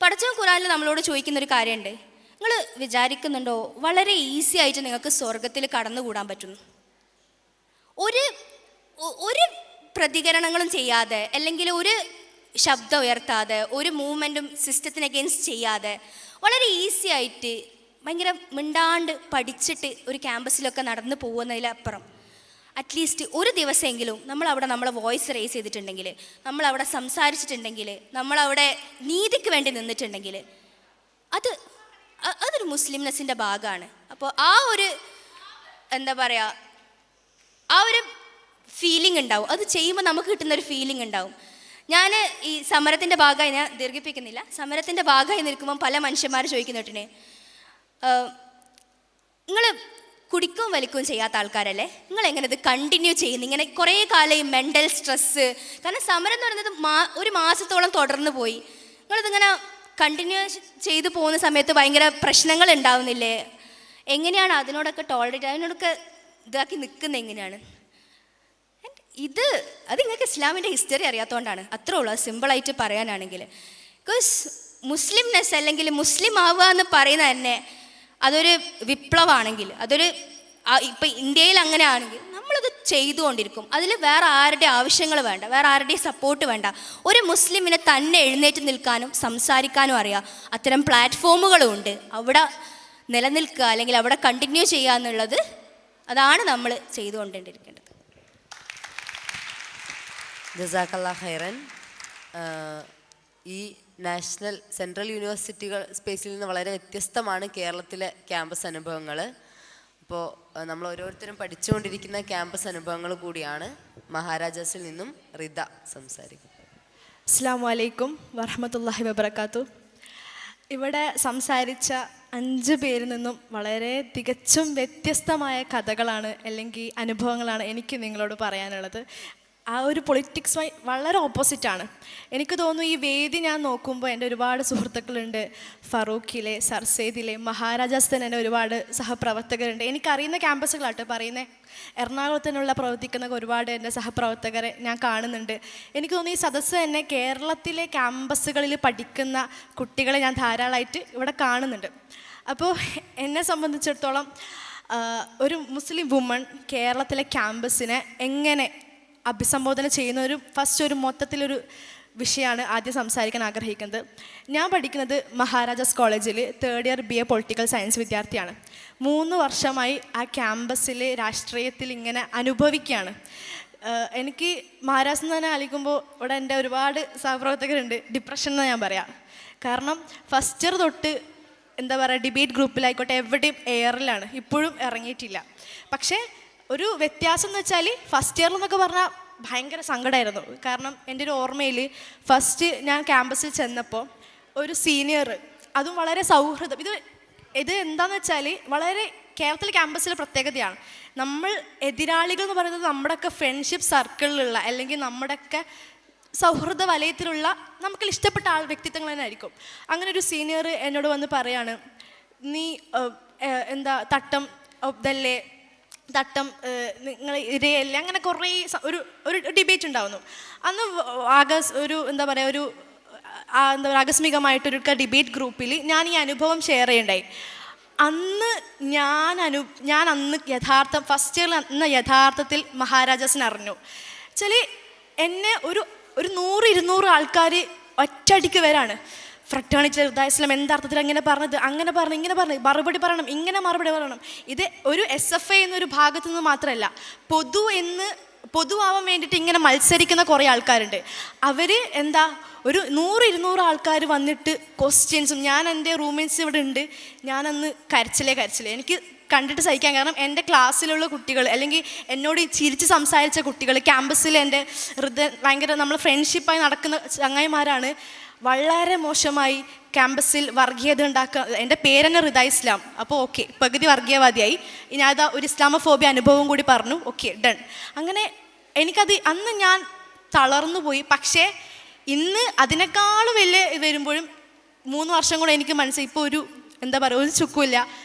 പടച്ചോൻ ഖുർആനിൽ നമ്മളോട് ചോദിക്കുന്നൊരു കാര്യമുണ്ട്, നിങ്ങൾ വിചാരിക്കുന്നുണ്ടോ വളരെ ഈസി ആയിട്ട് നിങ്ങൾക്ക് സ്വർഗത്തിൽ കടന്നുകൂടാൻ പറ്റുന്നു? ഒരു പ്രതികരണങ്ങളും ചെയ്യാതെ അല്ലെങ്കിൽ ഒരു ശബ്ദം ഉയർത്താതെ ഒരു മൂവ്മെൻറ്റും സിസ്റ്റത്തിന് അഗെയിൻസ്റ്റ് ചെയ്യാതെ വളരെ ഈസി ആയിട്ട് ഭയങ്കര മിണ്ടാണ്ട് പഠിച്ചിട്ട് ഒരു ക്യാമ്പസിലൊക്കെ നടന്നു പോകുന്നതിലപ്പുറം അറ്റ്ലീസ്റ്റ് ഒരു ദിവസമെങ്കിലും നമ്മളവിടെ നമ്മളെ വോയിസ് റേസ് ചെയ്തിട്ടുണ്ടെങ്കിൽ, നമ്മളവിടെ സംസാരിച്ചിട്ടുണ്ടെങ്കിൽ, നമ്മളവിടെ നീതിക്ക് വേണ്ടി നിന്നിട്ടുണ്ടെങ്കിൽ അതൊരു മുസ്ലിംനെസ്സിൻ്റെ ഭാഗമാണ്. അപ്പോൾ ആ ഒരു എന്താ പറയുക, ആ ഒരു ഫീലിംഗ് ഉണ്ടാവും. അത് ചെയ്യുമ്പോൾ നമുക്ക് കിട്ടുന്നൊരു ഫീലിംഗ് ഉണ്ടാവും. ഞാൻ ഈ സമരത്തിൻ്റെ ഭാഗമായി, ഞാൻ ദീർഘിപ്പിക്കുന്നില്ല, സമരത്തിൻ്റെ ഭാഗമായി നിൽക്കുമ്പം പല മനുഷ്യന്മാർ ചോദിക്കുന്നുണ്ട്, നിങ്ങൾ കുടിക്കുകയും വലിക്കുകയും ചെയ്യാത്ത ആൾക്കാരല്ലേ, നിങ്ങൾ എങ്ങനെ ഇത് കണ്ടിന്യൂ ചെയ്യുന്നു? ഇങ്ങനെ കുറേ കാലം ഈ മെൻ്റൽ സ്ട്രെസ്സ്, കാരണം സമരം എന്ന് പറയുന്നത് ഒരു മാസത്തോളം തുടർന്ന് പോയി, നിങ്ങളിതിങ്ങനെ കണ്ടിന്യൂ ചെയ്തു പോകുന്ന സമയത്ത് ഭയങ്കര പ്രശ്നങ്ങൾ ഉണ്ടാവുന്നില്ലേ? എങ്ങനെയാണ് അതിനോടൊക്കെ ടോളറേറ്റ്, അതിനോടൊക്കെ ഇതാക്കി നിൽക്കുന്നത് എങ്ങനെയാണ്? അത് നിങ്ങൾക്ക് ഇസ്ലാമിൻ്റെ ഹിസ്റ്ററി അറിയാത്തതുകൊണ്ടാണ്. അത്രേ ഉള്ളൂ, അത് സിമ്പിളായിട്ട് പറയാനാണെങ്കിൽ. ബിക്കോസ് മുസ്ലിംനെസ് അല്ലെങ്കിൽ മുസ്ലിം ആവുക എന്ന് പറയുന്നത് തന്നെ അതൊരു വിപ്ലവമാണെങ്കിൽ, അതൊരു ഇപ്പം ഇന്ത്യയിൽ അങ്ങനെ ആണെങ്കിൽ നമ്മളത് ചെയ്തുകൊണ്ടിരിക്കും. അതിൽ വേറെ ആരുടെ ആവശ്യങ്ങൾ വേണ്ട, വേറെ ആരുടെയും സപ്പോർട്ട് വേണ്ട. ഒരു മുസ്ലിമിനെ തന്നെ എഴുന്നേറ്റ് നിൽക്കാനും സംസാരിക്കാനും അറിയാം. അത്തരം പ്ലാറ്റ്ഫോമുകളും ഉണ്ട്. അവിടെ നിലനിൽക്കുക അല്ലെങ്കിൽ അവിടെ കണ്ടിന്യൂ ചെയ്യുക എന്നുള്ളത്, അതാണ് നമ്മൾ ചെയ്തുകൊണ്ടിരിക്കേണ്ടത്. ജസാക്കല്ലാ ഖൈറൻ. ഈ നാഷണൽ സെൻട്രൽ യൂണിവേഴ്സിറ്റികൾ സ്പേസിൽ നിന്ന് വളരെ വ്യത്യസ്തമാണ് കേരളത്തിലെ ക്യാമ്പസ് അനുഭവങ്ങൾ. അപ്പോൾ നമ്മൾ ഓരോരുത്തരും പഠിച്ചുകൊണ്ടിരിക്കുന്ന ക്യാമ്പസ് അനുഭവങ്ങൾ കൂടിയാണ്. മഹാരാജാസിൽ നിന്നും റിദ സംസാരിക്കും. അസ്സലാമു അലൈക്കും വറഹ്മത്തുള്ളാഹി വബറകാതുഹു. ഇവിടെ സംസാരിച്ച 5 പേരിൽ നിന്നും വളരെ തികച്ചും വ്യത്യസ്തമായ കഥകളാണ് അല്ലെങ്കിൽ അനുഭവങ്ങളാണ് എനിക്ക് നിങ്ങളോട് പറയാനുള്ളത്. ആ ഒരു പൊളിറ്റിക്സുമായി വളരെ ഓപ്പോസിറ്റാണ്. എനിക്ക് തോന്നുന്നു ഈ വേദി ഞാൻ നോക്കുമ്പോൾ എൻ്റെ ഒരുപാട് സുഹൃത്തുക്കളുണ്ട്. ഫറൂഖിലെ, സർസേദിലെ, മഹാരാജാസ് തന്നെ ഒരുപാട് സഹപ്രവർത്തകരുണ്ട്. എനിക്കറിയുന്ന ക്യാമ്പസുകളാട്ടോ പറയുന്നത്. എറണാകുളത്തിനുള്ള പ്രവർത്തിക്കുന്ന ഒരുപാട് എൻ്റെ സഹപ്രവർത്തകരെ ഞാൻ കാണുന്നുണ്ട്. എനിക്ക് തോന്നുന്നു ഈ സദസ്സ് തന്നെ കേരളത്തിലെ ക്യാമ്പസുകളിൽ പഠിക്കുന്ന കുട്ടികളെ ഞാൻ ധാരാളമായിട്ട് ഇവിടെ കാണുന്നുണ്ട്. അപ്പോൾ എന്നെ സംബന്ധിച്ചിടത്തോളം ഒരു മുസ്ലിം വുമൺ കേരളത്തിലെ ക്യാമ്പസിനെ എങ്ങനെ അഭിസംബോധന ചെയ്യുന്ന ഒരു മൊത്തത്തിലൊരു വിഷയമാണ് ആദ്യം സംസാരിക്കാൻ ആഗ്രഹിക്കുന്നത്. ഞാൻ പഠിക്കുന്നത് മഹാരാജാസ് കോളേജിൽ 3rd year BA political science വിദ്യാർത്ഥിയാണ്. 3 വർഷമായി ആ ക്യാമ്പസിൽ രാഷ്ട്രീയത്തിൽ ഇങ്ങനെ അനുഭവിക്കുകയാണ്. എനിക്ക് മഹാരാജാസ് എന്ന് തന്നെ ആലോചിക്കുമ്പോൾ ഇവിടെ എൻ്റെ ഒരുപാട് സഹപ്രവർത്തകരുണ്ട്. ഡിപ്രഷൻ എന്ന് ഞാൻ പറയാം. കാരണം ഫസ്റ്റ് ഇയർ തൊട്ട് എന്താ പറയുക, ഡിബേറ്റ് ഗ്രൂപ്പിലായിക്കോട്ടെ എവിടെയും എയറിലാണ്, ഇപ്പോഴും ഇറങ്ങിയിട്ടില്ല. പക്ഷേ ഒരു വ്യത്യാസം എന്ന് വെച്ചാൽ ഫസ്റ്റ് ഇയറിൽ എന്നൊക്കെ പറഞ്ഞാൽ ഭയങ്കര സങ്കടമായിരുന്നു. കാരണം എൻ്റെ ഒരു ഓർമ്മയിൽ ഫസ്റ്റ് ഞാൻ ക്യാമ്പസിൽ ചെന്നപ്പോൾ ഒരു സീനിയർ, അതും വളരെ സൗഹൃദം, ഇത് എന്താണെന്ന് വെച്ചാൽ വളരെ കേരളത്തിലെ ക്യാമ്പസിലെ പ്രത്യേകതയാണ്. നമ്മൾ എതിരാളികൾ എന്ന് പറയുന്നത് നമ്മുടെയൊക്കെ ഫ്രണ്ട്ഷിപ്പ് സർക്കിളിലുള്ള അല്ലെങ്കിൽ നമ്മുടെയൊക്കെ സൗഹൃദ വലയത്തിലുള്ള നമുക്ക് ഇഷ്ടപ്പെട്ട വ്യക്തിത്വങ്ങൾ തന്നെ ആയിരിക്കും. അങ്ങനെ ഒരു സീനിയർ എന്നോട് വന്ന് പറയാണ്, നീ എന്താ തട്ടം ഇതല്ലേ, തട്ടം നിങ്ങൾ ഇരയല്ലേ, അങ്ങനെ കുറേ ഒരു ഡിബേറ്റ് ഉണ്ടാവുന്നു. അന്ന് എന്താ പറയുക ആകസ്മികമായിട്ടൊരു ഡിബേറ്റ് ഗ്രൂപ്പിൽ ഞാൻ ഈ അനുഭവം ഷെയർ ചെയ്യണ്ടായി. അന്ന് ഞാൻ ഫസ്റ്റ് ഇയറിൽ യഥാർത്ഥത്തിൽ മഹാരാജാസിനെ അറിഞ്ഞു. വെച്ചാൽ എന്നെ ഒരു 100-200 ആൾക്കാർ ഒറ്റയടിക്ക് വരാണ്. ഫ്രട്ടേണിറ്റി ഇസ്ലാം എന്താർത്ഥത്തിൽ അങ്ങനെ പറഞ്ഞത്, അങ്ങനെ പറഞ്ഞു, ഇങ്ങനെ പറഞ്ഞു, മറുപടി പറയണം, ഇങ്ങനെ മറുപടി പറയണം. ഇത് ഒരു SFI എന്നൊരു ഭാഗത്തു നിന്ന് മാത്രമല്ല, പൊതുവാവാൻ വേണ്ടിയിട്ട് ഇങ്ങനെ മത്സരിക്കുന്ന കുറേ ആൾക്കാരുണ്ട്. അവർ എന്താ ഒരു 100-200 ആൾക്കാർ വന്നിട്ട് ക്വസ്റ്റ്യൻസും, ഞാൻ എൻ്റെ റൂംമേറ്റ്സ് ഇവിടെ ഉണ്ട്, ഞാനന്ന് കരച്ചിലേ എനിക്ക് കണ്ടിട്ട് സഹിക്കാൻ. കാരണം എൻ്റെ ക്ലാസ്സിലുള്ള കുട്ടികൾ അല്ലെങ്കിൽ എന്നോട് ചിരിച്ച് സംസാരിച്ച കുട്ടികൾ, ക്യാമ്പസിൽ എൻ്റെ ഭയങ്കര നമ്മൾ ഫ്രണ്ട്ഷിപ്പായി നടക്കുന്ന ചങ്ങായിമാരാണ്. വളരെ മോശമായി ക്യാമ്പസിൽ വർഗീയത ഉണ്ടാക്കുക. എൻ്റെ പേരെന്നെ റിദ ഇസ്ലാം, അപ്പോൾ ഓക്കെ, പകുതി വർഗീയവാദിയായി. ഇനി അതാ ഒരു ഇസ്ലാമോഫോബിയ അനുഭവം കൂടി പറഞ്ഞു, ഓക്കെ ഡൺ. അങ്ങനെ എനിക്കത് അന്ന് ഞാൻ തളർന്നു പോയി. പക്ഷേ ഇന്ന് അതിനേക്കാളും വലിയ വരുമ്പോഴും 3 വർഷം കൂടെ എനിക്ക് മനസ്സിലായി, ഇപ്പോൾ ഒരു എന്താ പറയുക, ഒരു ചുക്കുമില്ല,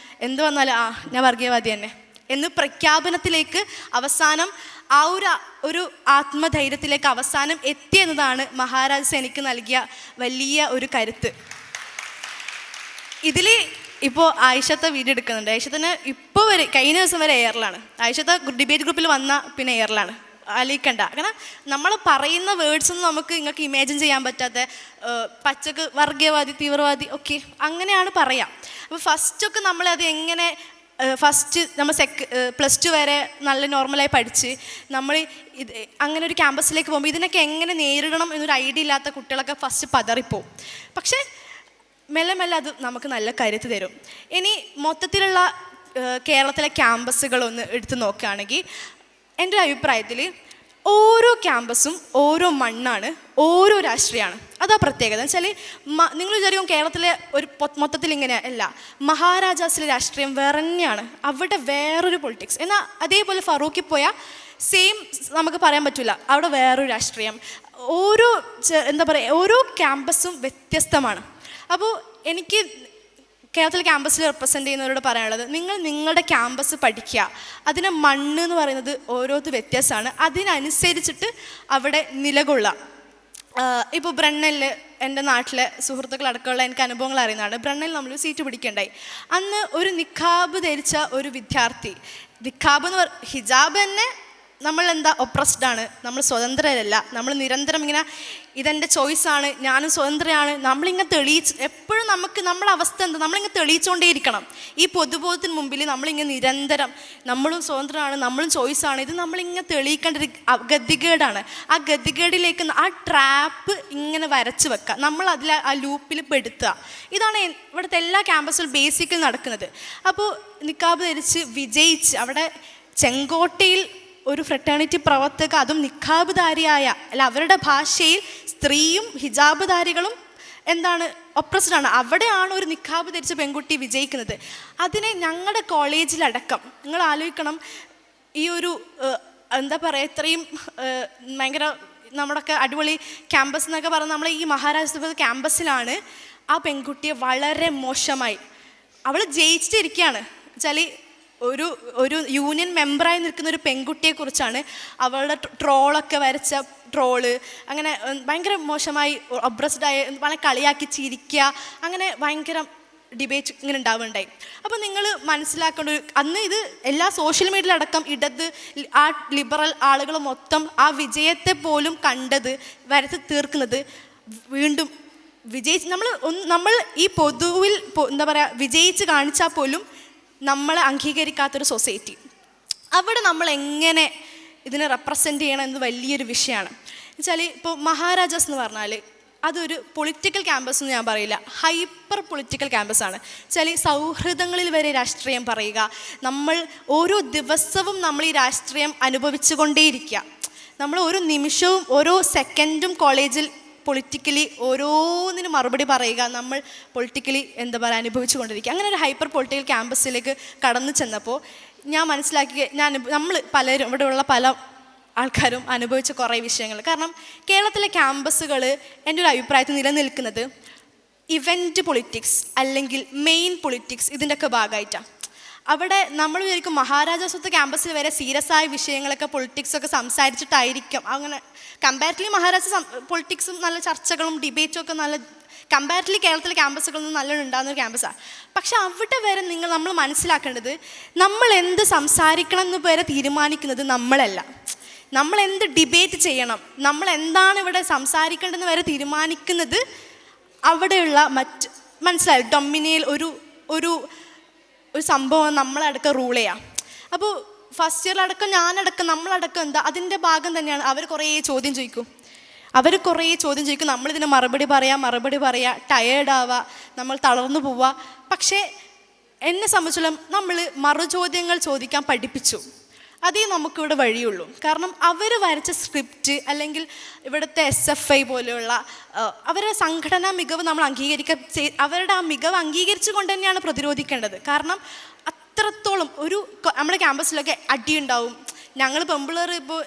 എന്ത് വന്നാലും ഞാൻ വർഗീയവാദി തന്നെ എന്ന് പ്രഖ്യാപനത്തിലേക്ക് അവസാനം ആ ഒരു ആത്മധൈര്യത്തിലേക്ക് അവസാനം എത്തിയെന്നതാണ് മഹാരാജാസ് എനിക്ക് നൽകിയ വലിയ ഒരു കരുത്ത്. ഇതിൽ ഇപ്പോൾ ആയിഷത്തെ വീഡിയോ എടുക്കുന്നുണ്ട്. ആയിഷത്തിന് ഇപ്പോൾ വരെ കഴിഞ്ഞ ദിവസം വരെ എയറിലാണ്. ആയിഷത്തെ ഡിബേറ്റ് ഗ്രൂപ്പിൽ വന്ന പിന്നെ എയറിലാണ്. ആലോചിക്കണ്ട, കാരണം നമ്മൾ പറയുന്ന വേർഡ്സൊന്നും നമുക്ക് നിങ്ങൾക്ക് ഇമാജിൻ ചെയ്യാൻ പറ്റാത്ത പച്ചക്ക് വർഗീയവാദി, തീവ്രവാദി ഒക്കെ അങ്ങനെയാണ് പറയാം. അപ്പോൾ ഫസ്റ്റൊക്കെ നമ്മളത് എങ്ങനെ ഫസ്റ്റ് നമ്മൾ +2 വരെ നല്ല നോർമലായി പഠിച്ച് നമ്മൾ ഇത് അങ്ങനെ ഒരു ക്യാമ്പസിലേക്ക് പോകുമ്പോൾ ഇതിനൊക്കെ എങ്ങനെ നേരിടണം എന്നൊരു ഐഡിയ ഇല്ലാത്ത കുട്ടികളൊക്കെ ഫസ്റ്റ് പതറിപ്പോവും. പക്ഷേ മെല്ലെ മെല്ലെ അത് നമുക്ക് നല്ല കരുത്ത് തരും. ഇനി മൊത്തത്തിലുള്ള കേരളത്തിലെ ക്യാമ്പസുകളൊന്ന് എടുത്ത് നോക്കുകയാണെങ്കിൽ എൻ്റെ അഭിപ്രായത്തിൽ ഓരോ ക്യാമ്പസും ഓരോ മണ്ണാണ്, ഓരോ രാഷ്ട്രീയമാണ്. അതാ പ്രത്യേകത എന്ന് വെച്ചാൽ നിങ്ങൾ വിചാരിക്കും കേരളത്തിലെ ഒരു മൊത്തത്തിൽ ഇങ്ങനെ അല്ല. മഹാരാജാസിലെ രാഷ്ട്രീയം വേറെ തന്നെയാണ്, അവിടെ വേറൊരു പൊളിറ്റിക്സ്. എന്നാൽ അതേപോലെ ഫറൂഖിൽ പോയാൽ സെയിം നമുക്ക് പറയാൻ പറ്റില്ല, അവിടെ വേറൊരു രാഷ്ട്രീയം. ഓരോ എന്താ പറയുക, ഓരോ ക്യാമ്പസും വ്യത്യസ്തമാണ്. അപ്പോൾ എനിക്ക് കേരളത്തിലെ ക്യാമ്പസിൽ റെപ്രസെൻ്റ് ചെയ്യുന്നവരോട് പറയാനുള്ളത്, നിങ്ങൾ നിങ്ങളുടെ ക്യാമ്പസ് പഠിക്കുക. അതിന് മണ്ണ് എന്ന് പറയുന്നത് ഓരോത് വ്യത്യാസമാണ്, അതിനനുസരിച്ചിട്ട് അവിടെ നിലകൊള്ളാം. ഇപ്പോൾ ബ്രണ്ണനിൽ എൻ്റെ നാട്ടിലെ സുഹൃത്തുക്കളടക്കമുള്ള എനിക്ക് അനുഭവങ്ങൾ അറിയുന്നതാണ്. ബ്രണ്ണനിൽ നമ്മൾ സീറ്റ് പിടിക്കേണ്ടായി. അന്ന് ഒരു നിഖാബ് ധരിച്ച ഒരു വിദ്യാർത്ഥി, നിഖാബ് എന്ന് ഹിജാബ് തന്നെ നമ്മൾ എന്താ ഒപ്രസ്ഡ് ആണ്, നമ്മൾ സ്വതന്ത്രരല്ല. നമ്മൾ നിരന്തരം ഇങ്ങനെ ഇതെൻ്റെ ചോയ്സാണ്, ഞാനും സ്വതന്ത്രയാണ്, നമ്മളിങ്ങനെ എപ്പോഴും നമുക്ക് നമ്മുടെ അവസ്ഥ എന്താ, നമ്മളിങ്ങനെ തെളിയിച്ചുകൊണ്ടേയിരിക്കണം ഈ പൊതുബോധത്തിന് മുമ്പിൽ. നമ്മളിങ്ങനെ നിരന്തരം നമ്മളും സ്വതന്ത്രമാണ്, നമ്മളും ചോയ്സാണ്, ഇത് നമ്മളിങ്ങനെ തെളിയിക്കേണ്ട ഒരു ഗതികേടാണ്. ആ ഗതികേടിലേക്ക് ആ ട്രാപ്പ് ഇങ്ങനെ വരച്ച് വെക്കുക, നമ്മൾ അതിൽ ആ ലൂപ്പിൽ പെടുത്തുക. ഇതാണ് ഇവിടുത്തെ എല്ലാ ക്യാമ്പസിലും ബേസിക്കൽ നടക്കുന്നത്. അപ്പോൾ നിക്കാബ് ധരിച്ച് വിജയിച്ച് അവിടെ ചെങ്കോട്ടയിൽ ഒരു ഫ്രട്ടേണിറ്റി പ്രവർത്തക, അതും നിഖാബുധാരിയായ, അല്ല അവരുടെ ഭാഷയിൽ സ്ത്രീയും ഹിജാബുധാരികളും എന്താണ് ഒപ്രസ്ഡ് ആണ്, അവിടെയാണ് ഒരു നിഖാബ് ധരിച്ച പെൺകുട്ടി വിജയിക്കുന്നത്. അതിനെ ഞങ്ങളുടെ കോളേജിലടക്കം നിങ്ങൾ ആലോചിക്കണം, ഈ ഒരു എന്താ പറയുക, ഇത്രയും ഭയങ്കര നമ്മുടെയൊക്കെ അടിപൊളി ക്യാമ്പസ് എന്നൊക്കെ പറഞ്ഞാൽ നമ്മൾ ഈ മഹാരാഷ്ട്ര ക്യാമ്പസിലാണ് ആ പെൺകുട്ടിയെ വളരെ മോശമായി, അവൾ ജയിച്ചിരിക്കുകയാണ് വെച്ചാൽ ഒരു യൂണിയൻ മെമ്പറായി നിൽക്കുന്ന ഒരു പെൺകുട്ടിയെക്കുറിച്ചാണ് അവളുടെ ട്രോളൊക്കെ വരച്ച ട്രോള്, അങ്ങനെ ഭയങ്കര മോശമായി ഒബ്രസ്ഡായി വളരെ കളിയാക്കി ചിരിക്കുക, അങ്ങനെ ഭയങ്കര ഡിബേറ്റ് ഇങ്ങനെ ഉണ്ടാവുകയുണ്ടായി. അപ്പോൾ നിങ്ങൾ മനസ്സിലാക്കേണ്ട അന്ന് ഇത് എല്ലാ സോഷ്യൽ മീഡിയയിലടക്കം ഇടത് ആ ലിബറൽ ആളുകൾ മൊത്തം ആ വിജയത്തെ പോലും കണ്ടത് വരച്ച് തീർക്കുന്നത് വീണ്ടും വിജയിച്ച് നമ്മൾ ഈ പൊതുവിൽ എന്താ പറയുക വിജയിച്ച് കാണിച്ചാൽ പോലും നമ്മളെ അംഗീകരിക്കാത്തൊരു സൊസൈറ്റി, അവിടെ നമ്മൾ എങ്ങനെ ഇതിനെ റെപ്രസെൻ്റ് ചെയ്യണം എന്ന് വലിയൊരു വിഷയമാണ്. എന്നുവെച്ചാൽ ഇപ്പോൾ മഹാരാജാസ് എന്ന് പറഞ്ഞാൽ അതൊരു പൊളിറ്റിക്കൽ ക്യാമ്പസ് എന്ന് ഞാൻ പറയില്ല, ഹൈപ്പർ പൊളിറ്റിക്കൽ ക്യാമ്പസാണ്. വെച്ചാൽ സൗഹൃദങ്ങളിൽ വരെ രാഷ്ട്രീയം പറയുക, നമ്മൾ ഓരോ ദിവസവും നമ്മൾ ഈ രാഷ്ട്രീയം അനുഭവിച്ചു കൊണ്ടേയിരിക്കുക. നമ്മൾ ഓരോ നിമിഷവും ഓരോ സെക്കൻഡും കോളേജിൽ പൊളിറ്റിക്കലി ഓരോന്നിനും മറുപടി പറയുക, നമ്മൾ പൊളിറ്റിക്കലി എന്താ പറയുക അനുഭവിച്ചു കൊണ്ടിരിക്കുക. അങ്ങനെ ഒരു ഹൈപ്പർ പൊളിറ്റിക്കൽ ക്യാമ്പസിലേക്ക് കടന്നു ചെന്നപ്പോൾ ഞാൻ മനസ്സിലാക്കി, നമ്മൾ പലരും ഇവിടെയുള്ള പല ആൾക്കാരും അനുഭവിച്ച കുറേ വിഷയങ്ങൾ. കാരണം കേരളത്തിലെ ക്യാമ്പസുകൾ എൻ്റെ ഒരു അഭിപ്രായത്തിൽ നിലനിൽക്കുന്നത് ഇവൻറ്റ് പൊളിറ്റിക്സ് അല്ലെങ്കിൽ മെയിൻ പൊളിറ്റിക്സ് ഇതിൻ്റെയൊക്കെ ഭാഗമായിട്ടാണ്. അവിടെ നമ്മൾ വിചാരിക്കും മഹാരാജാസ്വത്ത് ക്യാമ്പസിൽ വരെ സീരിയസ് ആയ വിഷയങ്ങളൊക്കെ പൊളിറ്റിക്സൊക്കെ സംസാരിച്ചിട്ടായിരിക്കും. അങ്ങനെ കമ്പാരിറ്റീവ്ലി മഹാരാജാസ് പൊളിറ്റിക്സും നല്ല ചർച്ചകളും ഡിബേറ്റും ഒക്കെ നല്ല കമ്പാരിറ്റീവ്ലി കേരളത്തിലെ ക്യാമ്പസുകളിൽ നിന്ന് നല്ലോണം ഉണ്ടാകുന്നൊരു ക്യാമ്പസാണ്. പക്ഷെ അവിടെ വരെ നമ്മൾ മനസ്സിലാക്കേണ്ടത് നമ്മൾ എന്ത് സംസാരിക്കണം എന്ന് വരെ തീരുമാനിക്കുന്നത് നമ്മളല്ല. നമ്മൾ എന്ത് ഡിബേറ്റ് ചെയ്യണം, നമ്മൾ എന്താണ് ഇവിടെ സംസാരിക്കേണ്ടതെന്ന് വരെ തീരുമാനിക്കുന്നത് അവിടെയുള്ള മനസ്സിലായി ഡൊമിനിയൽ ഒരു സംഭവം നമ്മളടക്കം റൂൾ ചെയ്യാം. അപ്പോൾ ഫസ്റ്റ് ഇയറിലടക്കം ഞാനടക്കം നമ്മളടക്കം എന്താ അതിൻ്റെ ഭാഗം തന്നെയാണ്. അവർ കുറേ ചോദ്യം ചോദിക്കും, നമ്മളിതിന് മറുപടി പറയുക, ടയേർഡാവുക, നമ്മൾ തളർന്നു പോവുക. പക്ഷേ എന്നെ സംബന്ധിച്ചിടത്തോളം നമ്മൾ മറുചോദ്യങ്ങൾ ചോദിക്കാൻ പഠിപ്പിച്ചു. അതേ നമുക്കിവിടെ വഴിയുള്ളൂ. കാരണം അവർ വരച്ച സ്ക്രിപ്റ്റ് അല്ലെങ്കിൽ ഇവിടുത്തെ SFI പോലെയുള്ള അവരുടെ സംഘടനാ മികവ് നമ്മൾ അവരുടെ ആ മികവ് അംഗീകരിച്ചു കൊണ്ട് തന്നെയാണ് പ്രതിരോധിക്കേണ്ടത്. കാരണം അത്രത്തോളം നമ്മുടെ ക്യാമ്പസിലൊക്കെ അടിയുണ്ടാവും. ഞങ്ങൾ പെമ്പിള്ളേർ ഇപ്പോൾ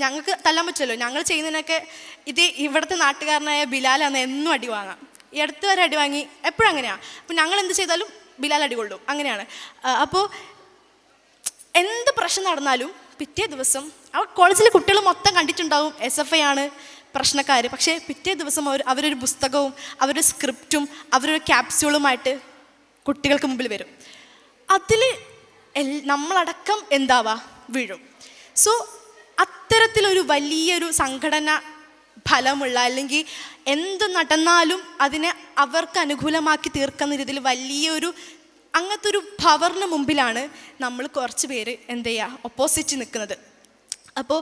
ഞങ്ങൾക്ക് തല്ലാൻ പറ്റുമല്ലോ, ഞങ്ങൾ ചെയ്യുന്നതിനൊക്കെ ഇവിടുത്തെ നാട്ടുകാരനായ ബിലാലാണ് എന്നും അടി വാങ്ങാം. ഈ അടുത്ത് വരെ അടി വാങ്ങി, എപ്പോഴും അങ്ങനെയാണ്. അപ്പോൾ ഞങ്ങൾ എന്ത് ചെയ്താലും ബിലാൽ അടി കൊള്ളും, അങ്ങനെയാണ്. അപ്പോൾ എന്ത് പ്രശ്നം നടന്നാലും പിറ്റേ ദിവസം കോളേജിലെ കുട്ടികൾ മൊത്തം കണ്ടിട്ടുണ്ടാവും SFI ആണ് പ്രശ്നക്കാർ. പക്ഷേ പിറ്റേ ദിവസം അവരൊരു പുസ്തകവും അവരൊരു സ്ക്രിപ്റ്റും അവരൊരു ക്യാപ്സ്യൂളുമായിട്ട് കുട്ടികൾക്ക് മുമ്പിൽ വരും. അതിൽ നമ്മളടക്കം വീഴും. സോ അത്തരത്തിലൊരു വലിയൊരു സംഘടന ഫലമുള്ള അല്ലെങ്കിൽ എന്ത് നടന്നാലും അതിനെ അവർക്ക് അനുകൂലമാക്കി തീർക്കുന്ന രീതിയിൽ വലിയൊരു അങ്ങനത്തെ ഒരു പവറിന് മുമ്പിലാണ് നമ്മൾ കുറച്ച് പേര് ഓപ്പോസിറ്റ് നിൽക്കുന്നത്. അപ്പോൾ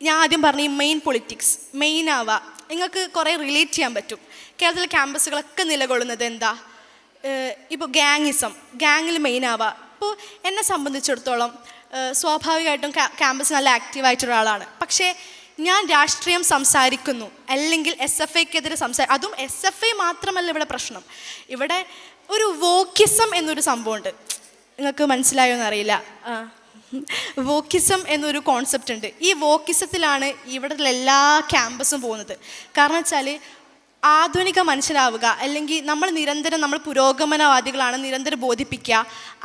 ഞാൻ ആദ്യം പറഞ്ഞ ഈ മെയിൻ പൊളിറ്റിക്സ് മെയിൻ ആവുക നിങ്ങൾക്ക് കുറേ റിലേറ്റ് ചെയ്യാൻ പറ്റും. കേരളത്തിലെ ക്യാമ്പസുകളൊക്കെ നിലകൊള്ളുന്നത് ഇപ്പോൾ ഗാങ്ങിൽ മെയിൻ ആവുക. ഇപ്പോൾ എന്നെ സംബന്ധിച്ചിടത്തോളം സ്വാഭാവികമായിട്ടും ക്യാമ്പസ് നല്ല ആക്റ്റീവായിട്ടൊരാളാണ്. പക്ഷേ ഞാൻ രാഷ്ട്രീയം സംസാരിക്കുന്നു അല്ലെങ്കിൽ SFIക്കെതിരെ അതും SFI മാത്രമല്ല ഇവിടെ പ്രശ്നം. ഇവിടെ ഒരു വോക്കിസം എന്നൊരു സംഭവമുണ്ട്. നിങ്ങൾക്ക് മനസ്സിലായോ എന്നറിയില്ല. വോക്കിസം എന്നൊരു കോൺസെപ്റ്റ് ഉണ്ട്. ഈ വോക്കിസത്തിലാണ് ഇവിടെയുള്ള എല്ലാ ക്യാമ്പസും പോകുന്നത്. കാരണം വെച്ചാൽ ആധുനിക മനുഷ്യരാവുക അല്ലെങ്കിൽ നമ്മൾ പുരോഗമനവാദികളാണ് നിരന്തരം ബോധിപ്പിക്കുക,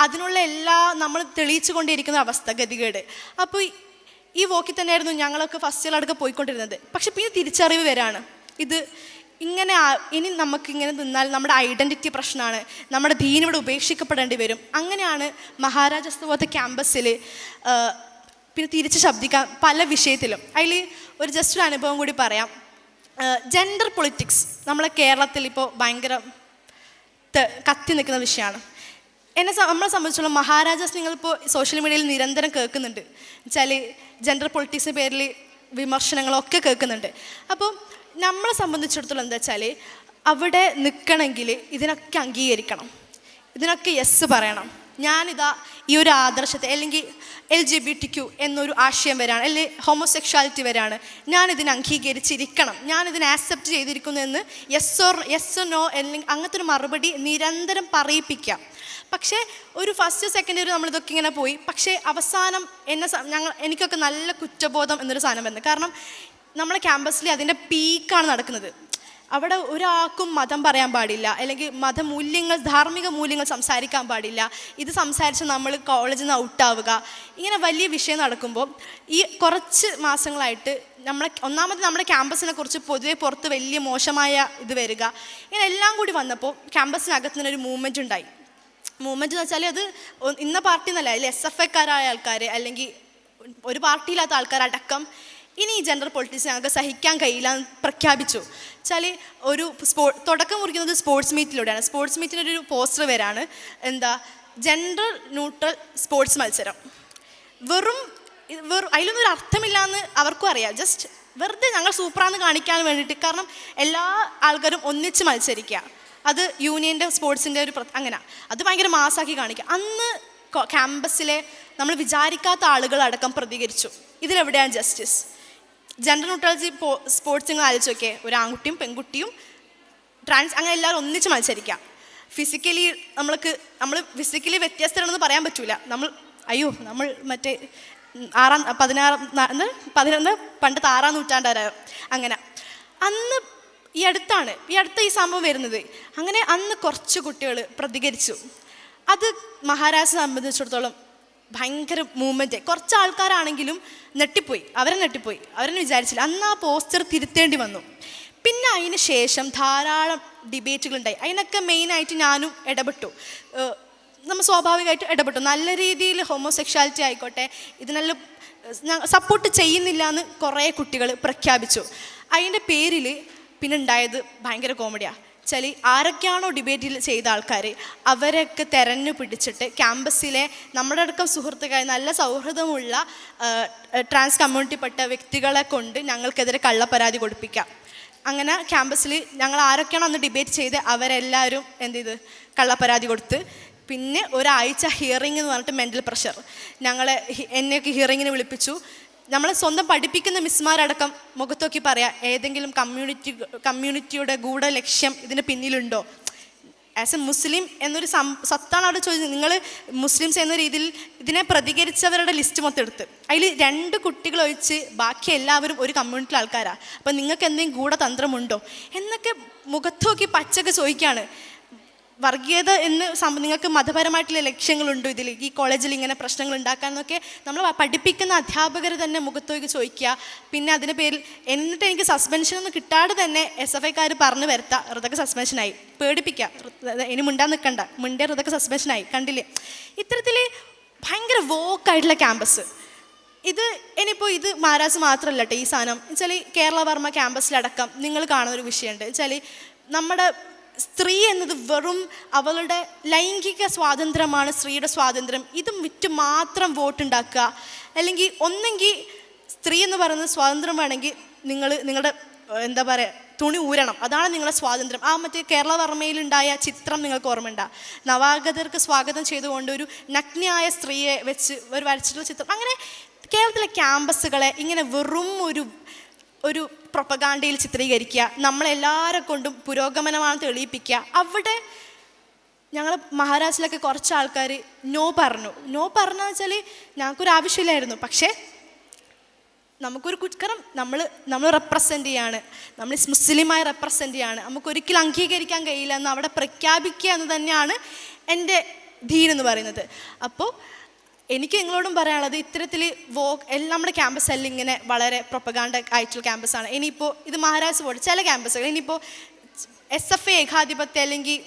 അതിനുള്ള നമ്മൾ തെളിയിച്ചു കൊണ്ടിരിക്കുന്ന അവസ്ഥഗതികേട്. അപ്പോൾ ഈ വോക്കിൽ തന്നെയായിരുന്നു ഞങ്ങളൊക്കെ ഫസ്റ്റ് ഇയറിലടക്കം പോയിക്കൊണ്ടിരുന്നത്. പക്ഷെ പിന്നെ തിരിച്ചറിവ് വരാണ്, ഇനി നമുക്കിങ്ങനെ നിന്നാൽ നമ്മുടെ ഐഡൻറ്റിറ്റി പ്രശ്നമാണ്, നമ്മുടെ ദീൻ ഇവിടെ ഉപേക്ഷിക്കപ്പെടേണ്ടി വരും. അങ്ങനെയാണ് മഹാരാജാസ് പോലത്തെ ക്യാമ്പസിൽ പിന്നെ തിരിച്ച് ശബ്ദിക്കാൻ പല വിഷയത്തിലും. അതിൽ ജസ്റ്റ് ഒരു അനുഭവം കൂടി പറയാം. ജെൻഡർ പൊളിറ്റിക്സ് നമ്മളെ കേരളത്തിൽ ഇപ്പോൾ ഭയങ്കര കത്തി നിൽക്കുന്ന വിഷയമാണ്. നമ്മളെ സംബന്ധിച്ചോളം മഹാരാജാസ് നിങ്ങളിപ്പോൾ സോഷ്യൽ മീഡിയയിൽ നിരന്തരം കേൾക്കുന്നുണ്ട് വെച്ചാൽ ജെൻഡർ പൊളിറ്റിക്സിൻ്റെ പേരിൽ വിമർശനങ്ങളൊക്കെ കേൾക്കുന്നുണ്ട്. അപ്പോൾ നമ്മളെ സംബന്ധിച്ചിടത്തോളം എന്താ വെച്ചാൽ അവിടെ നിൽക്കണമെങ്കിൽ ഇതിനൊക്കെ അംഗീകരിക്കണം, ഇതിനൊക്കെ യെസ് പറയണം. ഈ ഒരു ആദർശത്തെ അല്ലെങ്കിൽ LGBTQ എന്നൊരു ആശയം വരാണ്, അല്ലെങ്കിൽ ഹോമോസെക്ഷുവാലിറ്റി വരാണ്, ഞാനിതിനെ അംഗീകരിച്ചിരിക്കണം, ഞാനിതിനെ ആക്സെപ്റ്റ് ചെയ്തിരിക്കുന്നു എന്ന് യെസ് നോ അല്ലെങ്കിൽ അങ്ങനത്തെ ഒരു മറുപടി നിരന്തരം പറയിപ്പിക്കാം. പക്ഷേ ഒരു ഫസ്റ്റ് സെക്കൻഡ് ഇയർ നമ്മളിതൊക്കെ ഇങ്ങനെ പോയി. പക്ഷേ അവസാനം എനിക്കൊക്കെ നല്ല കുറ്റബോധം എന്നൊരു സാധനം വരുന്നത്. കാരണം നമ്മളെ ക്യാമ്പസിൽ അതിൻ്റെ പീക്കാണ് നടക്കുന്നത്. അവിടെ ഒരാൾക്കും മതം പറയാൻ പാടില്ല, അല്ലെങ്കിൽ ധാർമ്മിക മൂല്യങ്ങൾ സംസാരിക്കാൻ പാടില്ല. ഇത് സംസാരിച്ച് നമ്മൾ കോളേജിൽ നിന്ന് ഔട്ടാവുക, ഇങ്ങനെ വലിയ വിഷയം നടക്കുമ്പോൾ ഈ കുറച്ച് മാസങ്ങളായിട്ട് നമ്മുടെ ക്യാമ്പസിനെ കുറിച്ച് പൊതുവെ പുറത്ത് വലിയ മോശമായ ഇത് വരിക, ഇങ്ങനെ എല്ലാം കൂടി വന്നപ്പോൾ ക്യാമ്പസിനകത്ത് തന്നെ ഒരു മൂവ്മെൻറ്റ് ഉണ്ടായി. മൂവ്മെൻറ്റ് എന്ന് വെച്ചാൽ അത് ഇന്ന പാർട്ടി എന്നല്ല, അതിൽ SFIക്കാരായ ആൾക്കാർ അല്ലെങ്കിൽ ഒരു പാർട്ടിയില്ലാത്ത ആൾക്കാരടക്കം ഇനി ഈ ജെൻഡർ പൊളിറ്റിക്സ് ഞങ്ങൾക്ക് സഹിക്കാൻ കഴിയില്ല എന്ന് പ്രഖ്യാപിച്ചു. വെച്ചാൽ തുടക്കം കുറിക്കുന്നത് സ്പോർട്സ് മീറ്റിലൂടെയാണ്. സ്പോർട്സ് മീറ്റിനൊരു പോസ്റ്റർ വരാണ്, ജെൻഡർ ന്യൂട്രൽ സ്പോർട്സ് മത്സരം. വെറും അതിലൊന്നും ഒരു അർത്ഥമില്ലാന്ന് അവർക്കും അറിയാം. ജസ്റ്റ് വെറുതെ ഞങ്ങൾ സൂപ്പറാന്ന് കാണിക്കാൻ വേണ്ടിയിട്ട്. കാരണം എല്ലാ ആൾക്കാരും ഒന്നിച്ച് മത്സരിക്കുക, അത് യൂണിയൻ്റെ സ്പോർട്സിൻ്റെ അങ്ങനെ അത് ഭയങ്കര മാസാക്കി കാണിക്കുക. അന്ന് ക്യാമ്പസിലെ നമ്മൾ വിചാരിക്കാത്ത ആളുകളടക്കം പ്രതികരിച്ചു. ഇതിലെവിടെയാണ് ജസ്റ്റിസ്? ജെൻഡർ ന്യൂട്രാലിറ്റി സ്പോർട്സ് നിങ്ങൾ ആലോചിച്ച് നോക്കിയേ, ഒരു ആൺകുട്ടിയും പെൺകുട്ടിയും ട്രാൻസ് അങ്ങനെ എല്ലാവരും ഒന്നിച്ച് മത്സരിക്കാം. നമ്മൾ ഫിസിക്കലി വ്യത്യസ്തരാണെന്ന് പറയാൻ പറ്റൂല. നമ്മൾ മറ്റേ 11 പണ്ടത്തെ 6-ാം നൂറ്റാണ്ടാരോ അങ്ങനെ. അന്ന് ഈ അടുത്ത ഈ സംഭവം വരുന്നത്. അങ്ങനെ അന്ന് കുറച്ച് കുട്ടികൾ പ്രതികരിച്ചു. അത് മഹാരാജാസിനെ സംബന്ധിച്ചിടത്തോളം ഭയങ്കര മൂവ്മെൻറ്റ്. കുറച്ച് ആൾക്കാരാണെങ്കിലും അവരെ വിചാരിച്ചില്ല. അന്ന് ആ പോസ്റ്റർ തിരുത്തേണ്ടി വന്നു. പിന്നെ അതിന് ശേഷം ധാരാളം ഡിബേറ്റുകളുണ്ടായി. അതിനൊക്കെ മെയിനായിട്ട് ഞാനും ഇടപെട്ടു. നമ്മൾ സ്വാഭാവികമായിട്ട് ഇടപെട്ടു. നല്ല രീതിയിൽ ഹോമോസെക്ഷുവാലിറ്റി ആയിക്കോട്ടെ ഇതിനെല്ലാം സപ്പോർട്ട് ചെയ്യുന്നില്ല എന്ന് കുറേ കുട്ടികൾ പ്രഖ്യാപിച്ചു. അതിൻ്റെ പേരിൽ പിന്നെ ഉണ്ടായത് ഭയങ്കര കോമഡിയാണ്. വെച്ചാൽ ആരൊക്കെയാണോ ഡിബേറ്റിൽ ചെയ്ത ആൾക്കാർ അവരൊക്കെ തെരഞ്ഞു പിടിച്ചിട്ട് ക്യാമ്പസിലെ നമ്മുടെ അടക്കം സുഹൃത്തുക്കളായ നല്ല സൗഹൃദമുള്ള ട്രാൻസ് കമ്മ്യൂണിറ്റിപ്പെട്ട വ്യക്തികളെ കൊണ്ട് ഞങ്ങൾക്കെതിരെ കള്ളപ്പരാതി കൊടുപ്പിക്കാം. അങ്ങനെ ക്യാമ്പസിൽ ഞങ്ങൾ ആരൊക്കെയാണോ അന്ന് ഡിബേറ്റ് ചെയ്ത് അവരെല്ലാവരും കള്ളപ്പരാതി കൊടുത്ത് പിന്നെ ഒരാഴ്ച ഹിയറിംഗ് എന്ന് പറഞ്ഞിട്ട് മെൻ്റൽ പ്രഷർ. എന്നെയൊക്കെ ഹിയറിങ്ങിന് വിളിപ്പിച്ചു. നമ്മളെ സ്വന്തം പഠിപ്പിക്കുന്ന മിസ്മാരടക്കം മുഖത്തോക്കി പറയാം, ഏതെങ്കിലും കമ്മ്യൂണിറ്റിയുടെ ഗൂഢ ലക്ഷ്യം ഇതിന് പിന്നിലുണ്ടോ? ആസ് എ മുസ്ലിം എന്നൊരു സത്താണ് അവിടെ ചോദിച്ചത്. നിങ്ങൾ മുസ്ലിംസ് എന്ന രീതിയിൽ ഇതിനെ പ്രതികരിച്ചവരുടെ ലിസ്റ്റ് മൊത്തം എടുത്ത് അതിൽ 2 കുട്ടികൾ ഒഴിച്ച് ബാക്കി എല്ലാവരും ഒരു കമ്മ്യൂണിറ്റിയിലെ ആൾക്കാരാണ്. അപ്പം നിങ്ങൾക്ക് എന്തെങ്കിലും ഗൂഢതന്ത്രമുണ്ടോ എന്നൊക്കെ മുഖത്തോക്കി പച്ചക്ക് ചോദിക്കുകയാണ്. വർഗീയത എന്ന് നിങ്ങൾക്ക് മതപരമായിട്ടുള്ള ലക്ഷ്യങ്ങളുണ്ടോ ഇതിൽ, ഈ കോളേജിൽ ഇങ്ങനെ പ്രശ്നങ്ങൾ ഉണ്ടാക്കാമെന്നൊക്കെ നമ്മൾ പഠിപ്പിക്കുന്ന അധ്യാപകർ തന്നെ മുഖത്തോക്ക് ചോദിക്കുക. പിന്നെ അതിൻ്റെ പേരിൽ എന്നിട്ട് എനിക്ക് സസ്പെൻഷനൊന്നും കിട്ടാതെ തന്നെ SFIക്കാർ പറഞ്ഞു വരുത്താം, ഋതക്ക് സസ്പെൻഷനായി, പേടിപ്പിക്കുക, ഇനി മിണ്ടാൻ നിൽക്കണ്ട, മിണ്ടിയ ഋതക്ക് സസ്പെൻഷനായി, കണ്ടില്ലേ? ഇത്തരത്തിൽ ഭയങ്കര വോക്കായിട്ടുള്ള ക്യാമ്പസ്. ഇനിയിപ്പോൾ ഇത് മഹാരാജ് മാത്രമല്ല കേട്ടോ ഈ സാധനം വെച്ചാൽ കേരള വർമ്മ ക്യാമ്പസിലടക്കം നിങ്ങൾ കാണുന്നൊരു വിഷയമുണ്ട് വെച്ചാൽ നമ്മുടെ സ്ത്രീ എന്നത് വെറും അവളുടെ ലൈംഗിക സ്വാതന്ത്ര്യമാണ്, സ്ത്രീയുടെ സ്വാതന്ത്ര്യം. ഇതും വിറ്റ് മാത്രം വോട്ടുണ്ടാക്കുക. അല്ലെങ്കിൽ ഒന്നെങ്കിൽ സ്ത്രീ എന്ന് പറയുന്നത് സ്വാതന്ത്ര്യം വേണമെങ്കിൽ നിങ്ങളുടെ എന്താ പറയുക തുണി ഊരണം, അതാണ് നിങ്ങളുടെ സ്വാതന്ത്ര്യം. മറ്റേ കേരള വർമ്മയിലുണ്ടായ ചിത്രം നിങ്ങൾക്ക് ഓർമ്മയുണ്ട? നവാഗതർക്ക് സ്വാഗതം ചെയ്തുകൊണ്ട് ഒരു നഗ്നയായ സ്ത്രീയെ വെച്ച് ഒരു വരച്ചിട്ടുള്ള ചിത്രം. അങ്ങനെ കേരളത്തിലെ ക്യാമ്പസുകളെ ഇങ്ങനെ വെറും ഒരു പ്രൊപ്പഗാണ്ടയിൽ ചിത്രീകരിക്കുക, നമ്മളെല്ലാവരെ കൊണ്ടും പുരോഗമനമാണ് തെളിയിപ്പിക്കുക. അവിടെ ഞങ്ങൾ മഹാരാഷ്ട്രയിലൊക്കെ കുറച്ച് ആൾക്കാർ നോ പറഞ്ഞു വെച്ചാൽ ഞങ്ങൾക്കൊരു ആവശ്യമില്ലായിരുന്നു. പക്ഷേ നമുക്കൊരു കാരണം നമ്മൾ റെപ്രസെൻ്റ് ചെയ്യാണ്, നമ്മൾ മുസ്ലിമായി റെപ്രസെൻ്റ് ചെയ്യാണ്, നമുക്കൊരിക്കലും അംഗീകരിക്കാൻ കഴിയില്ല എന്ന് അവിടെ പ്രഖ്യാപിക്കുക എന്ന് തന്നെയാണ് എൻ്റെ ദീൻ എന്ന് പറയുന്നത്. അപ്പോൾ എനിക്ക് നിങ്ങളോടും പറയാനുള്ളത് ഇത്തരത്തിൽ നമ്മുടെ ക്യാമ്പസ് എല്ലാം ഇങ്ങനെ വളരെ പ്രൊപ്പഗാണ്ട ആയിട്ടുള്ള ക്യാമ്പസാണ്. ഇനിയിപ്പോൾ ഇത് മഹാരാഷ്ട്ര പോലെ ചില ക്യാമ്പസുകൾ, ഇനിയിപ്പോൾ SFI ഏകാധിപത്യം അല്ലെങ്കിൽ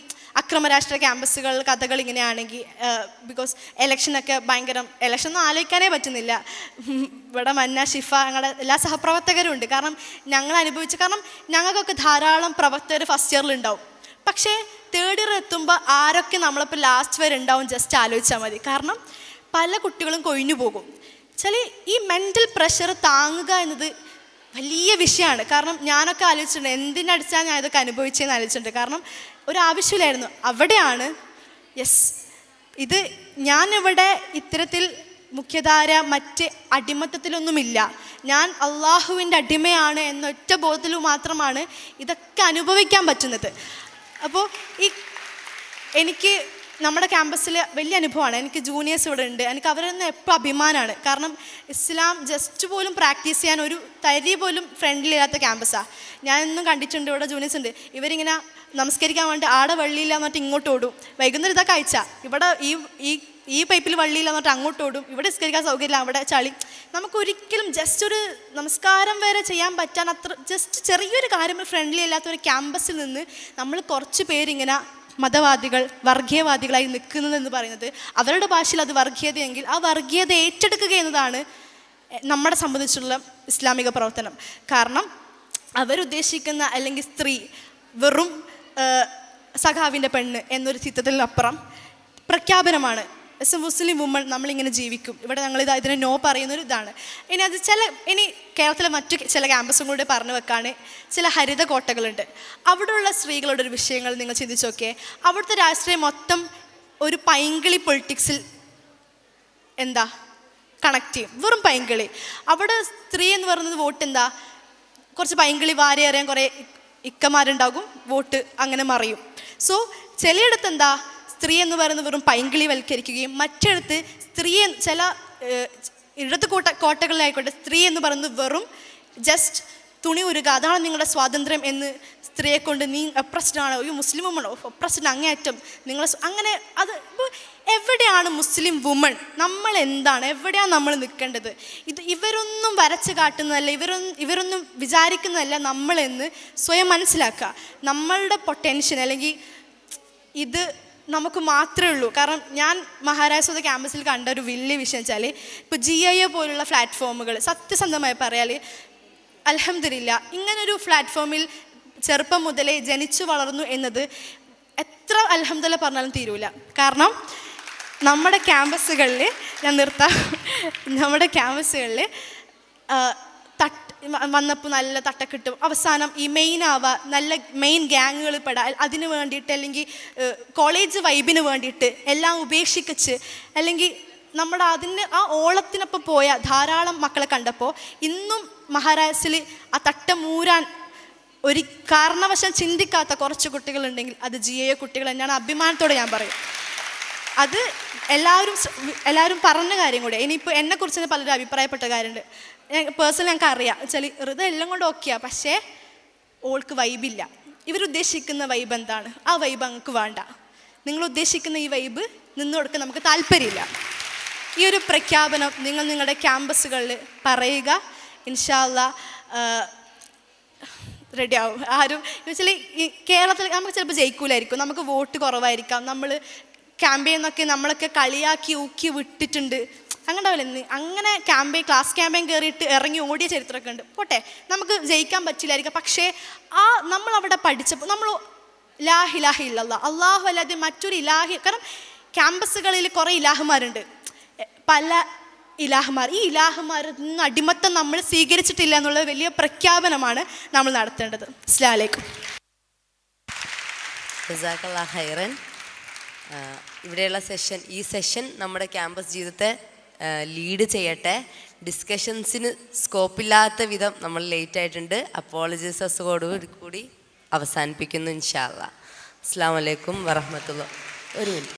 അക്രമരാഷ്ട്ര ക്യാമ്പസുകൾ കഥകൾ ഇങ്ങനെയാണെങ്കിൽ ബിക്കോസ് എലക്ഷനൊക്കെ എലക്ഷൻ ഒന്നും ആലോചിക്കാനേ പറ്റുന്നില്ല. ഇവിടെ മന്ന ഷിഫ ഞങ്ങളുടെ എല്ലാ സഹപ്രവർത്തകരും ഉണ്ട്. കാരണം ഞങ്ങൾ കാരണം ഞങ്ങൾക്കൊക്കെ ധാരാളം പ്രവർത്തകർ ഫസ്റ്റ് ഇയറിലുണ്ടാവും. പക്ഷേ തേർഡ് ഇയർ എത്തുമ്പോൾ ആരൊക്കെ നമ്മളിപ്പോൾ ലാസ്റ്റ് വരെ ഉണ്ടാവും ജസ്റ്റ് ആലോചിച്ചാൽ മതി. കാരണം പല കുട്ടികളും കൊഴിഞ്ഞു പോകും. വെച്ചാൽ ഈ മെൻ്റൽ പ്രഷർ താങ്ങുക എന്നത് വലിയ വിഷയമാണ്. കാരണം ഞാനൊക്കെ ആലോചിച്ചിട്ടുണ്ട് എന്തിനടിച്ചാണ് ഞാൻ ഇതൊക്കെ അനുഭവിച്ചതെന്ന് ആലോചിച്ചിട്ടുണ്ട്. കാരണം ഒരാവശ്യമില്ലായിരുന്നു. അവിടെയാണ് ഇത് ഞാനിവിടെ ഇത്തരത്തിൽ മുഖ്യധാര മറ്റ് അടിമത്തത്തിലൊന്നുമില്ല, ഞാൻ അള്ളാഹുവിൻ്റെ അടിമയാണ് എന്നൊറ്റ ബോധത്തിൽ മാത്രമാണ് ഇതൊക്കെ അനുഭവിക്കാൻ പറ്റുന്നത്. അപ്പോൾ എനിക്ക് നമ്മുടെ ക്യാമ്പസിൽ വലിയ അനുഭവമാണ്. എനിക്ക് ജൂനിയേഴ്സ് ഇവിടെ ഉണ്ട്, എനിക്ക് അവരൊന്നും എപ്പോൾ അഭിമാനമാണ്. കാരണം ഇസ്ലാം ജസ്റ്റ് പോലും പ്രാക്ടീസ് ചെയ്യാൻ ഒരു തരി പോലും ഫ്രണ്ട്ലി ഇല്ലാത്ത ക്യാമ്പസാണ്. ഞാനൊന്നും കണ്ടിട്ടുണ്ട് ഇവിടെ ജൂനിയേഴ്സ് ഉണ്ട്, ഇവരിങ്ങനെ നമസ്കരിക്കാൻ വേണ്ടി ആടെ വെള്ളിയില്ല എന്നിട്ട് ഇങ്ങോട്ട് ഓടും. വൈകുന്നേരം ഇതൊക്കെ അയച്ച ഇവിടെ ഈ പൈപ്പിൽ വെള്ളിയില്ല എന്നിട്ട് അങ്ങോട്ട് ഓടും. ഇവിടെ നിസ്കരിക്കാൻ സൗകര്യമില്ല, അവിടെ ചളി. നമുക്കൊരിക്കലും ജസ്റ്റ് ഒരു നമസ്കാരം വരെ ചെയ്യാൻ പറ്റാൻ അത്ര ജസ്റ്റ് ചെറിയൊരു കാര്യം ഫ്രണ്ട്ലി അല്ലാത്ത ഒരു ക്യാമ്പസിൽ നിന്ന് നമ്മൾ കുറച്ച് പേരിങ്ങനെ മതവാദികൾ വർഗീയവാദികളായി നിൽക്കുന്നതെന്ന് പറയുന്നത് അവരുടെ ഭാഷയിൽ അത് വർഗീയതയെങ്കിൽ ആ വർഗീയത ഏറ്റെടുക്കുക എന്നതാണ് നമ്മളെ സംബന്ധിച്ചുള്ള ഇസ്ലാമിക പ്രവർത്തനം. കാരണം അവരുദ്ദേശിക്കുന്ന അല്ലെങ്കിൽ സ്ത്രീ വെറും സഖാവിൻ്റെ പെണ്ണ് എന്നൊരു ചിത്രത്തിനപ്പുറം പ്രഖ്യാപനമാണ്. എസ് എ മുസ്ലിം വുമൺ നമ്മളിങ്ങനെ ജീവിക്കും. ഇവിടെ ഇതിനെ നോ പറയുന്നൊരു ഇതാണ്. ഇനി കേരളത്തിലെ മറ്റു ചില ക്യാമ്പസും കൂടെ പറഞ്ഞു വെക്കാണ്. ചില ഹരിത കോട്ടകളുണ്ട്. അവിടെയുള്ള സ്ത്രീകളുടെ ഒരു വിഷയങ്ങൾ നിങ്ങൾ ചിന്തിച്ച് നോക്കിയേ. അവിടുത്തെ രാഷ്ട്രീയം മൊത്തം ഒരു പൈങ്കിളി പൊളിറ്റിക്സിൽ കണക്ട് ചെയ്യും. വെറും പൈങ്കിളി. അവിടെ സ്ത്രീ എന്ന് പറയുന്നത് വോട്ട് കുറച്ച് പൈങ്കിളി വാരി അറിയാൻ കുറേ ഇക്കമാരുണ്ടാകും, വോട്ട് അങ്ങനെ മറിയും. സോ ചിലയിടത്ത് സ്ത്രീ എന്ന് പറയുന്നത് വെറും പൈങ്കിളി വൽക്കരിക്കുകയും മറ്റിടത്ത് ചില ഇടത് കോട്ടകളിലായിക്കോട്ടെ സ്ത്രീ എന്ന് പറയുന്നത് വെറും ജസ്റ്റ് തുണി ഉരുക, അതാണ് നിങ്ങളുടെ സ്വാതന്ത്ര്യം എന്ന് സ്ത്രീയെ കൊണ്ട് നീ ഒപ്രസ്ഡ് ആണ്, ഒരു മുസ്ലിം വുമൺ ഒപ്രസ്ഡ് അങ്ങേയറ്റം നിങ്ങൾ അങ്ങനെ. അത് ഇപ്പോൾ എവിടെയാണ് മുസ്ലിം വുമൺ? നമ്മൾ എവിടെയാണ് നമ്മൾ നിൽക്കേണ്ടത്? ഇവരൊന്നും വരച്ച് കാട്ടുന്നതല്ല, ഇവരൊന്നും വിചാരിക്കുന്നതല്ല നമ്മളെന്ന് സ്വയം മനസ്സിലാക്കുക. നമ്മളുടെ പൊട്ടൻഷ്യൽ അല്ലെങ്കിൽ ഇത് നമുക്ക് മാത്രമേ ഉള്ളൂ. കാരണം ഞാൻ മഹാരാഷ്ട്ര ക്യാമ്പസിൽ കണ്ട ഒരു വലിയ വിഷയം വെച്ചാൽ ഇപ്പോൾ GIA പോലുള്ള പ്ലാറ്റ്ഫോമുകൾ സത്യസന്ധമായി പറയാൽ അൽഹംദുലില്ലാ ഇങ്ങനൊരു പ്ലാറ്റ്ഫോമിൽ ചെറുപ്പം മുതലേ ജനിച്ചു വളർന്നു എന്നത് എത്ര അൽഹംദുലില്ലാ പറഞ്ഞാലും തീരൂല. കാരണം നമ്മുടെ ക്യാമ്പസുകളിൽ നമ്മുടെ ക്യാമ്പസുകളിൽ വന്നപ്പോൾ നല്ല തട്ടക്കിട്ടും, അവസാനം ഈ മെയിൻ ആവുക, നല്ല മെയിൻ ഗ്യാങ്ങുകൾ പെടാൻ അതിന് വേണ്ടിയിട്ട്, അല്ലെങ്കിൽ കോളേജ് വൈബിന് വേണ്ടിയിട്ട് എല്ലാം ഉപേക്ഷിച്ച്, അല്ലെങ്കിൽ നമ്മുടെ അതിന് ആ ഓളത്തിനൊപ്പം പോയ ധാരാളം മക്കളെ കണ്ടപ്പോൾ ഇന്നും മഹാരാഷ്ട്രയിൽ ആ തട്ടമൂരാൻ ഒരു കാരണവശാൽ ചിന്തിക്കാത്ത കുറച്ച് കുട്ടികളുണ്ടെങ്കിൽ അത് GAA കുട്ടികൾ തന്നെയാണ്. അഭിമാനത്തോടെ ഞാൻ പറയും. അത് എല്ലാവരും പറഞ്ഞ കാര്യം കൂടെ. ഇനിയിപ്പോൾ എന്നെക്കുറിച്ച് തന്നെ പലരും അഭിപ്രായപ്പെട്ട കാര്യമുണ്ട്. പേഴ്സണലി ഞങ്ങൾക്ക് അറിയാം വെച്ചാൽ ഋത എല്ലാം കൊണ്ട് ഓക്കെയാണ്, പക്ഷേ ഓൾക്ക് വൈബില്ല. ഇവരുദ്ദേശിക്കുന്ന വൈബ് എന്താണ്, ആ വൈബ് അങ്ങക്ക് വേണ്ട. നിങ്ങൾ ഉദ്ദേശിക്കുന്ന ഈ വൈബ് നിന്ന് കൊടുക്കാൻ നമുക്ക് താല്പര്യമില്ല. ഈ ഒരു പ്രഖ്യാപനം നിങ്ങൾ നിങ്ങളുടെ ക്യാമ്പസുകളിൽ പറയുക. ഇൻഷാ അല്ലാ റെഡി ആവും. ആരും വെച്ചാൽ ഈ കേരളത്തിൽ നമുക്ക് ചിലപ്പോൾ ജയിക്കൂലായിരിക്കും, നമുക്ക് വോട്ട് കുറവായിരിക്കാം, നമ്മൾ ക്യാമ്പയിനൊക്കെ നമ്മളൊക്കെ കളിയാക്കി ഊക്കി വിട്ടിട്ടുണ്ട്. അങ്ങനെ അങ്ങനെ ക്ലാസ് ക്യാമ്പയിൻ കയറിയിട്ട് ഇറങ്ങി ഓടിയ ചരിത്രമൊക്കെ ഉണ്ട്. പോട്ടെ, നമുക്ക് ജയിക്കാൻ പറ്റില്ലായിരിക്കാം, പക്ഷേ നമ്മളവിടെ പഠിച്ചപ്പോൾ നമ്മൾ ലാ ഇലാഹ ഇല്ലല്ലാഹ്, അള്ളാഹു അല്ലാതെ മറ്റൊരു ഇലാഹി. കാരണം ക്യാമ്പസുകളിൽ കുറേ ഇലാഹുമാരുണ്ട്, പല ഇലാഹുമാർ. ഈ ഇലാഹുമാരൊന്നും അടിമത്തം നമ്മൾ സ്വീകരിച്ചിട്ടില്ല എന്നുള്ള വലിയ പ്രഖ്യാപനമാണ് നമ്മൾ നടത്തേണ്ടത്. അസ്സലാമു അലൈക്കും. ജസാക്കല്ലാഹ് ഖൈറൻ. ഇവിടെയുള്ള ഈ സെഷൻ നമ്മുടെ ക്യാമ്പസ് ജീവിതത്തെ ലീഡ് ചെയ്യട്ടെ. ഡിസ്കഷൻസിന് സ്കോപ്പില്ലാത്ത വിധം നമ്മൾ ലേറ്റ് ആയിട്ടുണ്ട്. അപ്പോളജീസോട് കൂടി അവസാനിപ്പിക്കുന്നു ഇൻഷാ അല്ലാ. അസ്സലാമു അലൈക്കും വറഹ്മത്തുള്ളാഹി. ഒരു മിനിറ്റ്.